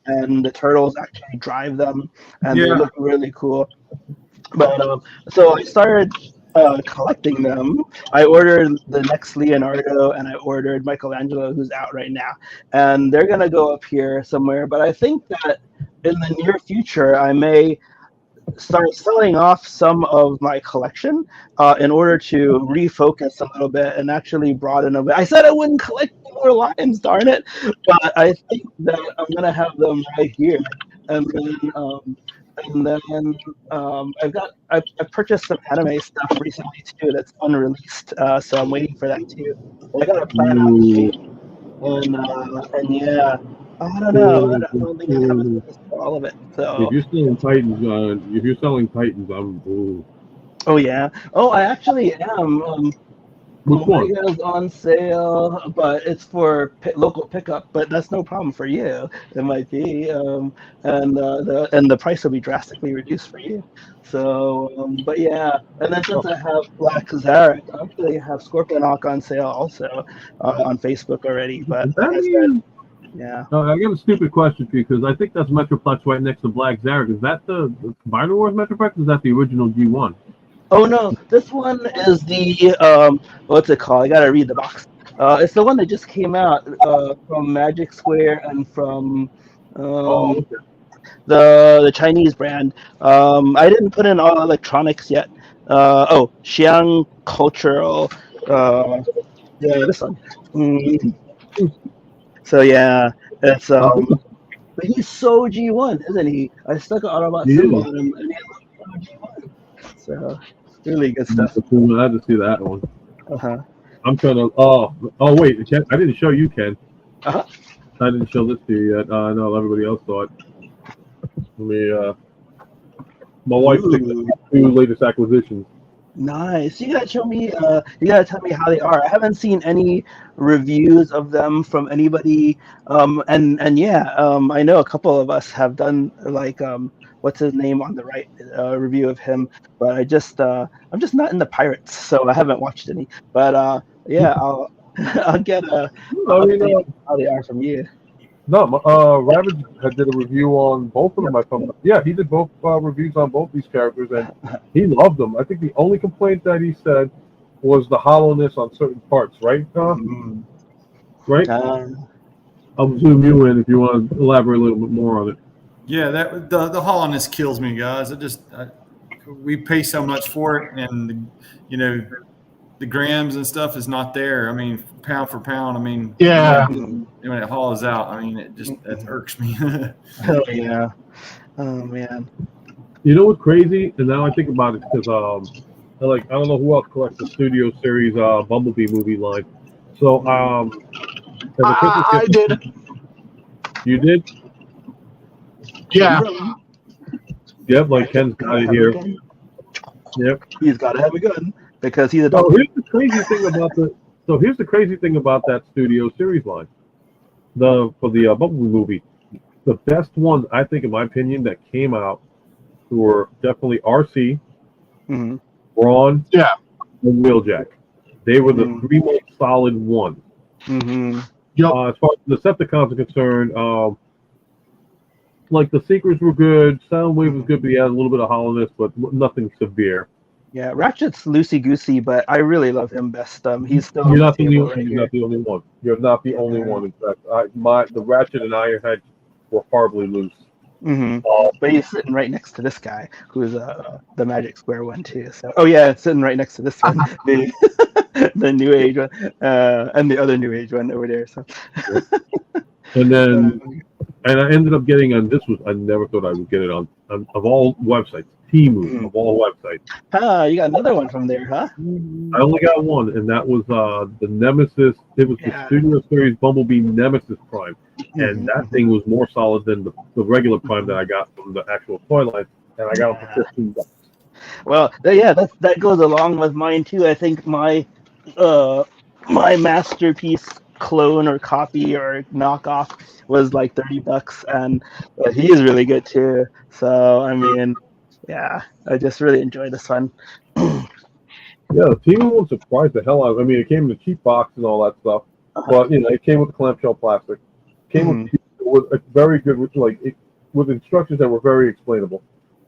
and the turtles actually drive them, and they look really cool. But so I started collecting them. I ordered the next Leonardo, and I ordered Michelangelo, who's out right now, and they're gonna go up here somewhere. But I think that in the near future, I may start selling off some of my collection in order to refocus a little bit and actually broaden a bit. I said I wouldn't collect more lions, darn it, but I think that I'm gonna have them right here, and then I purchased some anime stuff recently too that's unreleased, so I'm waiting for that too. I got a plan out and yeah. I don't know. I don't think I have a space for all of it. So if you're selling Titans, I'm. Ooh. Oh yeah. Oh, I actually am. Which one? It's on sale, but it's for local pickup. But that's no problem for you. It might be, and the price will be drastically reduced for you. So, but yeah. And then since I have Black Zarek, I actually have Scorpion Hawk on sale also on Facebook already. But yeah. I got a stupid question for you because I think that's Metroplex right next to Black Zarek. Is that the Vinyl Wars Metroplex? Or is that the original G1? Oh no, this one is the what's it called? I gotta read the box. It's the one that just came out from Magic Square and from the Chinese brand. I didn't put in all electronics yet. Xiang Cultural. Yeah, this one. So yeah, it's but he's so G1, isn't he? I stuck an Autobot symbol on him, and he's G1. So really good stuff. I had to see that one. I'm trying to. Oh wait, Ken, I didn't show you, Ken. I didn't show this to you yet. I know everybody else saw it. Let me. My wife picked the 2 latest acquisitions. Nice. You gotta show me. You gotta tell me how they are. I haven't seen any reviews of them from anybody. And yeah, I know a couple of us have done like what's his name on the right review of him, but I'm just not in the pirates, so I haven't watched any. But yeah, I'll get how they are from you. No, Ravage did a review on both of them. Yeah, he did both reviews on both these characters, and he loved them. I think the only complaint that he said was the hollowness on certain parts, right? Right? I'll zoom you in if you want to elaborate a little bit more on it. Yeah, that the hollowness kills me, guys. We pay so much for it, and the grams and stuff is not there. I mean, pound for pound. I mean, Yeah. when it hollows out, I mean, it irks me. Oh yeah. Oh man. You know what's crazy? And now I think about it because I don't know who else collects the Studio Series Bumblebee movie line. So I did. You did? Yeah. Yep, like Ken's got it here. Yep. He's got to have a gun because he's a So doctor. here's the crazy thing about that Studio Series line. For the Bumblebee movie, the best ones I think, in my opinion, that came out were definitely RC, Brawn, Yeah, and Wheeljack. They were the three most solid ones. Yep. As far as the Decepticons are concerned, like the Seekers were good, Soundwave was good, but he had a little bit of hollowness, but nothing severe. Yeah, Ratchet's loosey goosey, but I really love him best. He's still. You're not the only one. You're not the only one. In fact, the Ratchet and Ironhead were horribly loose. But he's sitting right next to this guy, who's the Magic Square one too. So, sitting right next to this one, the New Age one, and the other New Age one over there. So, and then, and I ended up getting on. I never thought I would get it on of all websites, Temu of all websites. You got another one from there, huh? I only got one, and that was the Nemesis. It was the Studio Series Bumblebee Nemesis Prime, and that thing was more solid than the regular Prime that I got from the actual toy line, and I got it for $15. Well, that goes along with mine too. I think my masterpiece clone or copy or knockoff was like $30, and he is really good too. So I mean, yeah, I just really enjoy this one. Yeah, the Temu one surprised the hell out of me. I mean, it came in a cheap box and all that stuff, but it came with the clamshell plastic. It came with a very good, with instructions that were very explainable.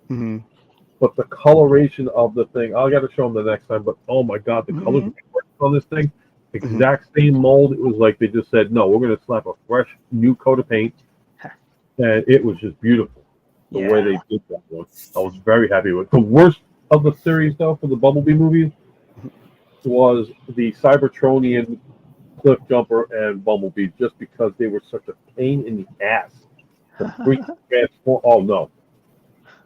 But the coloration of the thing, I got to show them the next time. But oh my God, the colors on this thing, exact same mold. It was like they just said, no, we're going to slap a fresh new coat of paint, and it was just beautiful. The way they did that one, I was very happy with. The worst of the series, though, for the Bumblebee movies, was the Cybertronian, Cliff Jumper, and Bumblebee, just because they were such a pain in the ass to transform. Oh no!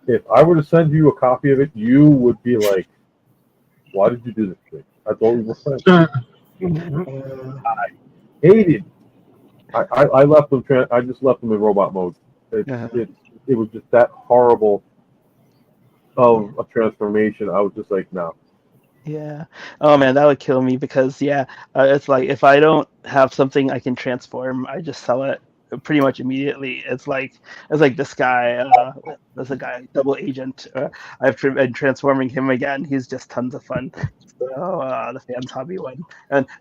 If I were to send you a copy of it, you would be like, "Why did you do this thing?" I thought we were friends. I hated. I left them. I just left them in robot mode. It was just that horrible of a transformation. I was just like, no. Yeah. Oh man, that would kill me because it's like if I don't have something I can transform, I just sell it pretty much immediately. It's like this guy. There's a guy, Double Agent. I've been transforming him again. He's just tons of fun. So the fans hobby one,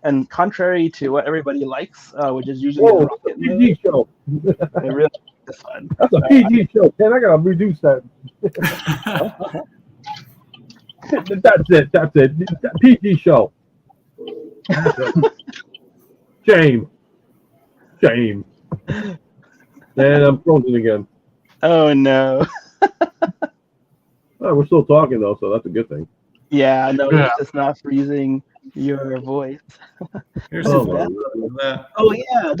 and contrary to what everybody likes, which is usually the rocket a PG show. I really like this one. That's a PG show. Man, I gotta reduce that. That's it. PG show. Shame. And I'm frozen again. Oh no. We're still talking though, so that's a good thing. Yeah, no, it's just not freezing your voice. Here's that. Oh yeah,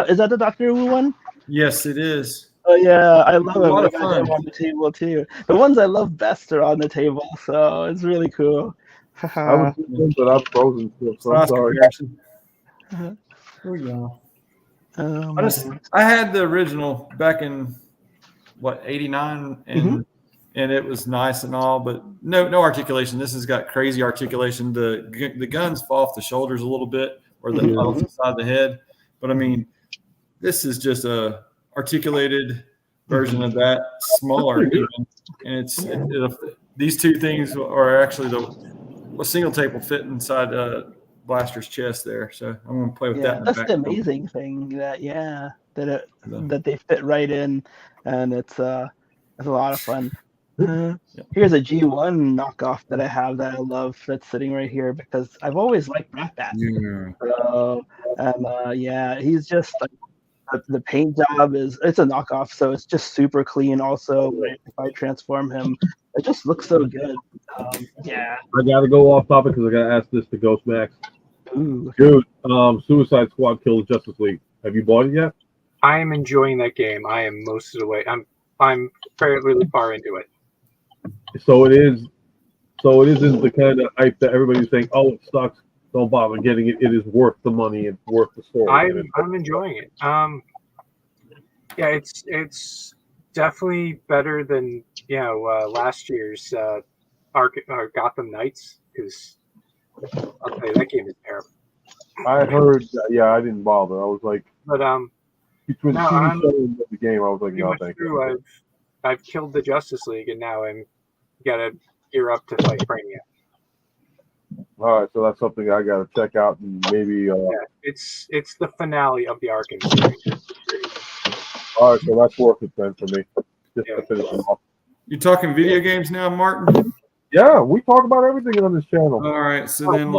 is that the Doctor Who one? Yes, it is. Oh yeah, I love it. A lot I of got fun. them on the table too. The ones I love best are on the table, so it's really cool. I was thinking, but I'm frozen still, so I'm sorry. Here we go. Oh, I had the original back in '89, and it was nice and all, but no articulation. This has got crazy articulation. The guns fall off the shoulders a little bit, or off the side of the head. But I mean, this is just a articulated version of that, smaller even. And these two things are actually a single tape will fit inside blaster's chest there. So I'm going to play with that. Yeah, that's the amazing thing that they fit right in, and it's a lot of fun. Here's a G1 knockoff that I have that I love that's sitting right here because I've always liked Rat Bat. Yeah. So, and yeah, he's just like the paint job it's a knockoff, so it's just super clean. Also, if I transform him, it just looks so good. Yeah. I gotta go off topic because I gotta ask this to Ghost Max. Ooh. Dude, Suicide Squad kills Justice League. Have you bought it yet? I am enjoying that game. I am most of the way. I'm fairly far into it. So it isn't the kind of hype that everybody's saying, oh, it sucks, don't bother getting it. It is worth the money and worth the story. I'm enjoying it. Yeah, it's definitely better than last year's Gotham Knights, because I'll tell you, that game is terrible. I heard, I didn't bother. I was like, but between the TV show and the game, I was like, no, thank you. I've killed the Justice League, and now I'm gotta gear up to fight Brainiac. All right, so that's something I gotta check out, and maybe. It's the finale of the Arkham series. All right, so that's worth it then for me. Just to finish them off. You talking video games now, Martin? Yeah, we talk about everything on this channel. All right, so then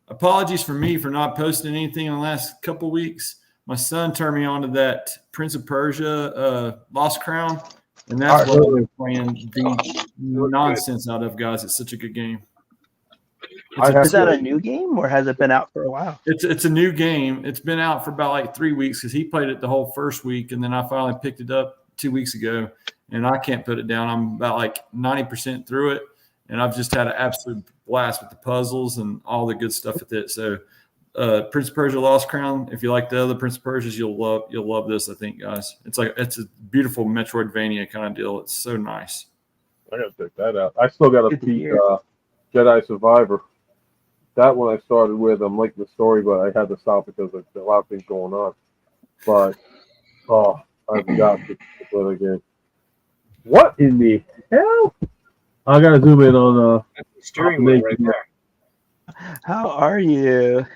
apologies for me for not posting anything in the last couple weeks. My son turned me on to that Prince of Persia Lost Crown, and that's what I'm playing the nonsense out of, guys. It's such a good game. Is that a new game, or has it been out for a while? It's a new game. It's been out for about like 3 weeks because he played it the whole first week, and then I finally picked it up 2 weeks ago, and I can't put it down. I'm about like 90% through it, and I've just had an absolute blast with the puzzles and all the good stuff with it. So Prince of Persia Lost Crown, if you like the other Prince of Persias, you'll love this, I think, guys. It's a beautiful Metroidvania kind of deal. It's so nice. I gotta check that out. I still gotta beat Jedi Survivor. That one I started with. I'm liking the story, but I had to stop because there's a lot of things going on. But I've got to play the game. What in the hell? I gotta zoom in on steering wheel right there. How are you?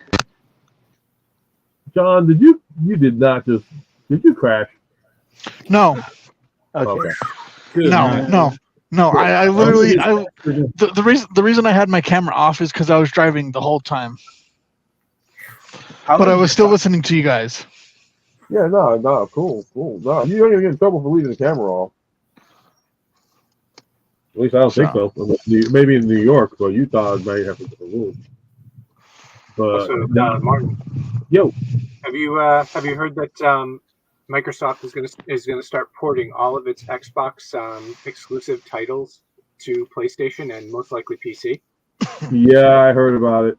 John, did you crash? No. Okay. No. I literally the reason I had my camera off is because I was driving the whole time. But I was still listening to you guys. Yeah, no, cool. No, you don't even get in trouble for leaving the camera off. At least I don't think so. Maybe in New York, but Utah might have to rule. But Martin, yo, have you heard that Microsoft is gonna start porting all of its Xbox exclusive titles to PlayStation and most likely PC? Yeah, I heard about it.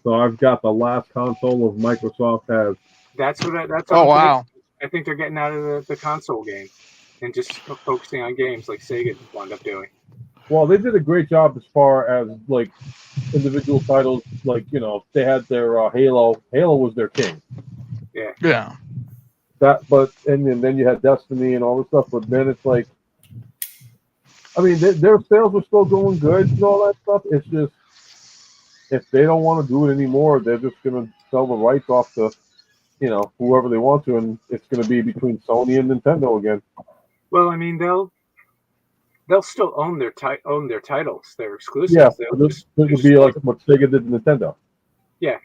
So I've got the last console of Microsoft has. That's wow. I think they're getting out of the console game and just focusing on games like Sega wound up doing. Well, they did a great job as far as like individual titles. Like, they had their Halo. Halo was their king. Yeah. And then you had Destiny and all this stuff. But then it's like, I mean, their sales were still going good and all that stuff. It's just if they don't want to do it anymore, they're just going to sell the rights off to, whoever they want to, and it's going to be between Sony and Nintendo again. Well, I mean, they'll still own their titles. They're exclusive. Yeah, this would be like what Sega did to Nintendo. Yeah.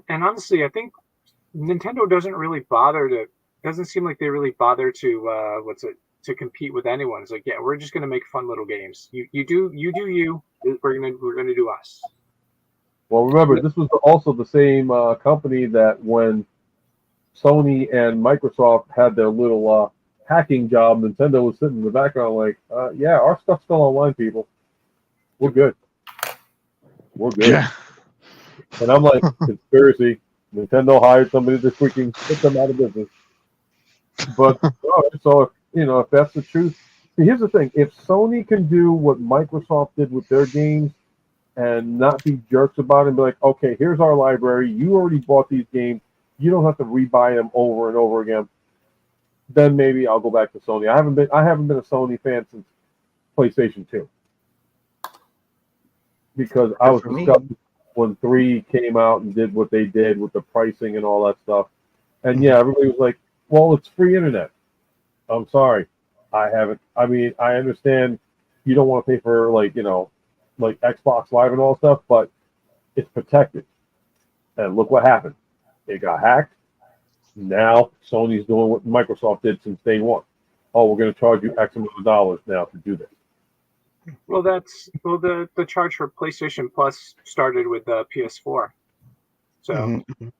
And honestly, I think Nintendo doesn't seem like they really bother to compete with anyone. It's like, yeah, we're just gonna make fun little games. You do you. We're gonna do us. Well, remember, this was also the same company that when Sony and Microsoft had their little hacking job, Nintendo was sitting in the background like, yeah, our stuff's still online, people. We're good. Yeah. And I'm like, conspiracy. Nintendo hired somebody to freaking put them out of business. But so if that's the truth, see, here's the thing: if Sony can do what Microsoft did with their games and not be jerks about it and be like, okay, here's our library, you already bought these games, you don't have to rebuy them over and over again, then maybe I'll go back to Sony. I haven't been a Sony fan since PlayStation 2. because I was For me. disgusted when 3 came out and did what they did with the pricing and all that stuff. And yeah, everybody was like, well, it's free internet. I'm sorry. I haven't. I mean, I understand you don't want to pay for, like, like Xbox Live and all stuff, but it's protected. And look what happened. It got hacked. Now Sony's doing what Microsoft did since day one. Oh, we're going to charge you X amount of dollars now to do this. Well, the charge for PlayStation Plus started with PS4. So, Mhm.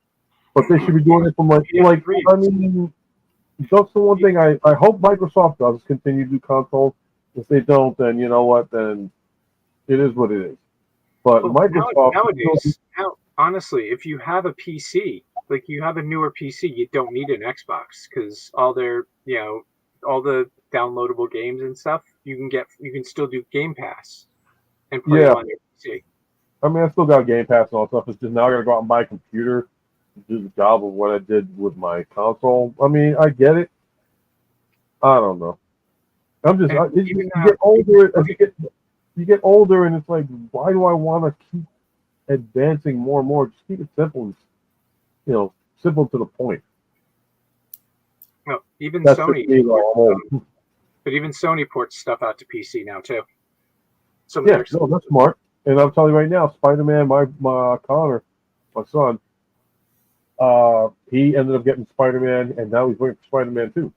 But they should be doing it from I mean, that's the one thing I hope Microsoft does continue to do consoles. If they don't, then you know what? Then it is what it is. But well, Microsoft nowadays, honestly, if you have a PC, like you have a newer PC, you don't need an Xbox because all their, all the downloadable games and stuff you can still do Game Pass and play them on your PC. I mean, I still got Game Pass and all that stuff. It's just now I got to go out and buy a computer to do the job of what I did with my console. I mean, I get it. I don't know. I'm just you get older. You get older, and it's like, why do I want to keep advancing more and more? Just keep it simple, and, simple to the point. No, even That's Sony. me, though. But even Sony ports stuff out to PC now too. Yeah, no, that's smart. And I'm telling you right now, Spider-Man, my Connor, my son, he ended up getting Spider-Man, and now he's waiting for Spider-Man 2.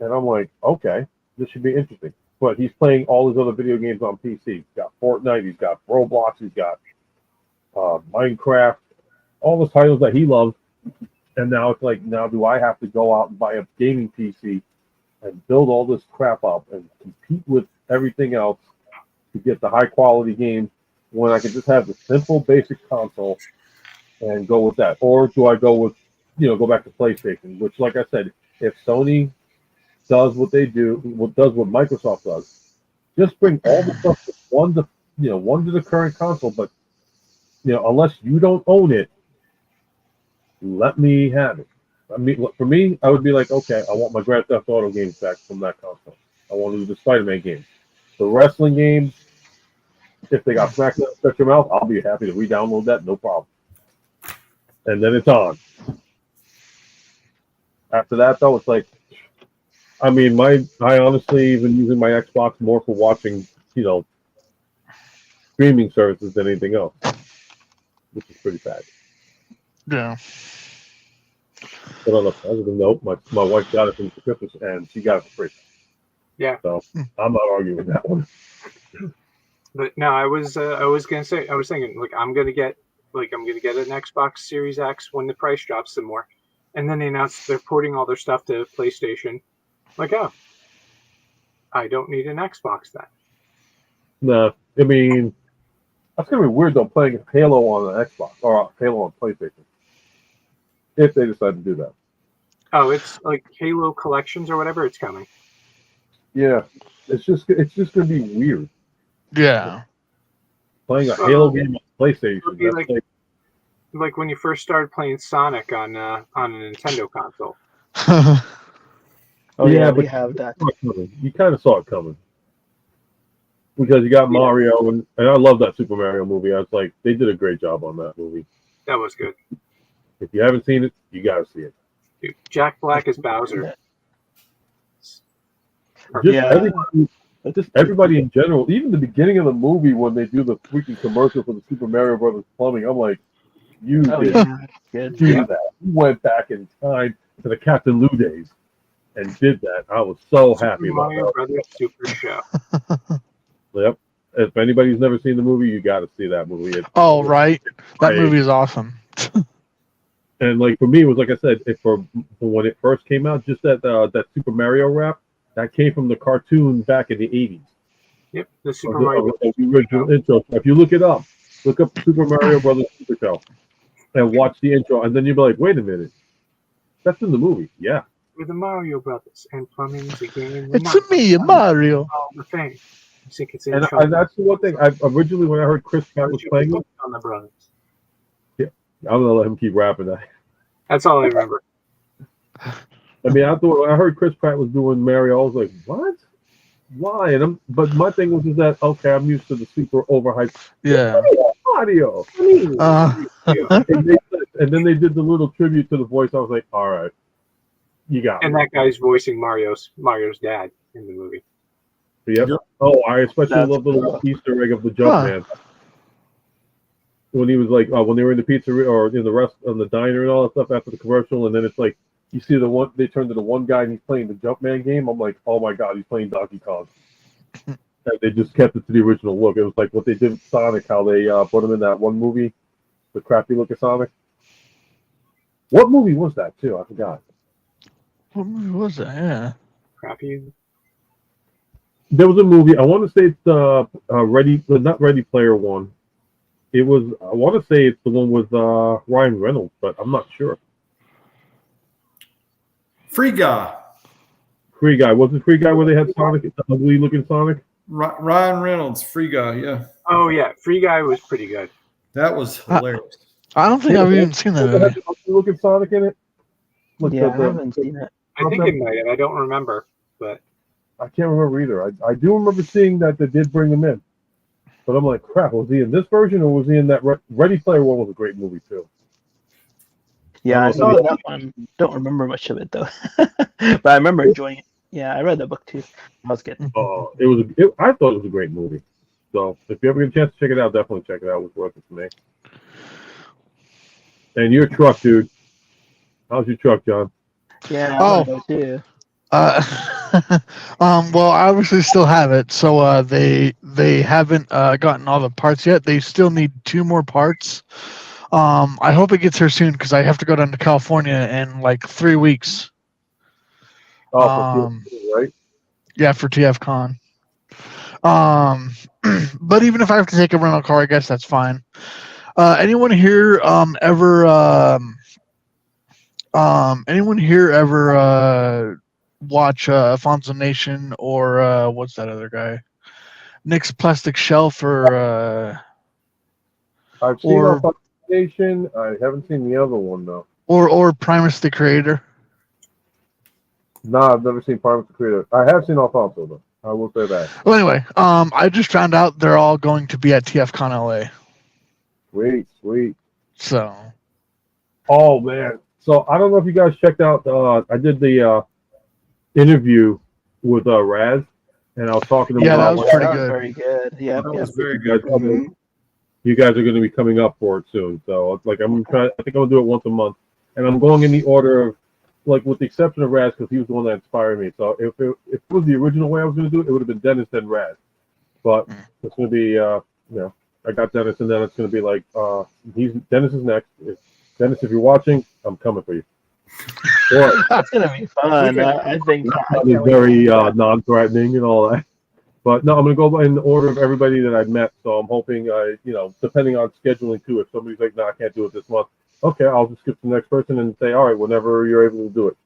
And I'm like, okay, this should be interesting. But he's playing all his other video games on PC. He's got Fortnite, he's got Roblox, he's got Minecraft, all the titles that he loves. And now it's like, now do I have to go out and buy a gaming PC and build all this crap up and compete with everything else to get the high quality games when I can just have the simple basic console and go with that? Or do I go with, go back to PlayStation, which, like I said, if Sony does what they do, what Microsoft does, just bring all the stuff to one to the current console, but unless you don't own it, let me have it. I mean, for me, I would be like, okay, I want my Grand Theft Auto games back from that console. I want to do the Spider-Man games. The wrestling games, if they got SmackDown Stretch Your Mouth, I'll be happy to re-download that, no problem. And then it's on. After that, though, it's like, I mean, I honestly been using my Xbox more for watching, streaming services than anything else, which is pretty bad. Yeah. But on a positive note, my wife got it from Christmas, and she got it for free. Yeah. So I'm not arguing that one. But no, I was thinking, like, I'm gonna get an Xbox Series X when the price drops some more, and then they announced they're porting all their stuff to PlayStation. Like, oh, I don't need an Xbox then. No, I mean, that's gonna be weird though, playing Halo on an Xbox or Halo on PlayStation, if they decide to do that. Oh, it's like Halo Collections or whatever. It's coming. Yeah, it's just gonna be weird. Yeah. Playing a Halo game on PlayStation. Like when you first started playing Sonic on a Nintendo console. Oh yeah, we but have that. You kind of saw it coming because you got Mario, and I love that Super Mario movie. I was like, they did a great job on that movie. That was good. If you haven't seen it, you got to see it. Dude, Jack Black is Bowser. Just everybody in general, even the beginning of the movie when they do the freaking commercial for the Super Mario Brothers plumbing, I'm like, you did that. You went back in time to the Captain Lou days and did that. I was so happy about Mario that. Brothers Super Show. Yep. If anybody's never seen the movie, you got to see that movie. Right. That movie is awesome. And like for me, it was like I said, for when it first came out, just that Super Mario rap that came from the cartoon back in the 80s. Yep, the Super Mario the original intro. If you look it up, look up Super Mario Brothers Super Show and watch the intro, and then you'll be like, wait a minute, that's in the movie. Yeah. With the Mario Brothers and plumbing's a game. It's me, Mario. All the thing. I think it's and that's the one thing. I originally, when I heard Chris Pratt was playing it, on the brothers. Yeah, I'm gonna let him keep rapping that. That's all I remember. I mean, when I heard Chris Pratt was doing Mario, I was like, what? why? But my thing was is that okay, I'm used to the super overhyped Yeah. audio. And then they did the little tribute to the voice. I was like, all right, you got And me. that guy's voicing Mario's dad in the movie. Yep. Yep. Oh, I especially That's love the little cool. Easter egg of the Jumpman. When he was like, when they were in the pizzeria or in the rest on the diner and all that stuff after the commercial, and then it's like you see the one they turn to the one guy and he's playing the Jumpman game. I'm like, oh my god, he's playing Donkey Kong. And they just kept it to the original look. It was like what they did with Sonic, how they put him in that one movie, the crappy look of Sonic. What movie was that too? I forgot. What movie was that? Yeah. Crappy. There was a movie. I want to say it's not Ready Player One. It was. I want to say it's the one with Ryan Reynolds, but I'm not sure. Free Guy. Free Guy. Was it Free Guy where they had Sonic, the ugly looking Sonic? Ryan Reynolds, Free Guy. Yeah, Oh yeah, Free Guy was pretty good. that was hilarious. I don't think I've even seen that It had movie. the ugly looking Sonic in it. Like Yeah, I haven't seen it. I think it might have. I don't remember, but I can't remember either. I do remember seeing that they did bring him in. But I'm like, crap, was he in this version or was he in that? Ready Player One was a great movie, too. Yeah, I Oh, saw okay. that one. Don't remember much of it though, but I remember enjoying it. Yeah, I read the book too. That was good. I thought it was a great movie. So if you ever get a chance to check it out, definitely check it out. It was worth it for me. And your truck, dude. How's your truck, John? Yeah, Oh. I wanna go too. Well, I obviously still have it. So they haven't gotten all the parts yet. They still need 2 more parts. I hope it gets here soon because I have to go down to California in like 3 weeks. Oh, right? Yeah, for TFCon. But even if I have to take a rental car, I guess that's fine. Anyone here ever watch Alfonso Nation or what's that other guy? Nick's Plastic Shelf or I've seen or- Alpha Nation. I haven't seen the other one, though. or Primus the Creator? No, I've never seen Primus the Creator. I have seen Alfonso, though. I will say that. Well, anyway, I just found out they're all going to be at TFCon LA. Sweet. So, Oh, man. So I don't know if you guys checked out. I did the interview with Raz, and I was talking to him Yeah, that about was pretty That was good. very good. Yeah, That yeah. was very you good. guys, you guys are going to be coming up for it soon. So it's like I think I'm going to do it once a month, and I'm going in the order of, like, with the exception of Raz, because he was the one that inspired me. So if it was the original way I was going to do it, it would have been Dennis then Raz. But it's going to be, I got Dennis, and then it's going to be like, Dennis is next. Dennis, if you're watching, I'm coming for you. Or, That's gonna be fun. I think. he's very non-threatening and all that. But no, I'm going to go in order of everybody that I've met. So I'm hoping, depending on scheduling too, if somebody's like, no, I can't do it this month. Okay, I'll just skip to the next person and say, all right, whenever you're able to do it.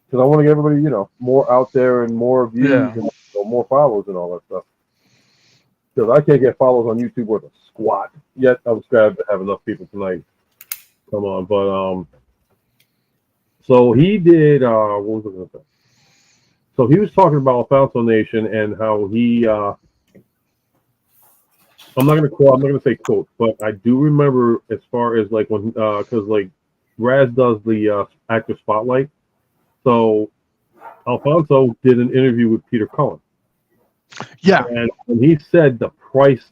Because I want to get everybody, more out there and more views and more followers and all that stuff. Because I can't get followers on YouTube worth a squat. Yet I was glad to have enough people tonight. Come on, but so he did. What was I going to say? So he was talking about Alfonso Nation and how he. I'm not going to say quote, but I do remember as far as like when because like Raz does the actor spotlight. So Alfonso did an interview with Peter Cullen. Yeah. And when he said the price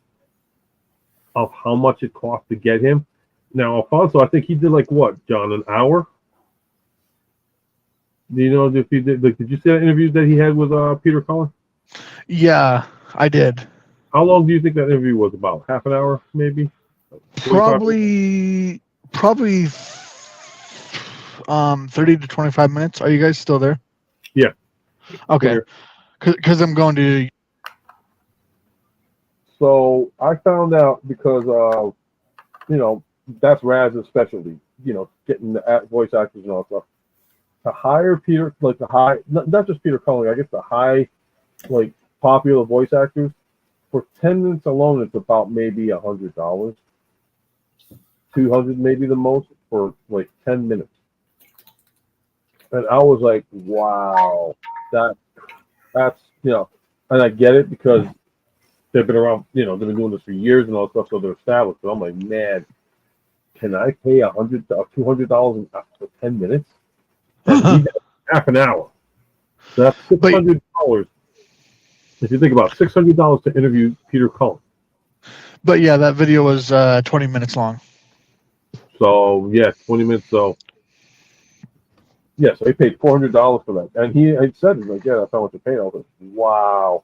of how much it cost to get him. Now, Alfonso, I think he did like what, John, an hour? Do you know if he did? Like, did you see that interview that he had with Peter Cullen? Yeah, I did. How long do you think that interview was? About half an hour, maybe? 45 minutes? Probably 30 to 25 minutes. Are you guys still there? Yeah. Okay. Because I'm going to. So I found out because that's Raz's specialty. Getting the voice actors and all that stuff. To hire Peter, like not just Peter Cullen, I guess the high, like popular voice actors, for 10 minutes alone, it's about maybe $100, $200 maybe the most for like 10 minutes. And I was like, wow, that's and I get it because they've been around, they've been doing this for years and all that stuff, so they're established. But I'm like, man, can I pay $100, $200 for 10 minutes? And he got half an hour. So that's $600. If you think about it, $600 to interview Peter Cullen. But yeah, that video was 20 minutes long. So yeah, 20 minutes. So yeah, so he paid $400 for that, and he had said, "He's like, yeah, that's how much I paid." I was like, wow.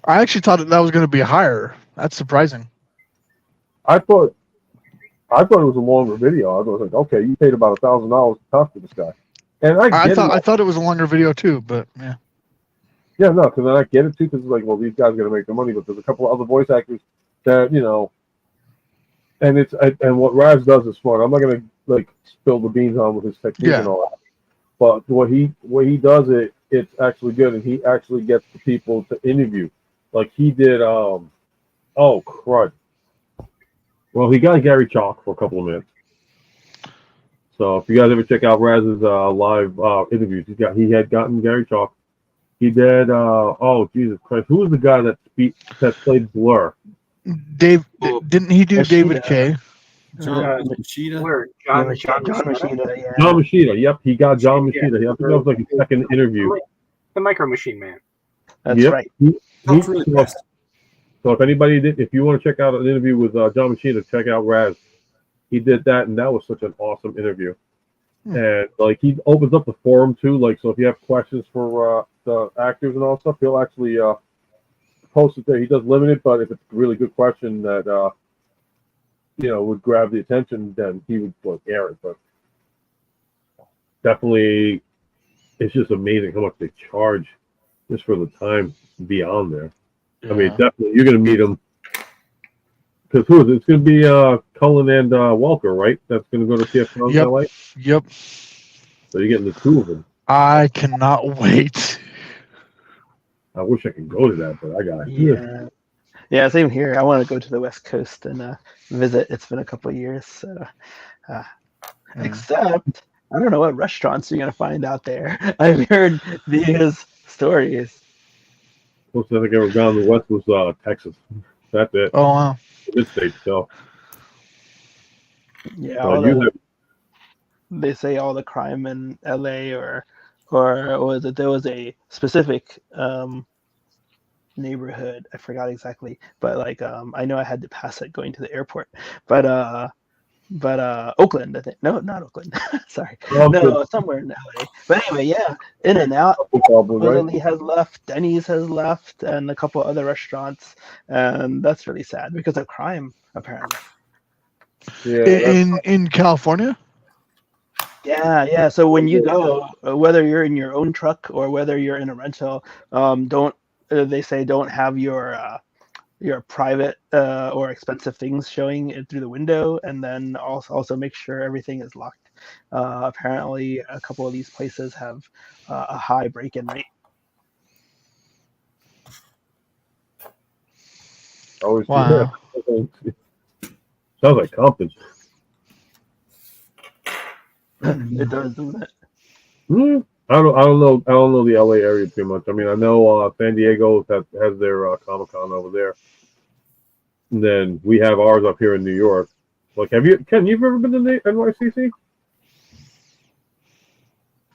I actually thought that was going to be higher. That's surprising. I thought it was a longer video. I was like, okay, you paid about $1,000 to talk to this guy, and I thought it was a longer video too, but yeah. Yeah, no, because I get it too. Because it's like, well, these guys are gonna make their money, but there's a couple of other voice actors that and what Raz does is smart. I'm not gonna like spill the beans on with his technique and all that, but what he does it's actually good, and he actually gets the people to interview. Like he did, oh crud. Well, he got Gary Chalk for a couple of minutes. So if you guys ever check out Raz's live interviews, he had gotten Gary Chalk. He did. Oh Jesus Christ! Who was the guy that played Blur? Didn't he do Machida. David K? John Machida. John Machida, yeah. John Machida. Yep, he got John Machida. I think that was like his second interview. The Micro Machine Man. That's right. So if you want to check out an interview with John Machida, check out Raz. He did that, and that was such an awesome interview. And like he opens up the forum too. Like so, if you have questions for the actors and all that stuff, he'll actually post it there. He does limit it, but if it's a really good question that would grab the attention, then he would like air it. But definitely, it's just amazing how much they charge just for the time to be on there. Yeah. I mean, definitely, you're gonna meet him. Because who is it? It's going to be Cullen and Walker, right? That's going to go to TFCon in LA? Yep. So you're getting the two of them. I cannot wait. I wish I could go to that, but I got it. Yeah, same here. I want to go to the West Coast and visit. It's been a couple of years. So, except, I don't know what restaurants you're going to find out there. I've heard these stories. Most I think I ever gone to the West was Texas. That's it. Oh, wow. This state, so. Yeah, they say all the crime in LA or was it there was a specific neighborhood, I forgot exactly, but like I know I had to pass it going to the airport, but Oakland, I think. No, not Oakland. Sorry. No, somewhere in LA. But anyway, yeah, In-N-Out supposedly has left, Denny's has left, and a couple other restaurants, and that's really sad because of crime, apparently. Yeah. In California? Yeah. So when you go, whether you're in your own truck or whether you're in a rental, don't have your private or expensive things showing it through the window, and then also make sure everything is locked. Apparently, a couple of these places have a high break-in rate. Wow. Sounds like Compton. It does, doesn't it? I don't know the LA area too much. I mean, I know San Diego has their Comic-Con over there. And then we have ours up here in New York. Like, Ken, you've ever been to the NYCC?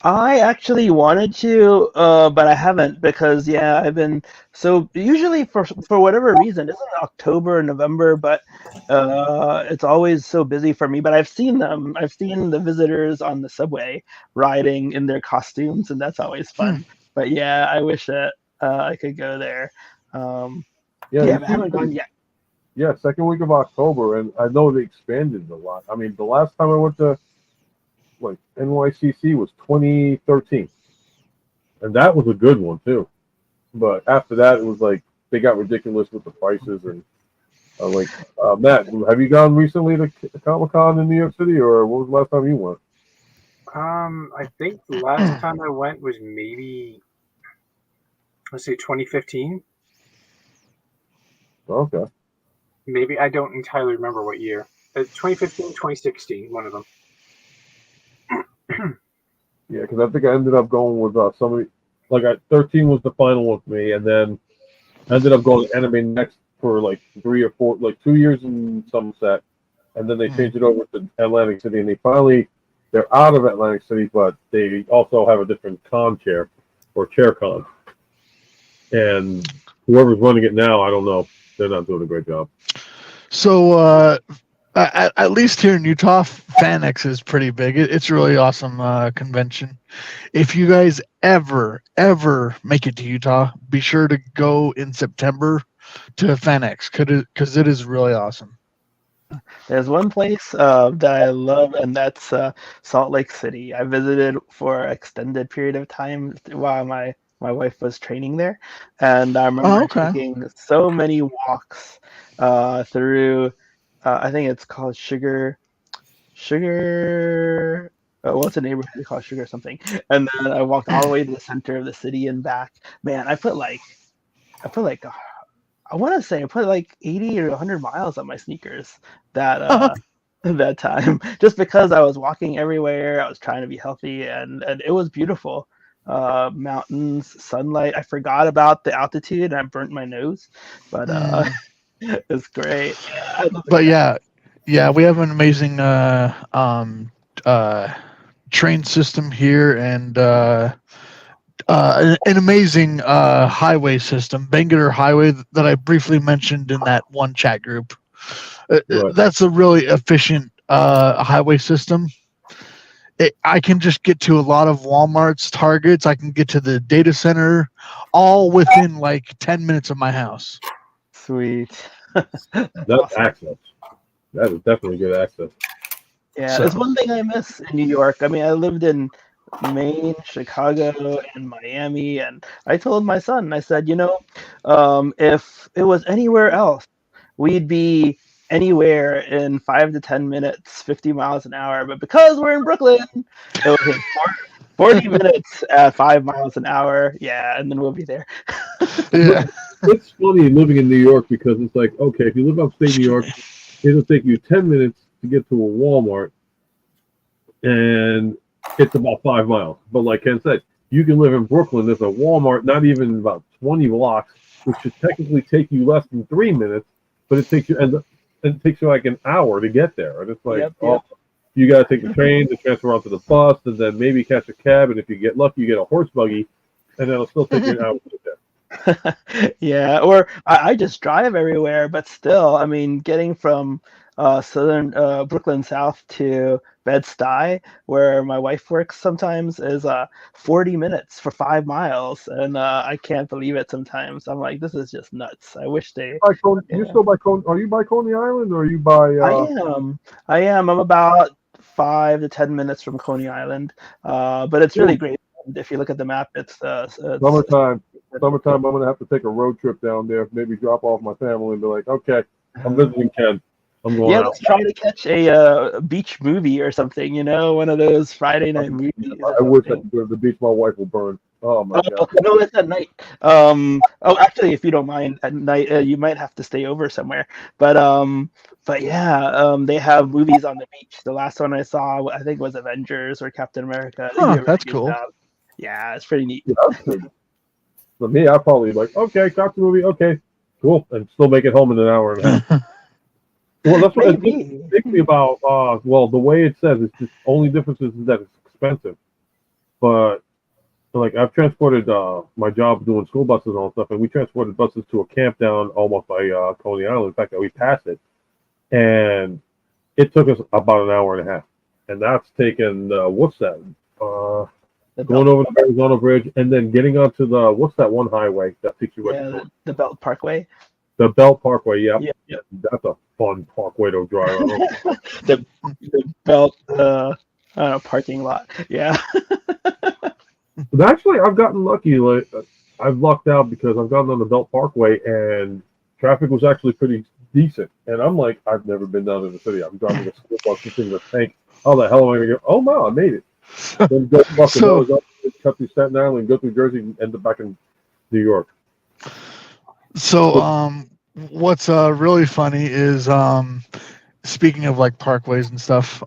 I actually wanted to, but I haven't because I've been so usually for whatever reason it's in October or November, but it's always so busy for me. But I've seen them. I've seen the visitors on the subway riding in their costumes, and that's always fun. But I wish that I could go there. But I haven't gone yet. Yeah, second week of October, and I know they expanded a lot. I mean, the last time I went to NYCC was 2013, and that was a good one too. But after that, it was like they got ridiculous with the prices. And Matt, have you gone recently to Comic-Con in New York City, or what was the last time you went? I think the last time I went was maybe, let's say 2015. Okay. Maybe I don't entirely remember what year. 2015, 2016, one of them. Yeah, because I think I ended up going with somebody. 13 was the final one for me, and then I ended up going to Anime Next for like 3 or 4, like 2 years in Somerset, and then they changed it over to Atlantic City, and they're out of Atlantic City, but they also have a different con chair, or chair con. And whoever's running it now, I don't know. They're not doing a great job. So, at least here in Utah, FanX is pretty big. It's a really awesome convention. If you guys ever make it to Utah, be sure to go in September to FanX because it is really awesome. There's one place that I love, and that's Salt Lake City. I visited for an extended period of time while my wife was training there, and I remember taking so many walks through. I think it's called Sugar. What's a neighborhood called Sugar something? And then I walked all the way to the center of the city and back. Man, I put like I want to say I put like 80 or 100 miles on my sneakers that that time, just because I was walking everywhere. I was trying to be healthy, and it was beautiful. Mountains, sunlight. I forgot about the altitude, and I burnt my nose, but it's great. But yeah, we have an amazing train system here, and an amazing highway system, Bangalore Highway, that I briefly mentioned in that one chat group. Right. That's a really efficient highway system. I can just get to a lot of Walmarts, Targets. I can get to the data center, all within like 10 minutes of my house. Sweet. That's awesome. Access. That is definitely good access. Yeah, that's one thing I miss in New York. I mean, I lived in Maine, Chicago, and Miami, and I told my son, I said, if it was anywhere else, we'd be anywhere in 5 to 10 minutes, 50 miles an hour. But because we're in Brooklyn, it will take 40 minutes at 5 miles an hour. Yeah, and then we'll be there. Yeah. It's funny living in New York because it's like, okay, if you live upstate New York, it'll take you 10 minutes to get to a Walmart, and it's about 5 miles. But like Ken said, you can live in Brooklyn. There's a Walmart not even about 20 blocks, which should technically take you less than 3 minutes, but it takes you it takes you like an hour to get there. And it's like, you got to take the train to transfer onto the bus, and then maybe catch a cab. And if you get lucky, you get a horse buggy, and it'll still take you an hour to get there. Yeah, or I just drive everywhere, but still, I mean, getting from southern Brooklyn South to Bed-Stuy, where my wife works sometimes, is 40 minutes for 5 miles, and I can't believe it sometimes. I'm like, this is just nuts. I wish they... You're still by Coney... Are you by Coney Island, or are you by... I am. I'm about 5 to 10 minutes from Coney Island, but it's really great. If you look at the map, it's summertime. I'm going to have to take a road trip down there, maybe drop off my family and be like, okay, I'm visiting Ken. I'm going out. Let's try to catch a beach movie or something, one of those Friday night movies. I wish I could go to the beach. My wife will burn. Oh, my God. No, it's at night. Actually, if you don't mind, at night, you might have to stay over somewhere. But yeah, they have movies on the beach. The last one I saw, I think, was Avengers or Captain America. That's cool. Yeah, it's pretty neat. Yeah, for me, I probably like, okay, got the movie, okay, cool, and still make it home in an hour and a half. Well, that's what it makes me about. The way it says, it's just only difference is that it's expensive. But like, I've transported my job doing school buses and all that stuff, and we transported buses to a camp down almost by Coney Island. In fact, we passed it, and it took us about an hour and a half, and that's taken what's that? Going over the Arizona Bridge and then getting onto the what's that one highway that takes you right? The Belt Parkway. The Belt Parkway, yeah. That's a fun parkway to drive on. the Belt parking lot, yeah. But actually, I've gotten lucky. Like I've lucked out because I've gotten on the Belt Parkway and traffic was actually pretty decent. And I'm like, I've never been down in the city. I'm driving a school bus, thinking, "Think, how the hell am I going to go? Oh no, I made it." Then go fucking cut through Staten Island, go through Jersey, and end up back in New York. So, what's really funny is, speaking of like parkways and stuff,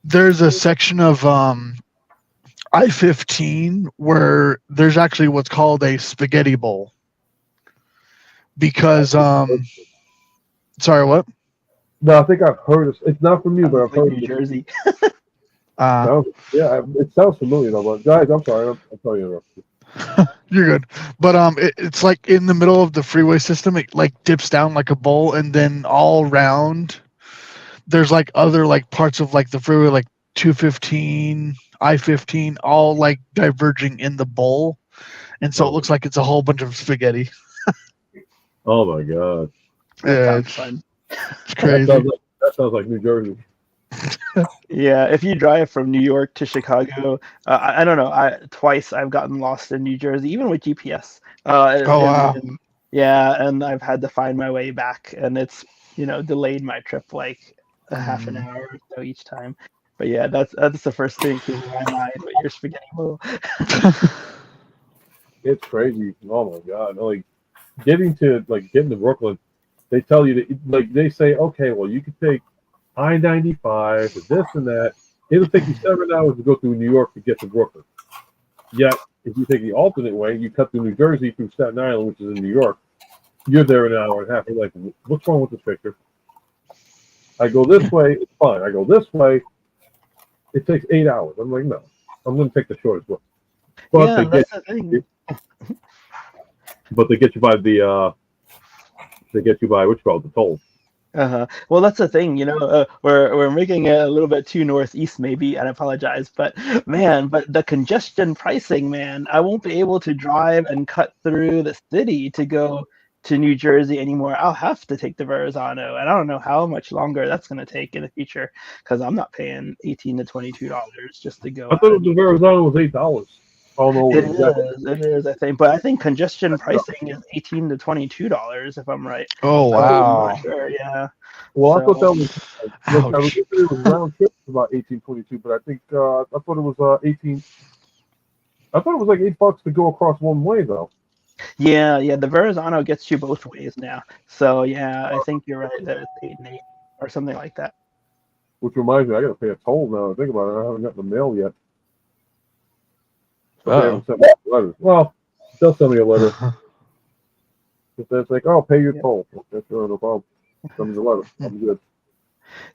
there's a section of I-15 where there's actually what's called a spaghetti bowl. because sorry, what? No, I think I've heard it. It's not from you, but I've heard New it. Jersey. Yeah, it sounds familiar though. But guys, I'm sorry, I'm sorry to interrupt you. You're good. But it's like in the middle of the freeway system. It like dips down like a bowl, and then all around there's like other like parts of like the freeway, like 215, I-15, all like diverging in the bowl, and so it looks like it's a whole bunch of spaghetti. Oh my god, That Yeah, sounds fun. it's crazy. that sounds like New Jersey. Yeah, if you drive from New York to Chicago, I don't know. Twice I've gotten lost in New Jersey, even with GPS. Oh wow. Yeah, and I've had to find my way back, and it's delayed my trip like a half an hour or so each time. But yeah, that's the first thing through my mind with your spaghetti bowl. It's crazy. Oh my god, like getting to Brooklyn, they tell you that like they say, okay, well you could take I-95 and this and that. It'll take you 7 hours to go through New York to get to Brooklyn. Yet, if you take the alternate way, you cut through New Jersey through Staten Island, which is in New York, you're there in an hour and a half. You're like, what's wrong with this picture? I go this way, it's fine. I go this way, it takes 8 hours. I'm like, no, I'm going to take the shortest way. But Yeah, that's the thing. But they get you by the what's called the toll. Well, that's the thing, we're making it a little bit too northeast, maybe, and I apologize, but the congestion pricing, man, I won't be able to drive and cut through the city to go to New Jersey anymore. I'll have to take the Verrazano, and I don't know how much longer that's going to take in the future because I'm not paying $18 to $22 just to go. I thought the Verrazano was $8. Oh no, it is, I think, but I think congestion pricing is $18 to $22 if I'm right. Oh So, I'm wow. not sure, yeah. Well, So- I thought that was. I Ouch. it was round trip about 18.22, but I think I thought it was 18. I thought it was like $8 to go across one way though. Yeah, the Verrazano gets you both ways now. So yeah, I think you're right that it's 8 and 8 or something like that. Which reminds me, I got to pay a toll now. I think about it. I haven't gotten the mail yet. So they haven't sent me a letter. Well, they'll send me a letter. If that's like, oh, pay your toll. Okay, sure, no problem. Send me the letter. I'm good.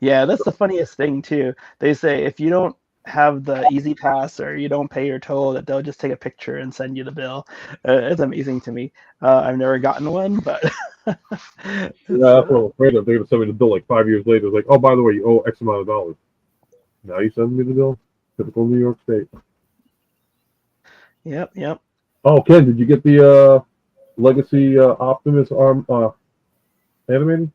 Yeah, that's the funniest thing too. They say if you don't have the Easy Pass or you don't pay your toll, that they'll just take a picture and send you the bill. It's amazing to me. I've never gotten one, but Yeah, that's what I'm afraid of. They're going to send me the bill like 5 years later. It's like, oh, by the way, you owe X amount of dollars. Now you send me the bill? Typical New York State. Yep. Oh, Ken, did you get the Legacy Optimus arm animated?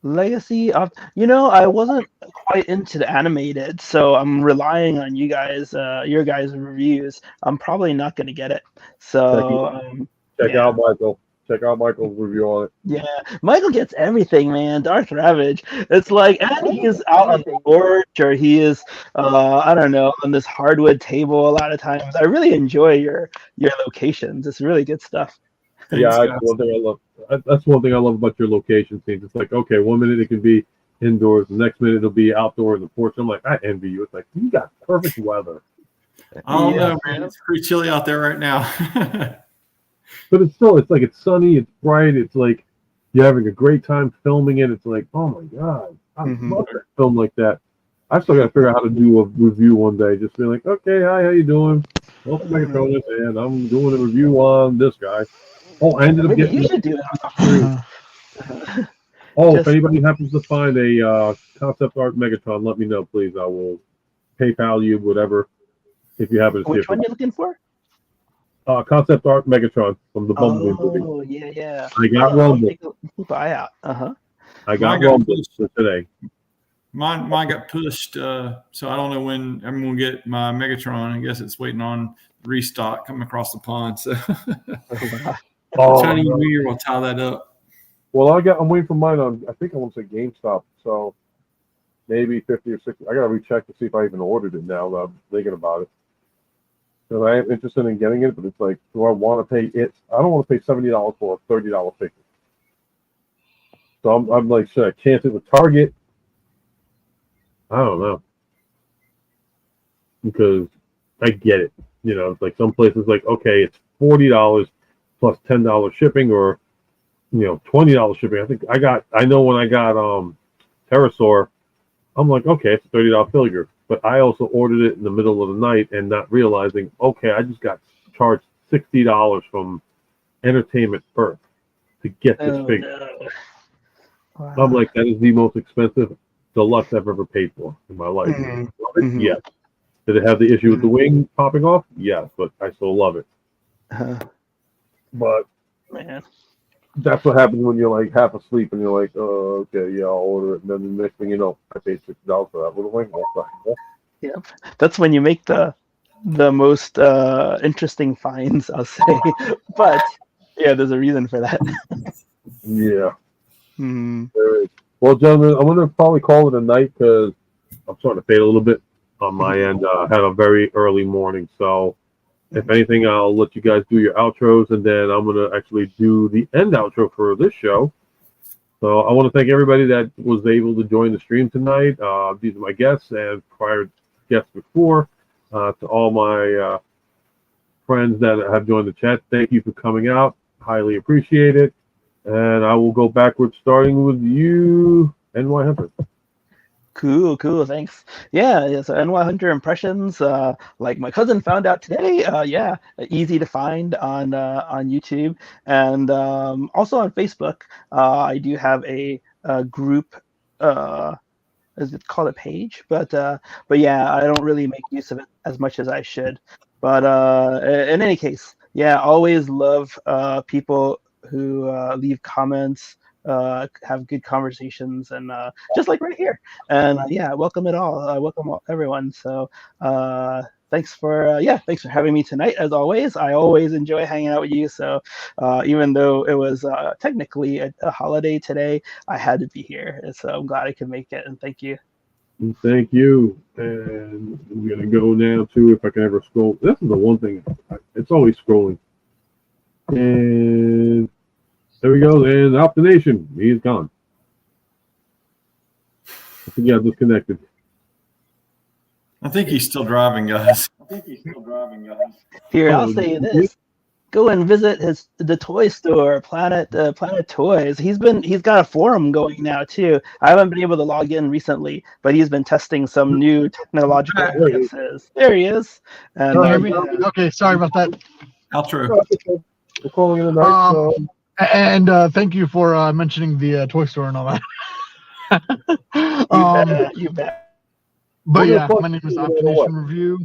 Legacy of I wasn't quite into the animated, so I'm relying on you guys, your guys' reviews. I'm probably not going to get it. So Check out Michael. Check out Michael's review on it. yeah, Michael gets everything, man. Darth Ravage. It's like, and he's out on the porch, or he is, I don't know, on this hardwood table a lot of times. I really enjoy your locations. It's really good stuff. Yeah, that's one thing I love. That's one thing I love about your location scenes. It's like, okay, 1 minute it can be indoors, the next minute it'll be outdoors on the porch. I'm like, I envy you. It's like you got perfect weather. I don't know, man. It's pretty chilly out there right now. But it's like it's sunny, it's bright, it's like you're having a great time filming it. It's like, oh my god, I love to film like that. I still got to figure out how to do a review one day. Just be like, okay, hi, how you doing? Ultramegatronus, and I'm doing a review on this guy. Oh, I ended up getting. You should do that. If anybody happens to find a concept art Megatron, let me know, please. I will PayPal you whatever if you happen to see it. Which one you looking for? Concept art Megatron from the Bumblebee movie. Oh yeah. I got Rumble. Keep an eye out. I got Rumble today. Mine got pushed, so I don't know when I'm going to get my Megatron. I guess it's waiting on restock coming across the pond. So Chinese New Year will tie that up. Well, I'm waiting for mine on. I think I want to say GameStop. So maybe 50 or 60. I got to recheck to see if I even ordered it now that I'm thinking about it. Because I am interested in getting it, but it's like, do I want to pay it? I don't want to pay $70 for a $30 figure. So I'm like, should I chance it with Target? I don't know. Because I get it. It's like some places like, okay, it's $40 plus $10 shipping, or $20 shipping. I know when I got Pterosaur, I'm like, okay, it's a $30 figure. But I also ordered it in the middle of the night and not realizing, okay, I just got charged $60 from Entertainment Earth to get this figure. No. Wow. I'm like, that is the most expensive deluxe I've ever paid for in my life. Mhm. Love it? Mhm. Yes. Did it have the issue with the wing popping off? Yes, but I still love it. But Man. that's what happens when you're like half asleep and you're like, oh, okay, yeah, I'll order it. And then the next thing you know, I paid $60 for that little wing. Yep. That's when you make the most interesting finds, I'll say. But yeah, there's a reason for that. Yeah. Hmm. Well, gentlemen, I'm going to probably call it a night because I'm starting to fade a little bit on my end. I had a very early morning. So if anything, I'll let you guys do your outros, and then I'm going to actually do the end outro for this show. So I want to thank everybody that was able to join the stream tonight. These are my guests and prior guests before. To all my friends that have joined the chat, thank you for coming out. Highly appreciate it. And I will go backwards, starting with you, NY Hunter. Cool, thanks. Yeah, so NY Hunter impressions, like my cousin found out today, easy to find on YouTube, and also on Facebook. I do have a group, is it called a page? But yeah, I don't really make use of it as much as I should. But in any case, yeah, always love people who leave comments, have good conversations, and just like right here. And yeah, welcome it all. Welcome everyone. So thanks for having me tonight. As always, I always enjoy hanging out with you. So even though it was technically a holiday today, I had to be here. So I'm glad I could make it. And thank you. Thank you. And I'm going to go now to, if I can ever scroll. This is the one thing. It's always scrolling. And there we go. And Optination. He is gone. I think he got disconnected. I think he's still driving, guys. Here, I'll say this. Go and visit the toy store, Planet Toys. He's got a forum going now too. I haven't been able to log in recently, but he's been testing some new technological advances. There he is. And Okay, sorry about that. Outro. We're calling it a night. And thank you for mentioning the toy store and all that. You bet. But yeah, my name is Optination Review.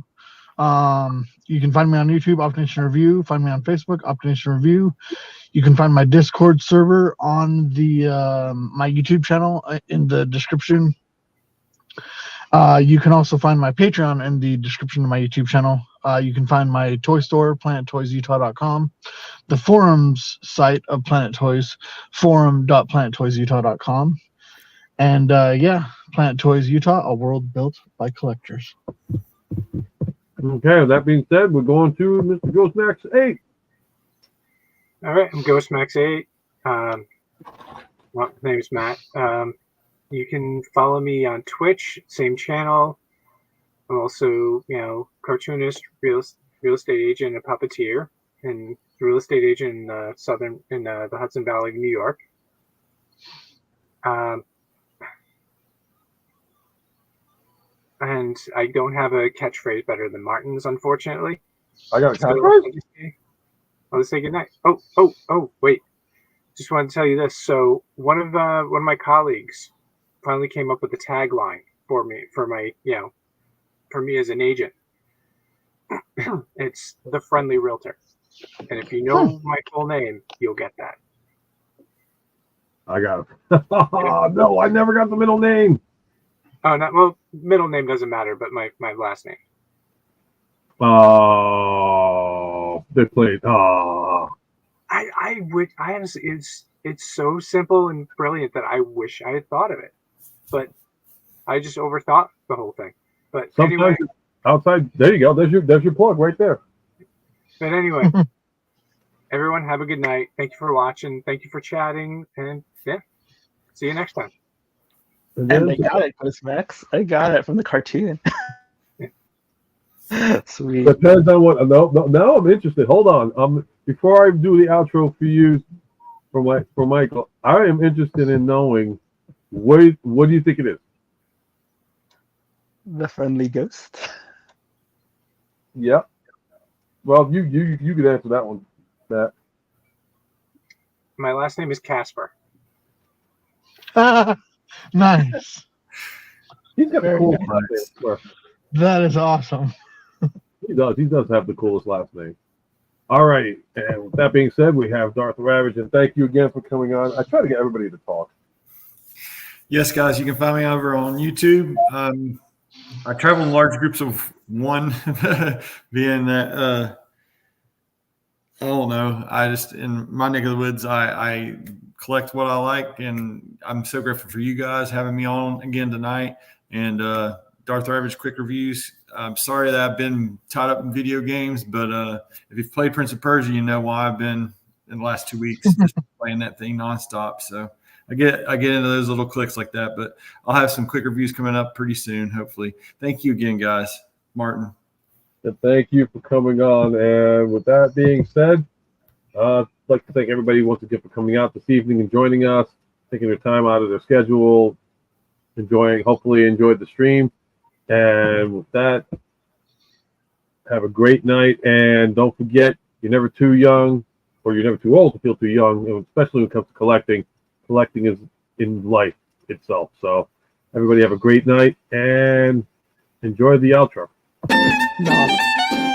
You can find me on YouTube, Optination Review. Find me on Facebook, Optination Review. You can find my Discord server on the my YouTube channel in the description. You can also find my Patreon in the description of my YouTube channel. You can find my toy store, planettoysutah.com. The forums site of Planet Toys, forum.planettoysutah.com. And Planet Toys Utah, a world built by collectors. Okay, that being said, we're going to Mr. Ghostmax 8. All right, I'm Ghostmax 8. My name's Matt. You can follow me on Twitch, same channel. I'm also, cartoonist, real estate agent, and puppeteer, and real estate agent in the Hudson Valley, New York. And I don't have a catchphrase better than Martin's, unfortunately. I got a catchphrase? I'll just say goodnight. Oh, wait. Just wanted to tell you this. So one of my colleagues finally came up with a tagline for me as an agent. It's the Friendly Realtor. And if you know my full name, you'll get that. I got it. No, I never got the middle name. Oh, middle name doesn't matter, but my last name. Oh, they played. Oh, I honestly, it's so simple and brilliant that I wish I had thought of it, but I just overthought the whole thing. But sometimes anyway, outside. There you go. There's your plug right there. But anyway, everyone have a good night. Thank you for watching. Thank you for chatting, and see you next time. And I got it, Ghostmax. I got it from the cartoon. Sweet. Depends on what. No, I'm interested. Hold on. Before I do the outro for you, for Michael, I am interested in knowing what do you think it is? The friendly ghost. Yeah. Well, you could answer that one. That My last name is Casper. Nice. he's got the Very coolest nice. last name. I swear. That is awesome. He does. He does have the coolest last name. All right. And with that being said, we have Darth Ravage, and thank you again for coming on. I try to get everybody to talk. Yes, guys, you can find me over on YouTube. I travel in large groups of one, being that I don't know. I just in my neck of the woods, I collect what I like, and I'm so grateful for you guys having me on again tonight. And Darth Ravage quick reviews. I'm sorry that I've been tied up in video games, but if you've played Prince of Persia, you know why I've been in the last 2 weeks just playing that thing nonstop. So I get into those little clicks like that, but I'll have some quick reviews coming up pretty soon, hopefully. Thank you again, guys. Martin. And thank you for coming on. And with that being said, I'd like to thank everybody once again for coming out this evening and joining us, taking their time out of their schedule, hopefully enjoyed the stream. And with that, have a great night. And don't forget, you're never too young or you're never too old to feel too young, and especially when it comes to collecting. Collecting is in life itself. So everybody have a great night and enjoy the outro. No.